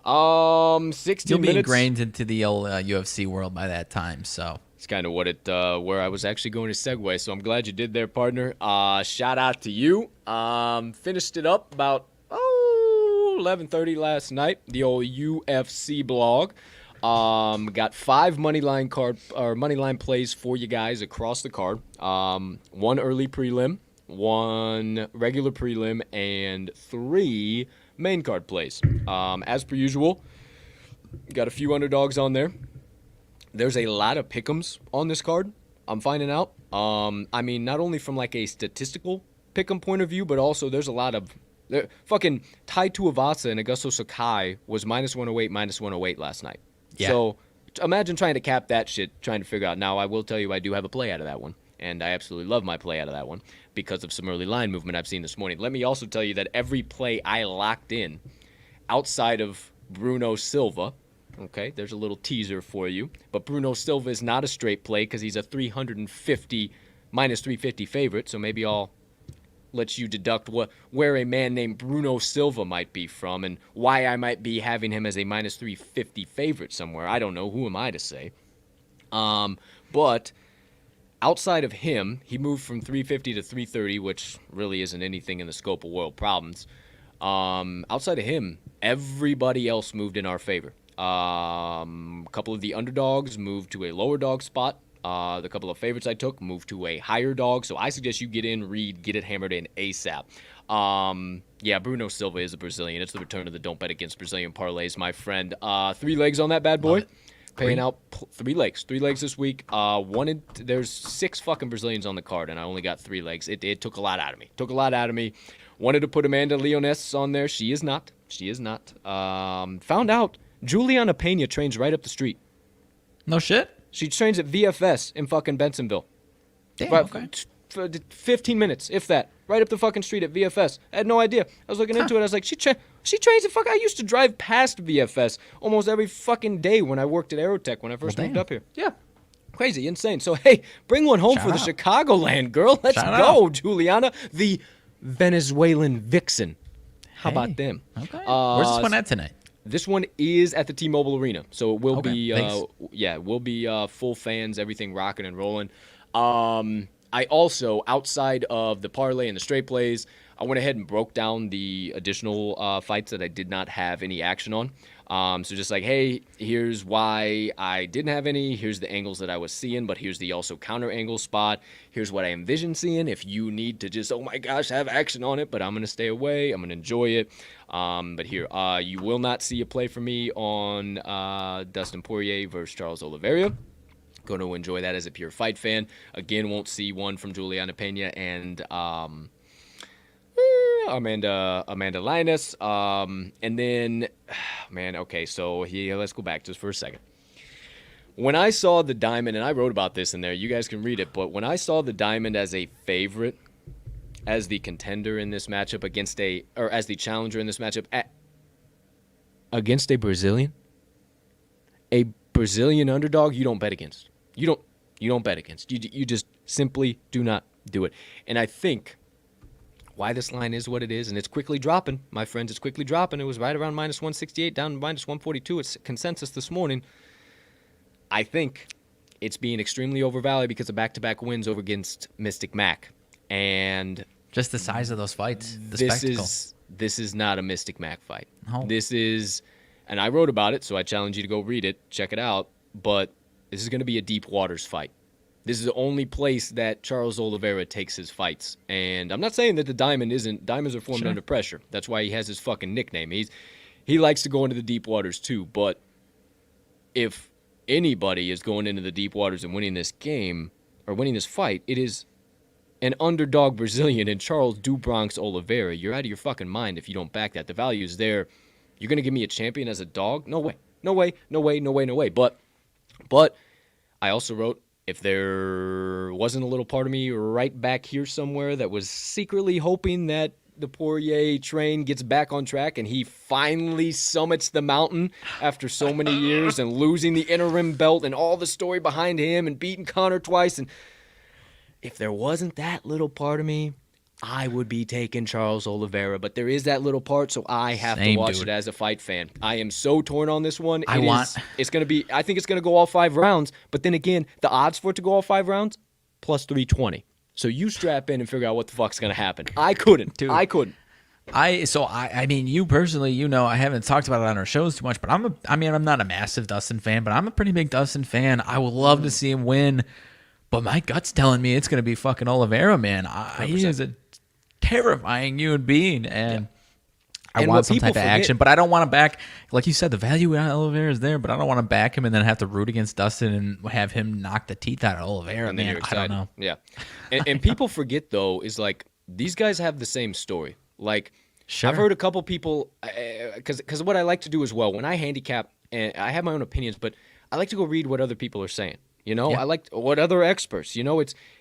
16 You'll be minutes. ingrained into the old UFC world by that time, so it's kind of where I was actually going to segue. So I'm glad you did there, partner. Shout out to you. Finished it up about 11:30 last night. The old UFC blog. Got 5 money line plays for you guys across the card. 1 early prelim, 1 regular prelim, and 3 main card plays. As per usual, got a few underdogs on there. There's a lot of pick'ems on this card, I'm finding out. I mean, not only from like a statistical pick'em point of view, but also there's a lot of fucking Tai Tuivasa and Augusto Sakai was -108 last night. Yeah. So imagine trying to cap that shit, trying to figure out. Now, I will tell you I do have a play out of that one, and I absolutely love my play out of that one because of some early line movement I've seen this morning. Let me also tell you that every play I locked in outside of Bruno Silva, okay, there's a little teaser for you, but Bruno Silva is not a straight play because he's a -350 favorite, so maybe I'll let you deduct where a man named Bruno Silva might be from and why I might be having him as a -350 favorite somewhere. I don't know. Who am I to say? But outside of him, he moved from 350 to 330, which really isn't anything in the scope of world problems. Outside of him, everybody else moved in our favor. A couple of the underdogs moved to a lower dog spot. The couple of favorites I took moved to a higher dog, so I suggest you get in, read, get it hammered in ASAP. Yeah, Bruno Silva is a Brazilian. It's the return of the don't bet against Brazilian parlays, my friend. 3 legs on that bad boy. Paying out 3 legs. 3 legs this week. There's 6 fucking Brazilians on the card, and I only got 3 legs. It took a lot out of me. Wanted to put Amanda Leones on there. She is not. Found out Juliana Pena trains right up the street. No shit? She trains at VFS in fucking Bensonville. Damn, okay. 15 minutes, if that. Right up the fucking street at VFS. I had no idea. I was looking into it. I was like, she trains at I used to drive past VFS almost every fucking day when I worked at Aerotech when I first moved up here. Yeah. Crazy, insane. So, hey, bring one home for the Chicagoland girl. Let's go, Juliana. The Venezuelan vixen. How about them? Okay. Where's this one at tonight? This one is at the T-Mobile Arena, so it will be, full fans, everything rocking and rolling. I also, outside of the parlay and the straight plays, I went ahead and broke down the additional fights that I did not have any action on. So just like, hey, here's why I didn't have any. Here's the angles that I was seeing, but here's the also counter angle spot. Here's what I envision seeing. If you need to just, oh my gosh, have action on it, but I'm going to stay away. I'm going to enjoy it. But here, you will not see a play from me on Dustin Poirier versus Charles Oliveira. Going to enjoy that as a pure fight fan. Again, won't see one from Juliana Pena and Amanda Linus. And then, man, okay, so let's go back just for a second. When I saw the Diamond, and I wrote about this in there, you guys can read it, but when I saw the Diamond as a favorite, as the contender in this matchup as the challenger in this matchup against a Brazilian underdog, you don't bet against. You You don't bet against. You just simply do not do it. And I think why this line is what it is, and it's quickly dropping, my friends. It's quickly dropping. It was right around minus 168, down to minus 142. It's consensus this morning. I think it's being extremely overvalued because of back-to-back wins over against Mystic Mac. And just the size of those fights, the spectacle. This is not a Mystic Mac fight. No. This is, and I wrote about it, so I challenge you to go read it, check it out, but this is going to be a deep waters fight. This is the only place that Charles Oliveira takes his fights. And I'm not saying that the Diamond isn't. Diamonds are formed under pressure. That's why he has his fucking nickname. He likes to go into the deep waters too. But if anybody is going into the deep waters and winning this game, or winning this fight, it is an underdog Brazilian in Charles Do Bronx Oliveira. You're out of your fucking mind if you don't back that. The value is there. You're going to give me a champion as a dog? No way. No way. No way. No way. No way. But I also wrote, if there wasn't a little part of me right back here somewhere that was secretly hoping that the Poirier train gets back on track and he finally summits the mountain after so many years and losing the interim belt and all the story behind him and beating Conor twice, and if there wasn't that little part of me, I would be taking Charles Oliveira. But there is that little part, so I have to watch it as a fight fan. I am so torn on this one. I think it's going to go all 5 rounds. But then again, the odds for it to go all 5 rounds, plus 320. So you strap in and figure out what the fuck's going to happen. I couldn't. Dude. I couldn't. I mean, you personally, I haven't talked about it on our shows too much, but I'm not a massive Dustin fan, but I'm a pretty big Dustin fan. I would love to see him win. But my gut's telling me it's going to be fucking Oliveira, man. He is a terrifying human being, and I want some type of action. But I don't want to back, like you said, the value in Oliveira is there, but I don't want to back him and then have to root against Dustin and have him knock the teeth out of Oliveira, man. I don't know. Yeah. And people forget, though, is like these guys have the same story. Like, sure. I've heard a couple people, because what I like to do as well, when I handicap, and I have my own opinions, but I like to go read what other people are saying. I like what other experts,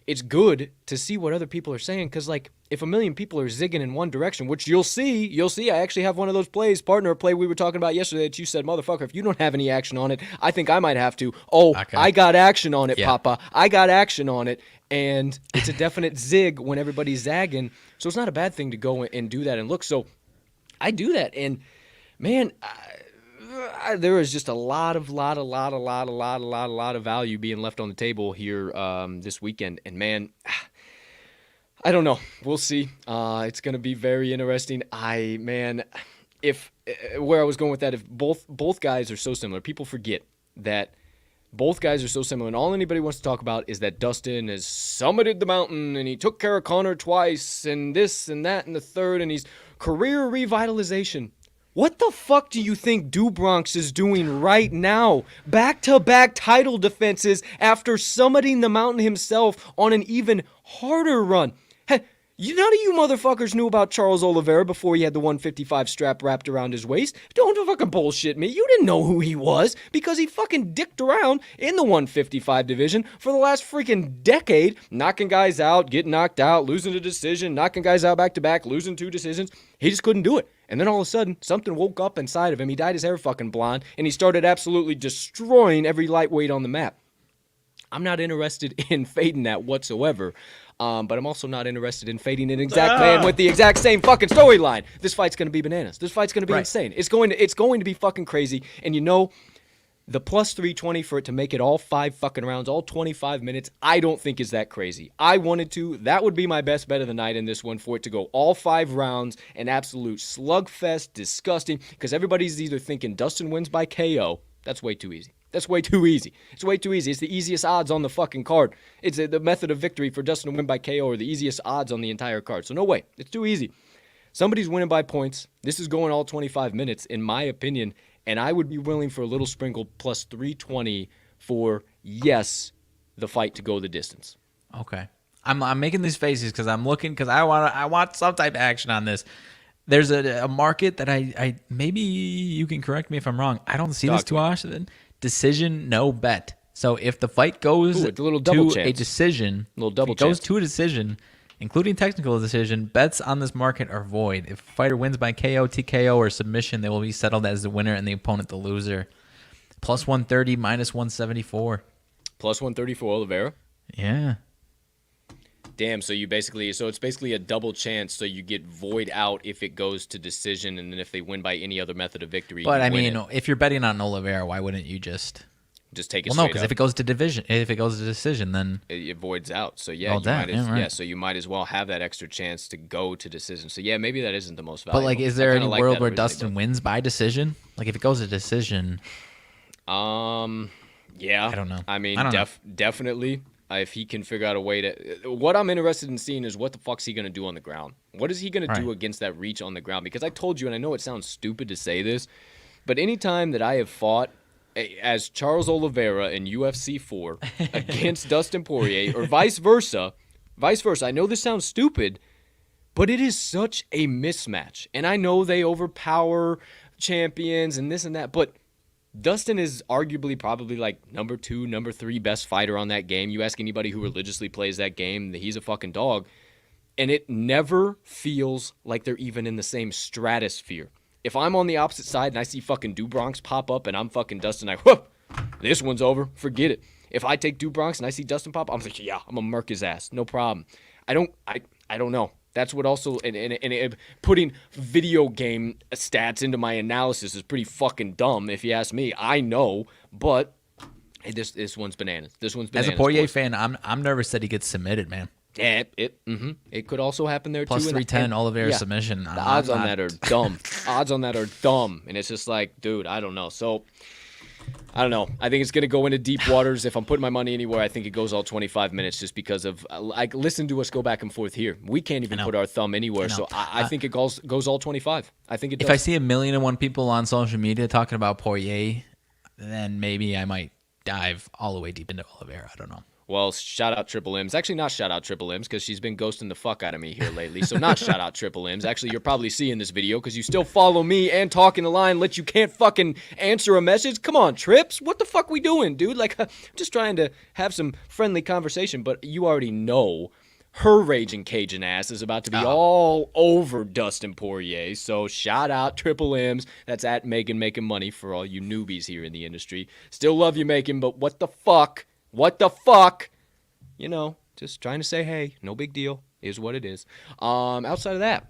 it's good to see what other people are saying, because, like, if a million people are zigging in one direction, which you'll see, I actually have one of those partner play we were talking about yesterday that you said, motherfucker, if you don't have any action on it, I think I might have to. Oh, okay. I got action on it, yeah. Papa. I got action on it, and it's a definite zig when everybody's zagging, so it's not a bad thing to go and do that and look. So I do that, and, man, there is just a lot of value being left on the table here this weekend. And, man, I don't know. We'll see. It's going to be very interesting. If where I was going with that, if both guys are so similar, people forget that both guys are so similar, and all anybody wants to talk about is that Dustin has summited the mountain, and he took care of Conor twice, and this and that and the third, and he's career revitalization. What the fuck do you think Do Bronx is doing right now? Back-to-back title defenses after summiting the mountain himself on an even harder run. Hey, none of you motherfuckers knew about Charles Oliveira before he had the 155 strap wrapped around his waist. Don't fucking bullshit me. You didn't know who he was because he fucking dicked around in the 155 division for the last freaking decade, knocking guys out, getting knocked out, losing a decision, knocking guys out back-to-back, losing 2 decisions. He just couldn't do it. And then all of a sudden, something woke up inside of him. He dyed his hair fucking blonde, and he started absolutely destroying every lightweight on the map. I'm not interested in fading that whatsoever, but I'm also not interested in fading an exact man with the exact same fucking storyline. This fight's going to be bananas. This fight's going to be insane. It's going to be fucking crazy. And the plus 320 for it to make it all 5 fucking rounds, all 25 minutes, I don't think is that crazy. I wanted to. That would be my best bet of the night in this one, for it to go all 5 rounds, an absolute slugfest, disgusting, because everybody's either thinking Dustin wins by KO. That's way too easy. It's way too easy. It's the easiest odds on the fucking card. It's the method of victory for Dustin to win by KO, or the easiest odds on the entire card. So no way. It's too easy. Somebody's winning by points. This is going all 25 minutes, in my opinion. And I would be willing for a little sprinkle plus 320 for, yes, the fight to go the distance. Okay. I'm making these faces because I'm looking, because I want some type of action on this. There's a market that I maybe you can correct me if I'm wrong. I don't see this too often. Decision, no bet. So if the fight goes a little double to chance. A decision, goes to a decision, including technical decision, bets on this market are void. If a fighter wins by KO, TKO, or submission, they will be settled as the winner and the opponent the loser. Plus 130, minus 174. Plus 130 for Oliveira. Yeah. Damn, so it's basically a double chance, so you get void out if it goes to decision, and then if they win by any other method of victory, But you I win mean, if you're betting on Oliveira, why wouldn't you just take it Well, no, straight because up. if it goes to decision, then It voids out. So yeah, so you might as well have that extra chance to go to decision. So yeah, maybe that isn't the most valuable. But like, is there any world where Dustin wins by decision? Like, if it goes to decision, yeah, I don't know. I mean, I don't know. definitely. If he can figure out a way to, what I'm interested in seeing is what the fuck's he gonna do on the ground? What is he gonna do against that reach on the ground? Because I told you, and I know it sounds stupid to say this, but anytime that I have fought as Charles Oliveira in UFC 4 against Dustin Poirier, or vice versa. I know this sounds stupid, but it is such a mismatch. And I know they overpower champions and this and that, but Dustin is arguably probably like number 2, number 3 best fighter on that game. You ask anybody who religiously plays that game, he's a fucking dog. And it never feels like they're even in the same stratosphere. If I'm on the opposite side and I see fucking Dubronx pop up and I'm fucking Dustin, whoop, this one's over. Forget it. If I take Dubronx and I see Dustin pop up, I'm like, yeah, I'm gonna murk his ass. No problem. I don't know. That's what also, and putting video game stats into my analysis is pretty fucking dumb, if you ask me. I know, but hey, this one's bananas. This one's bananas. As a Poirier fan, I'm nervous that he gets submitted, man. Yeah, it could also happen there Plus too. Plus 310 Oliveira submission. The odds on that are dumb. Odds on that are dumb, and it's just like, dude, I don't know. So, I don't know. I think it's going to go into deep waters. If I'm putting my money anywhere, I think it goes all 25 minutes just because of, like, listen to us go back and forth here. We can't even put our thumb anywhere, so I think it goes all 25. I think it does. If I see 1,000,001 people on social media talking about Poirier, then maybe I might dive all the way deep into Oliveira. I don't know. Well, shout out Triple M's. Actually, not shout out Triple M's because she's been ghosting the fuck out of me here lately. So not shout out Triple M's. Actually, you're probably seeing this video because you still follow me and talk in the line, let you can't fucking answer a message. Come on, Trips. What the fuck we doing, dude? Like, I'm just trying to have some friendly conversation, but you already know her raging Cajun ass is about to be all over Dustin Poirier. So shout out Triple M's. That's at Megan making money for all you newbies here in the industry. Still love you, Megan, but what the fuck? What the fuck? You know, just trying to say, hey, no big deal. Is what it is. Outside of that,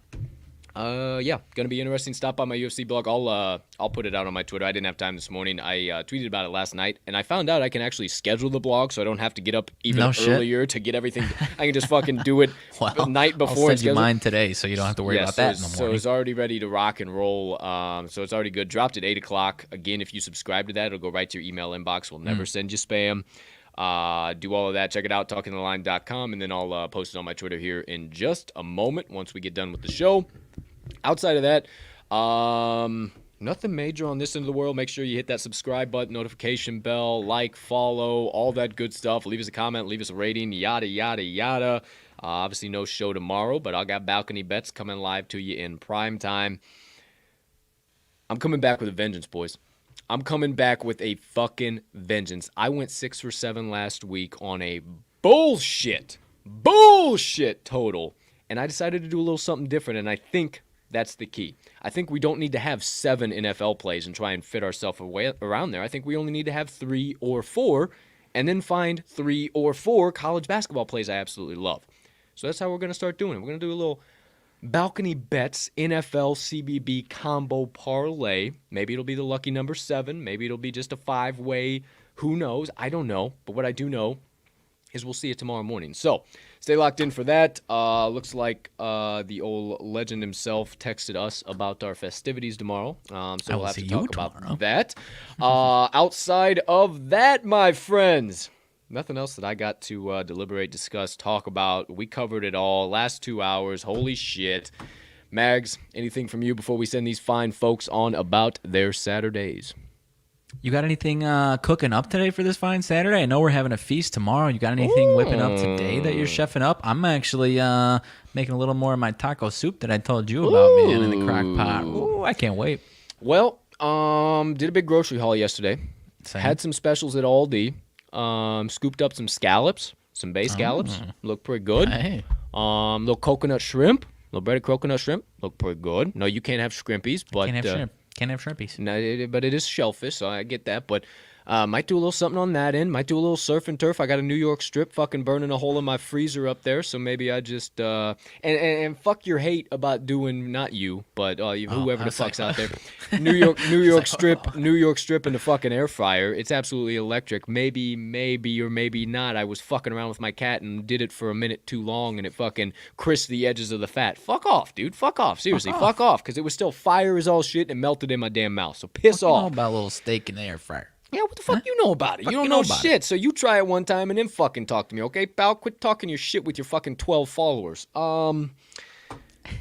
yeah, gonna be interesting. Stop by my UFC blog. I'll put it out on my Twitter. I didn't have time this morning. I tweeted about it last night, and I found out I can actually schedule the blog, so I don't have to get up even earlier to get everything. I can just fucking do it the night before. I'll send you mine today, so you don't have to worry about that in the morning. So it's already ready to rock and roll. So it's already good. Dropped at 8 o'clock. Again, if you subscribe to that, it'll go right to your email inbox. We'll never send you spam. Do all of that. Check it out, talkingtheline.com, and then I'll post it on my Twitter here in just a moment once we get done with the show. Outside of that, nothing major on this end of the world. Make sure you hit that subscribe button, notification bell, like, follow, all that good stuff. Leave us a comment, leave us a rating, yada, yada, yada. Obviously no show tomorrow, but I'll got balcony bets coming live to you in prime time. I'm coming back with a vengeance, boys. I'm coming back with a fucking vengeance. I went 6 for 7 last week on a bullshit total, and I decided to do a little something different, and I think that's the key. I think we don't need to have 7 NFL plays and try and fit ourselves around there. I think we only need to have 3 or 4, and then find 3 or 4 college basketball plays I absolutely love. So that's how we're going to start doing it. We're going to do a little balcony bets NFL CBB combo parlay. Maybe it'll be the lucky number 7. Maybe it'll be just a 5-way. Who knows? I don't know. But what I do know is we'll see it tomorrow morning. So stay locked in for that. Looks like the old legend himself texted us about our festivities tomorrow. So we'll have to talk about that. Outside of that, my friends, nothing else that I got to deliberate, discuss, talk about. We covered it all. Last 2 hours. Holy shit. Mags, anything from you before we send these fine folks on about their Saturdays? You got anything cooking up today for this fine Saturday? I know we're having a feast tomorrow. You got anything whipping up today that you're chefing up? I'm actually making a little more of my taco soup that I told you about, man, in the crock pot. Ooh, I can't wait. Well, did a big grocery haul yesterday. Same. Had some specials at Aldi. Scooped up some scallops, some bay scallops. Look pretty good. Hey. Little coconut shrimp, little breaded coconut shrimp. Look pretty good. No, you can't have shrimpies, but Can't have shrimp. Can't have shrimpies. No, but it is shellfish, so I get that. But Might do a little something on that end. Might do a little surf and turf. I got a New York strip fucking burning a hole in my freezer up there. So maybe I just and fuck your hate about doing, not you, but whoever the fuck's out there. New York strip, New York strip in the fucking air fryer. It's absolutely electric. Maybe or maybe not. I was fucking around with my cat and did it for a minute too long, and it fucking crisped the edges of the fat. Fuck off, dude. Fuck off. Seriously, fuck off. Because it was still fire as all shit and it melted in my damn mouth. So piss off. Know about a little steak in the air fryer. Yeah, what the fuck you know about it? You don't know shit, so you try it one time and then fucking talk to me, okay, pal? Quit talking your shit with your fucking 12 followers.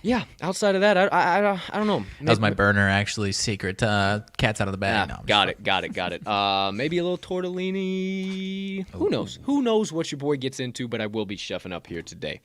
Yeah, outside of that, I don't know. That was my burner, actually, secret. Cat's out of the bag. No, got it. Maybe a little tortellini. Who knows? Who knows what your boy gets into, but I will be chefing up here today.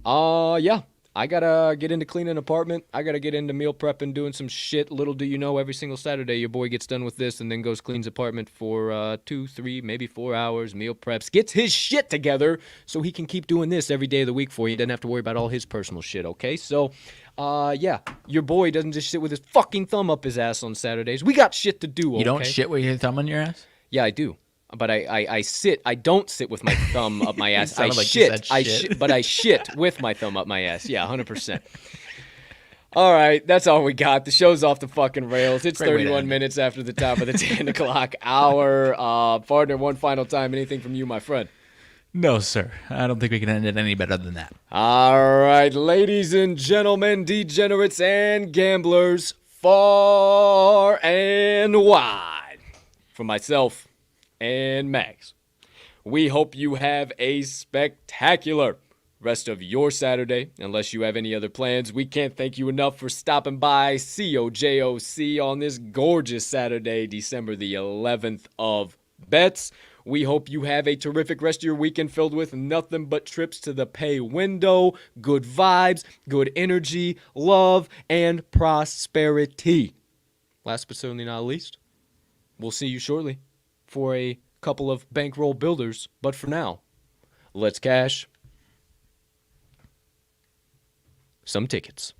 Yeah. I gotta get into cleaning an apartment. I gotta get into meal prepping, doing some shit. Little do you know, every single Saturday, your boy gets done with this and then goes cleans apartment for 2, 3, maybe 4 hours, meal preps, gets his shit together so he can keep doing this every day of the week for you. He doesn't have to worry about all his personal shit, okay? So, yeah, your boy doesn't just sit with his fucking thumb up his ass on Saturdays. We got shit to do, okay? You don't shit with your thumb on your ass? Yeah, I do. But I sit. I don't sit with my thumb up my ass. I like shit. But I shit with my thumb up my ass. Yeah, 100%. All right, that's all we got. The show's off the fucking rails. It's 31 minutes after the top of the 10 o'clock hour. Partner, one final time. Anything from you, my friend? No, sir. I don't think we can end it any better than that. All right, ladies and gentlemen, degenerates and gamblers, far and wide. For myself and Mags, we hope you have a spectacular rest of your Saturday. Unless you have any other plans, we can't thank you enough for stopping by COJOC on this gorgeous Saturday, December the 11th of bets. We hope you have a terrific rest of your weekend filled with nothing but trips to the pay window, good vibes, good energy, love, and prosperity. Last but certainly not least, we'll see you shortly for a couple of bankroll builders. But for now, let's cash some tickets.